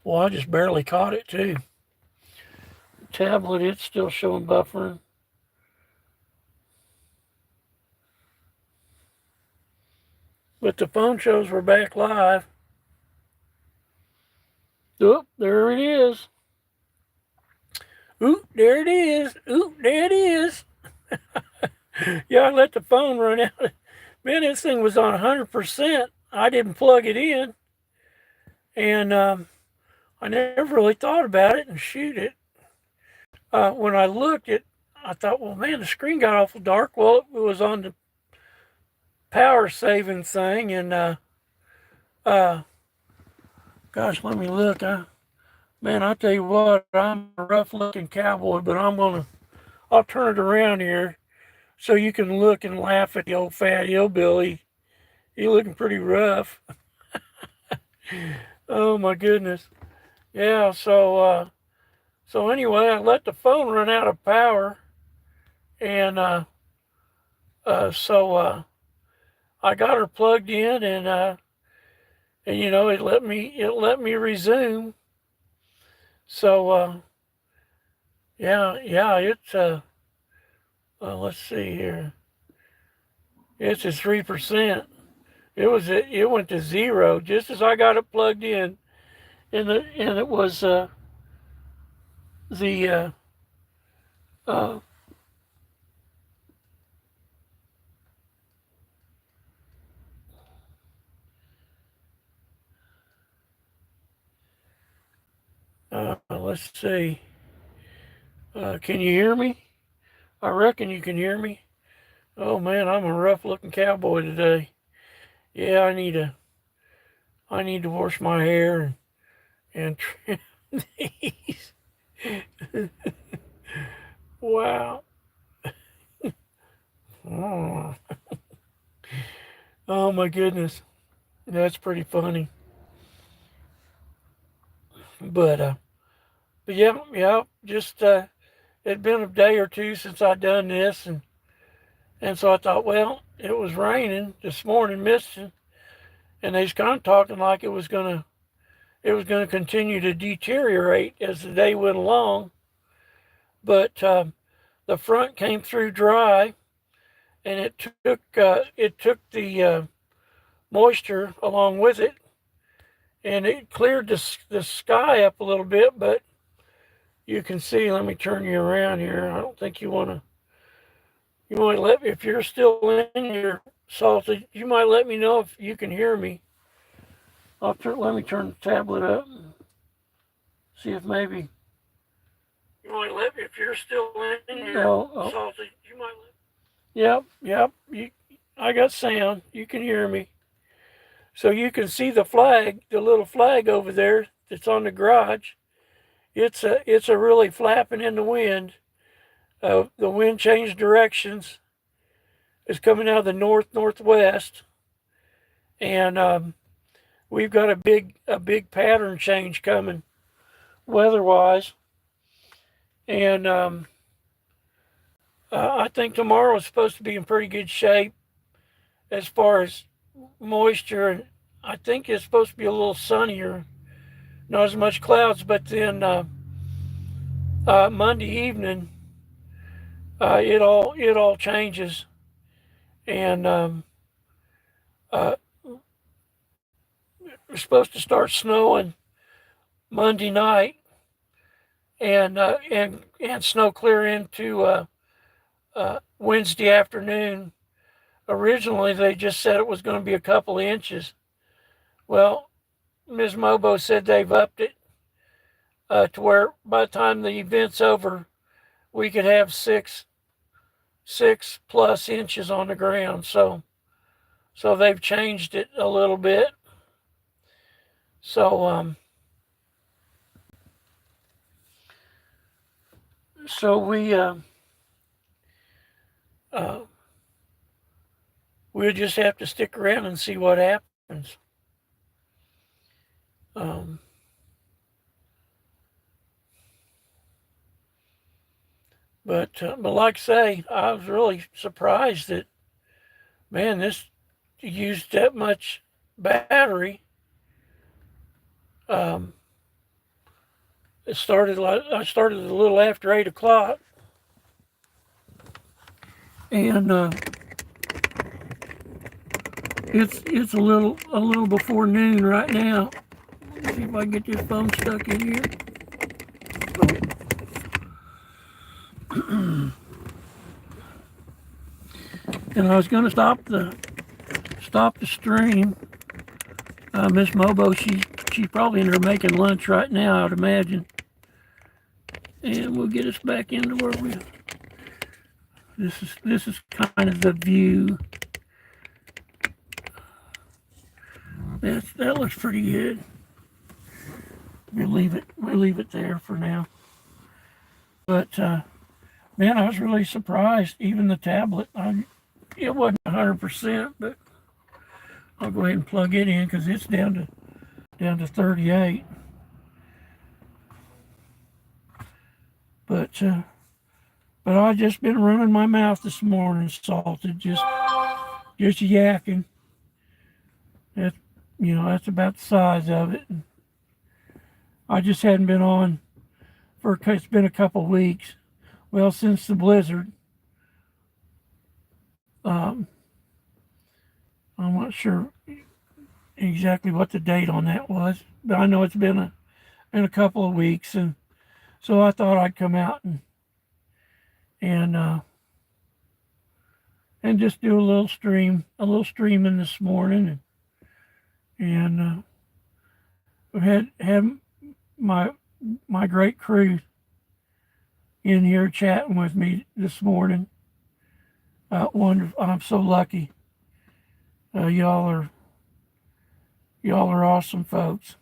Well, I just barely caught it too. Tablet, it's still showing buffering. But the phone shows we're back live. Oop, there it is. Oop, there it is. Oop, there it is. Yeah, I let the phone run out. Man, this thing was on 100%. I didn't plug it in. And I never really thought about it and shoot it. When I looked at, I thought, well, man, the screen got awful dark. Well, it was on the power saving thing, and gosh, let me look. Man, I tell you what, I'm a rough looking cowboy, but I'll turn it around here so you can look and laugh at the old fat hillbilly. He's looking pretty rough. Oh my goodness. Yeah, so anyway, I let the phone run out of power, and so I got her plugged in, and it let me resume. So yeah, it's let's see here. It's at 3%. It went to 0 just as I got it plugged in, and it was the let's see. Can you hear me? I reckon you can hear me. Oh man, I'm a rough looking cowboy today. Yeah, I need to wash my hair and trim these. Wow. Oh. Oh my goodness. That's pretty funny. But yeah, just it'd been a day or two since I'd done this, and so I thought, well, it was raining this morning, misting, and they was kind of talking like it was gonna continue to deteriorate as the day went along. But the front came through dry, and it took the moisture along with it, and it cleared the sky up a little bit. But you can see. Let me turn you around here. I don't think you want to. You might let me, if you're still in here, Salted. You might let me know if you can hear me. Let me turn the tablet up. See if maybe. You might let me, if you're still in here, Salted. You might let. Yep. I got sound. You can hear me. So you can see the flag, the little flag over there that's on the garage. It's a really flapping in the wind. The wind changed directions. It's coming out of the northwest, and we've got a big pattern change coming, weather-wise. And I think tomorrow is supposed to be in pretty good shape as far as moisture, and I think it's supposed to be a little sunnier, not as much clouds. But then Monday evening, it all changes, and we're supposed to start snowing Monday night, and snow clear into Wednesday afternoon. Originally, they just said it was going to be a couple inches. Well, Ms. Mobo said they've upped it to where by the time the event's over, we could have 6+ inches on the ground. So they've changed it a little bit. So we'll just have to stick around and see what happens. But like I say, I was really surprised that, man, this used that much battery. I started a little after 8 o'clock, and it's a little before noon right now. Let's see if I can get this phone stuck in here. And I was going to stop the stream. Miss Mobo, she's probably in there making lunch right now, I'd imagine. And we'll get us back into where we. This is kind of the view. That looks pretty good. We'll leave it there for now. But man, I was really surprised. Even the tablet, it wasn't 100%, but I'll go ahead and plug it in because it's down to 38. But I've just been running my mouth this morning, Salted, just yakking. That's about the size of it. And I just hadn't been on it's been a couple of weeks. Well, since the blizzard. I'm not sure exactly what the date on that was, but I know it's been a couple of weeks, and so I thought I'd come out and just do a little streaming this morning, and we've had my great crew in here chatting with me this morning. Wonderful! I'm so lucky. Y'all are awesome folks.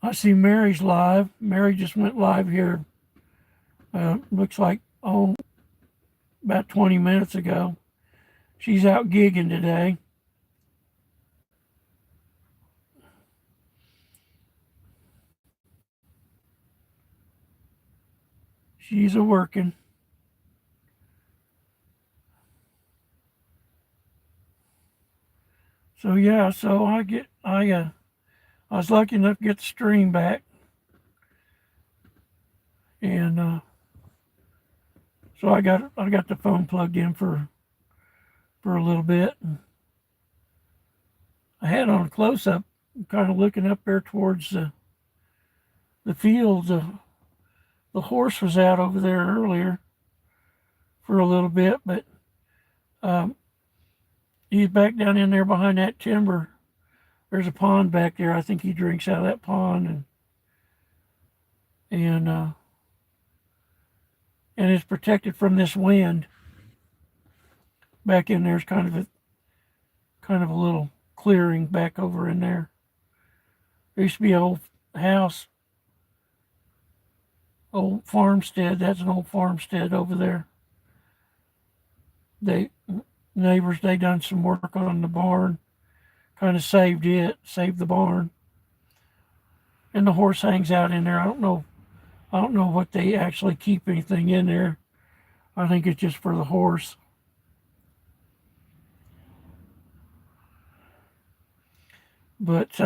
I see Mary's live. Mary just went live here. Looks like about 20 minutes ago. She's out gigging today. She's a working. So yeah, so I was lucky enough to get the stream back, and so I got the phone plugged in for a little bit. And I had on a close up, kind of looking up there towards the fields. The horse was out over there earlier for a little bit, but um, he's back down in there behind that timber. There's a pond back there. I think he drinks out of that pond, and it's protected from this wind. Back in there's kind of a little clearing back over in there. There used to be an old house, old farmstead. That's an old farmstead over there. They neighbors, they done some work on the barn, kind of saved the barn, and the horse hangs out in there. I don't know what they actually keep anything in there. I think it's just for the horse. But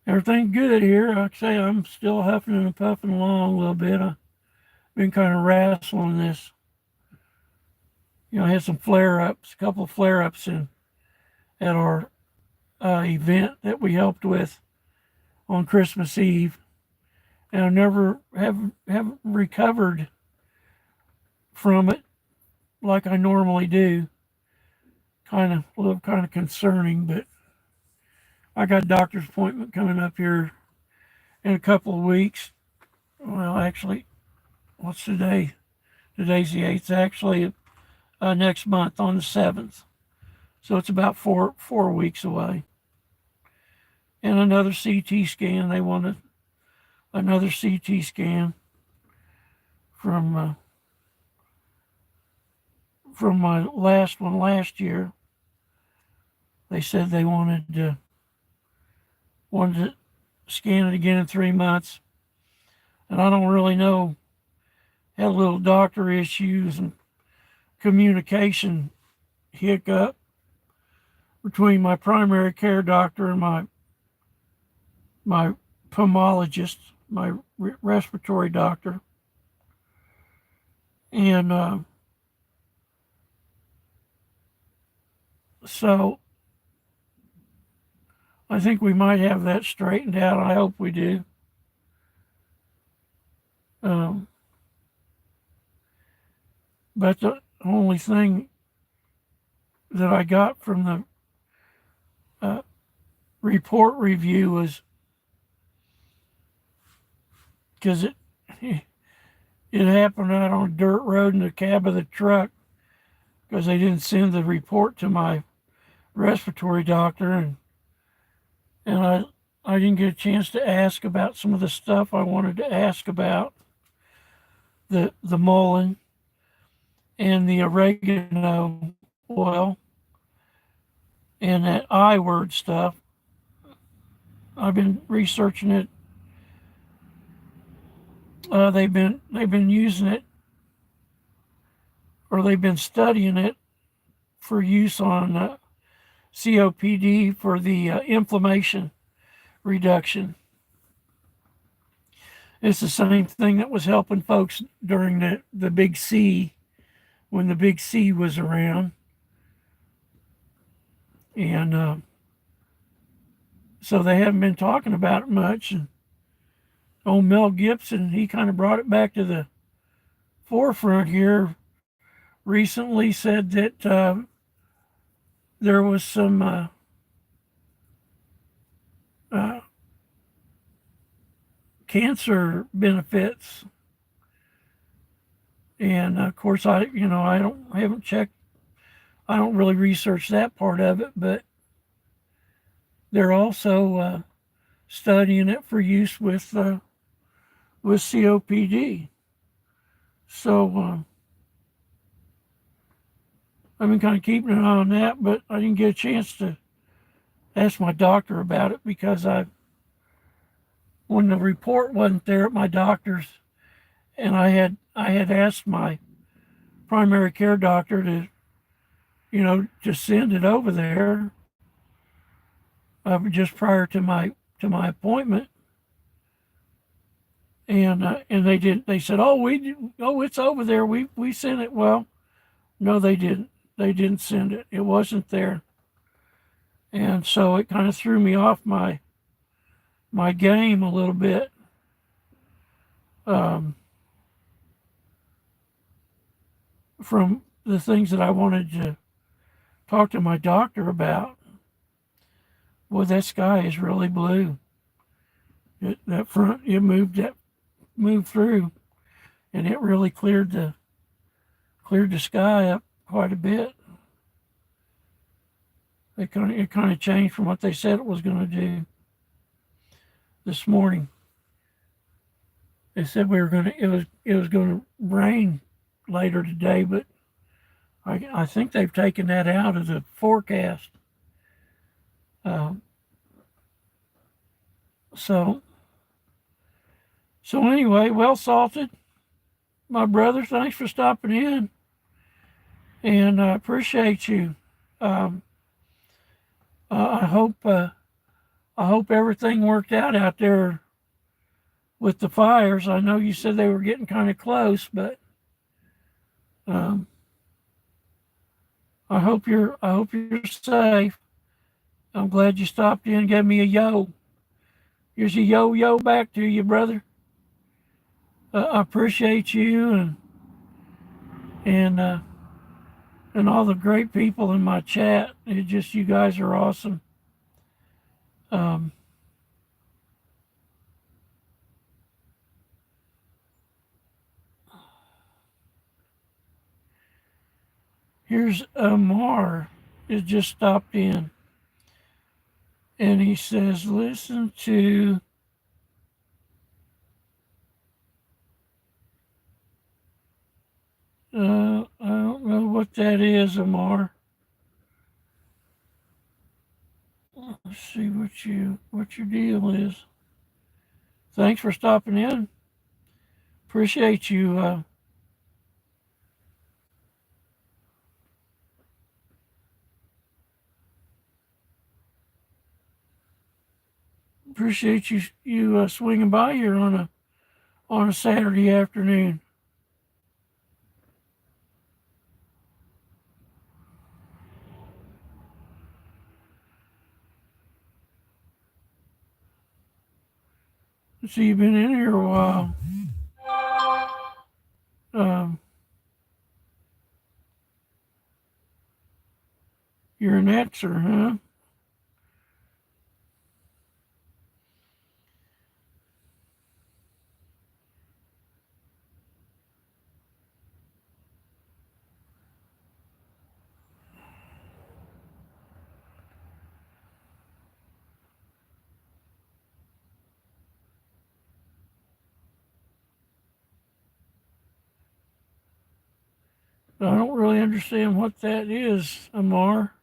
everything's good here. Like I say, I'm still huffing and puffing along a little bit. I've been kind of wrestling this. I had some flare-ups, a couple of flare-ups at our event that we helped with on Christmas Eve, and I never have recovered from it like I normally do. Kind of concerning, but I got a doctor's appointment coming up here in a couple of weeks. Well, actually, what's today? Today's the 8th. Actually, next month on the 7th. So it's about four weeks away. And another CT scan. They wanted another CT scan from my last one last year. They said they wanted to scan it again in 3 months. And I don't really know. Had a little doctor issues and communication hiccup between my primary care doctor and my pulmonologist, my respiratory doctor. And so I think we might have that straightened out. I hope we do. But the only thing that I got from the report review was because it happened out on a dirt road in the cab of the truck because they didn't send the report to my respiratory doctor, and I didn't get a chance to ask about some of the stuff I wanted to ask about, the mullein and the oregano oil and that I word stuff. I've been researching it. They've been using it, or they've been studying it for use on COPD for the inflammation reduction. It's the same thing that was helping folks during the Big C, when the Big C was around. And so they haven't been talking about it much. And old Mel Gibson, he kind of brought it back to the forefront here recently, said that there was some cancer benefits. And of course, I haven't checked. I don't really research that part of it, but they're also studying it for use with COPD. So I've been kind of keeping an eye on that, but I didn't get a chance to ask my doctor about it because when the report wasn't there at my doctor's, and I had asked my primary care doctor to, to send it over there just prior to my appointment, and they did. They said, "Oh, it's over there. We sent it." Well, no, they didn't. They didn't send it. It wasn't there, and so it kind of threw me off my game a little bit. Um, from the things that I wanted to talk to my doctor about. Boy, that sky is really blue. That front, it moved through, and it really cleared the sky up quite a bit. It kind of changed from what they said it was going to do this morning. They said it was going to rain later today, but I think they've taken that out of the forecast. So anyway, well, Salted, my brother, thanks for stopping in, and I appreciate you. Um, I hope everything worked out there with the fires. I know you said they were getting kind of close, but um, I hope you're safe. I'm glad you stopped in and gave me a yo. Here's a yo back to you, brother. I appreciate you and and all the great people in my chat. You guys are awesome. Um, Here's Amar. It just stopped in, and he says, "Listen to." I don't know what that is, Amar. Let's see what your deal is. Thanks for stopping in. Appreciate you. Appreciate you swinging by here on a Saturday afternoon. So you've been in here a while. Um, you're an Xer, huh? I don't really understand what that is, Amar.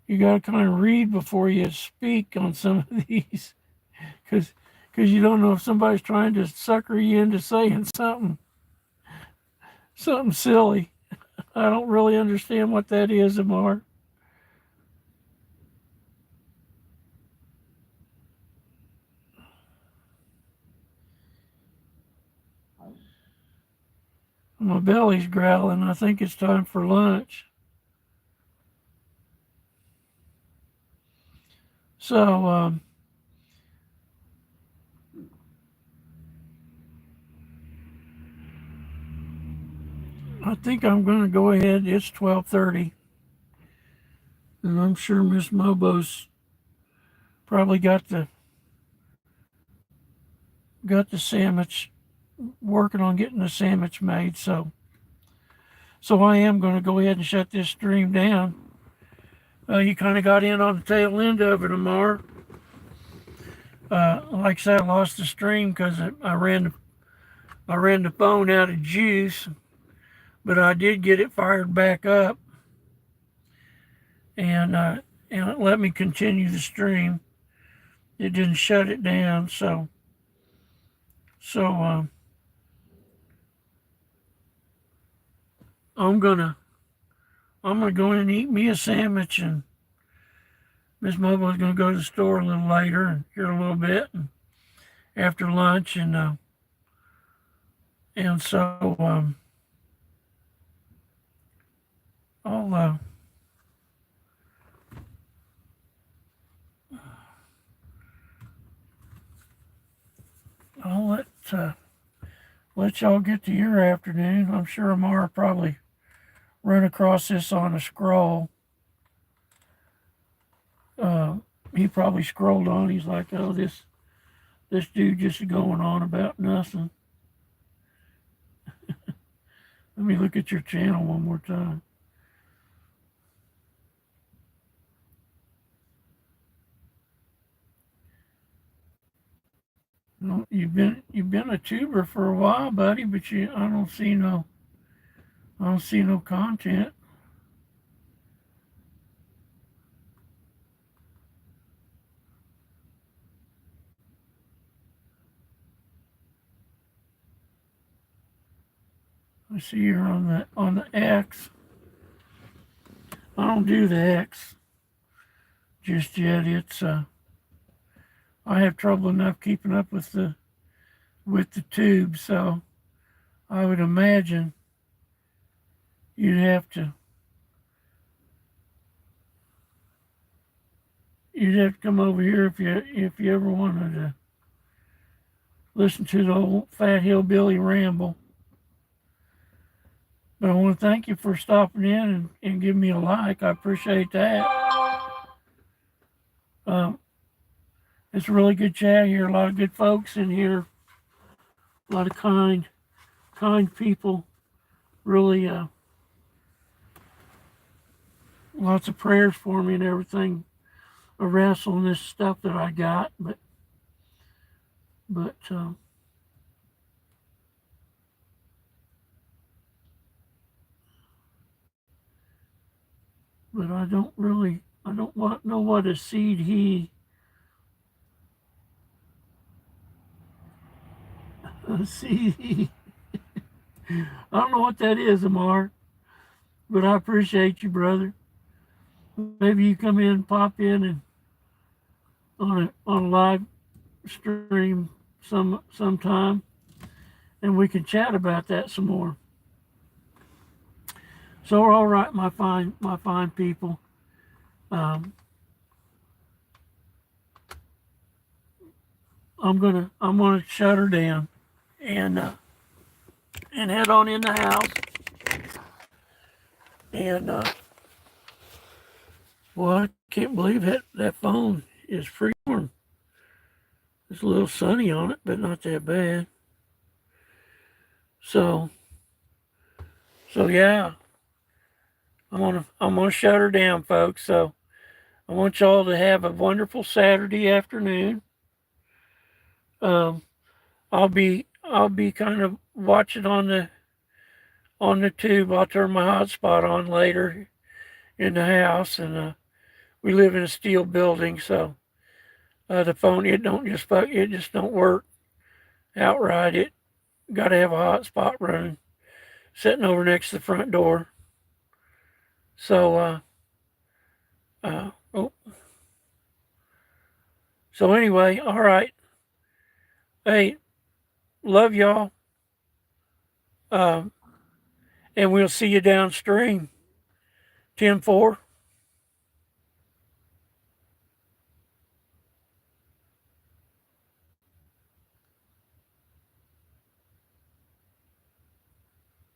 You got to kind of read before you speak on some of these, because you don't know if somebody's trying to sucker you into saying something silly. I don't really understand what that is, Amar. My belly's growling. I think it's time for lunch. So, I think I'm going to go ahead. It's 12:30, and I'm sure Miss Mobo's probably got the sandwich, working on getting the sandwich made. So I am going to go ahead and shut this stream down. You kind of got in on the tail end of it, Amar. Like I said, I lost the stream because I ran I ran the phone out of juice, but I did get it fired back up, and it let me continue the stream. It didn't shut it down, so I'm gonna go in and eat me a sandwich, and Miss Mobo is gonna go to the store a little later and here a little bit and after lunch, and so I'll I'll let y'all get to your afternoon. I'm sure Amar probably run across this on a scroll. He probably scrolled on. He's like, oh, this dude just going on about nothing. Let me look at your channel one more time. No, you've been a tuber for a while, buddy, but I don't see no content. I see you're on the X. I don't do the X just yet. It's I have trouble enough keeping up with the tube, so I would imagine you'd have to come over here if you ever wanted to listen to the old fat hillbilly ramble. But I want to thank you for stopping in and giving me a like. I appreciate that. It's a really good chat here. A lot of good folks in here. A lot of kind people. Really, lots of prayers for me and everything. Wrestling this stuff that I got, but I don't know what a seed he. A seed he. I don't know what that is, Amar, but I appreciate you, brother. Maybe you come in, pop in, and on a live stream sometime, and we can chat about that some more. So, all right, my fine people. I'm gonna shut her down and head on in the house. And well, I can't believe that phone is freeform. It's a little sunny on it, but not that bad. So yeah, I'm gonna shut her down, folks. So I want y'all to have a wonderful Saturday afternoon. I'll be kind of watching on the tube. I'll turn my hotspot on later in the house, and we live in a steel building, so the phone it just don't work outright. It got to have a hotspot running, sitting over next to the front door. So oh, so anyway, all right. Hey, love y'all. And we'll see you downstream. 10-4.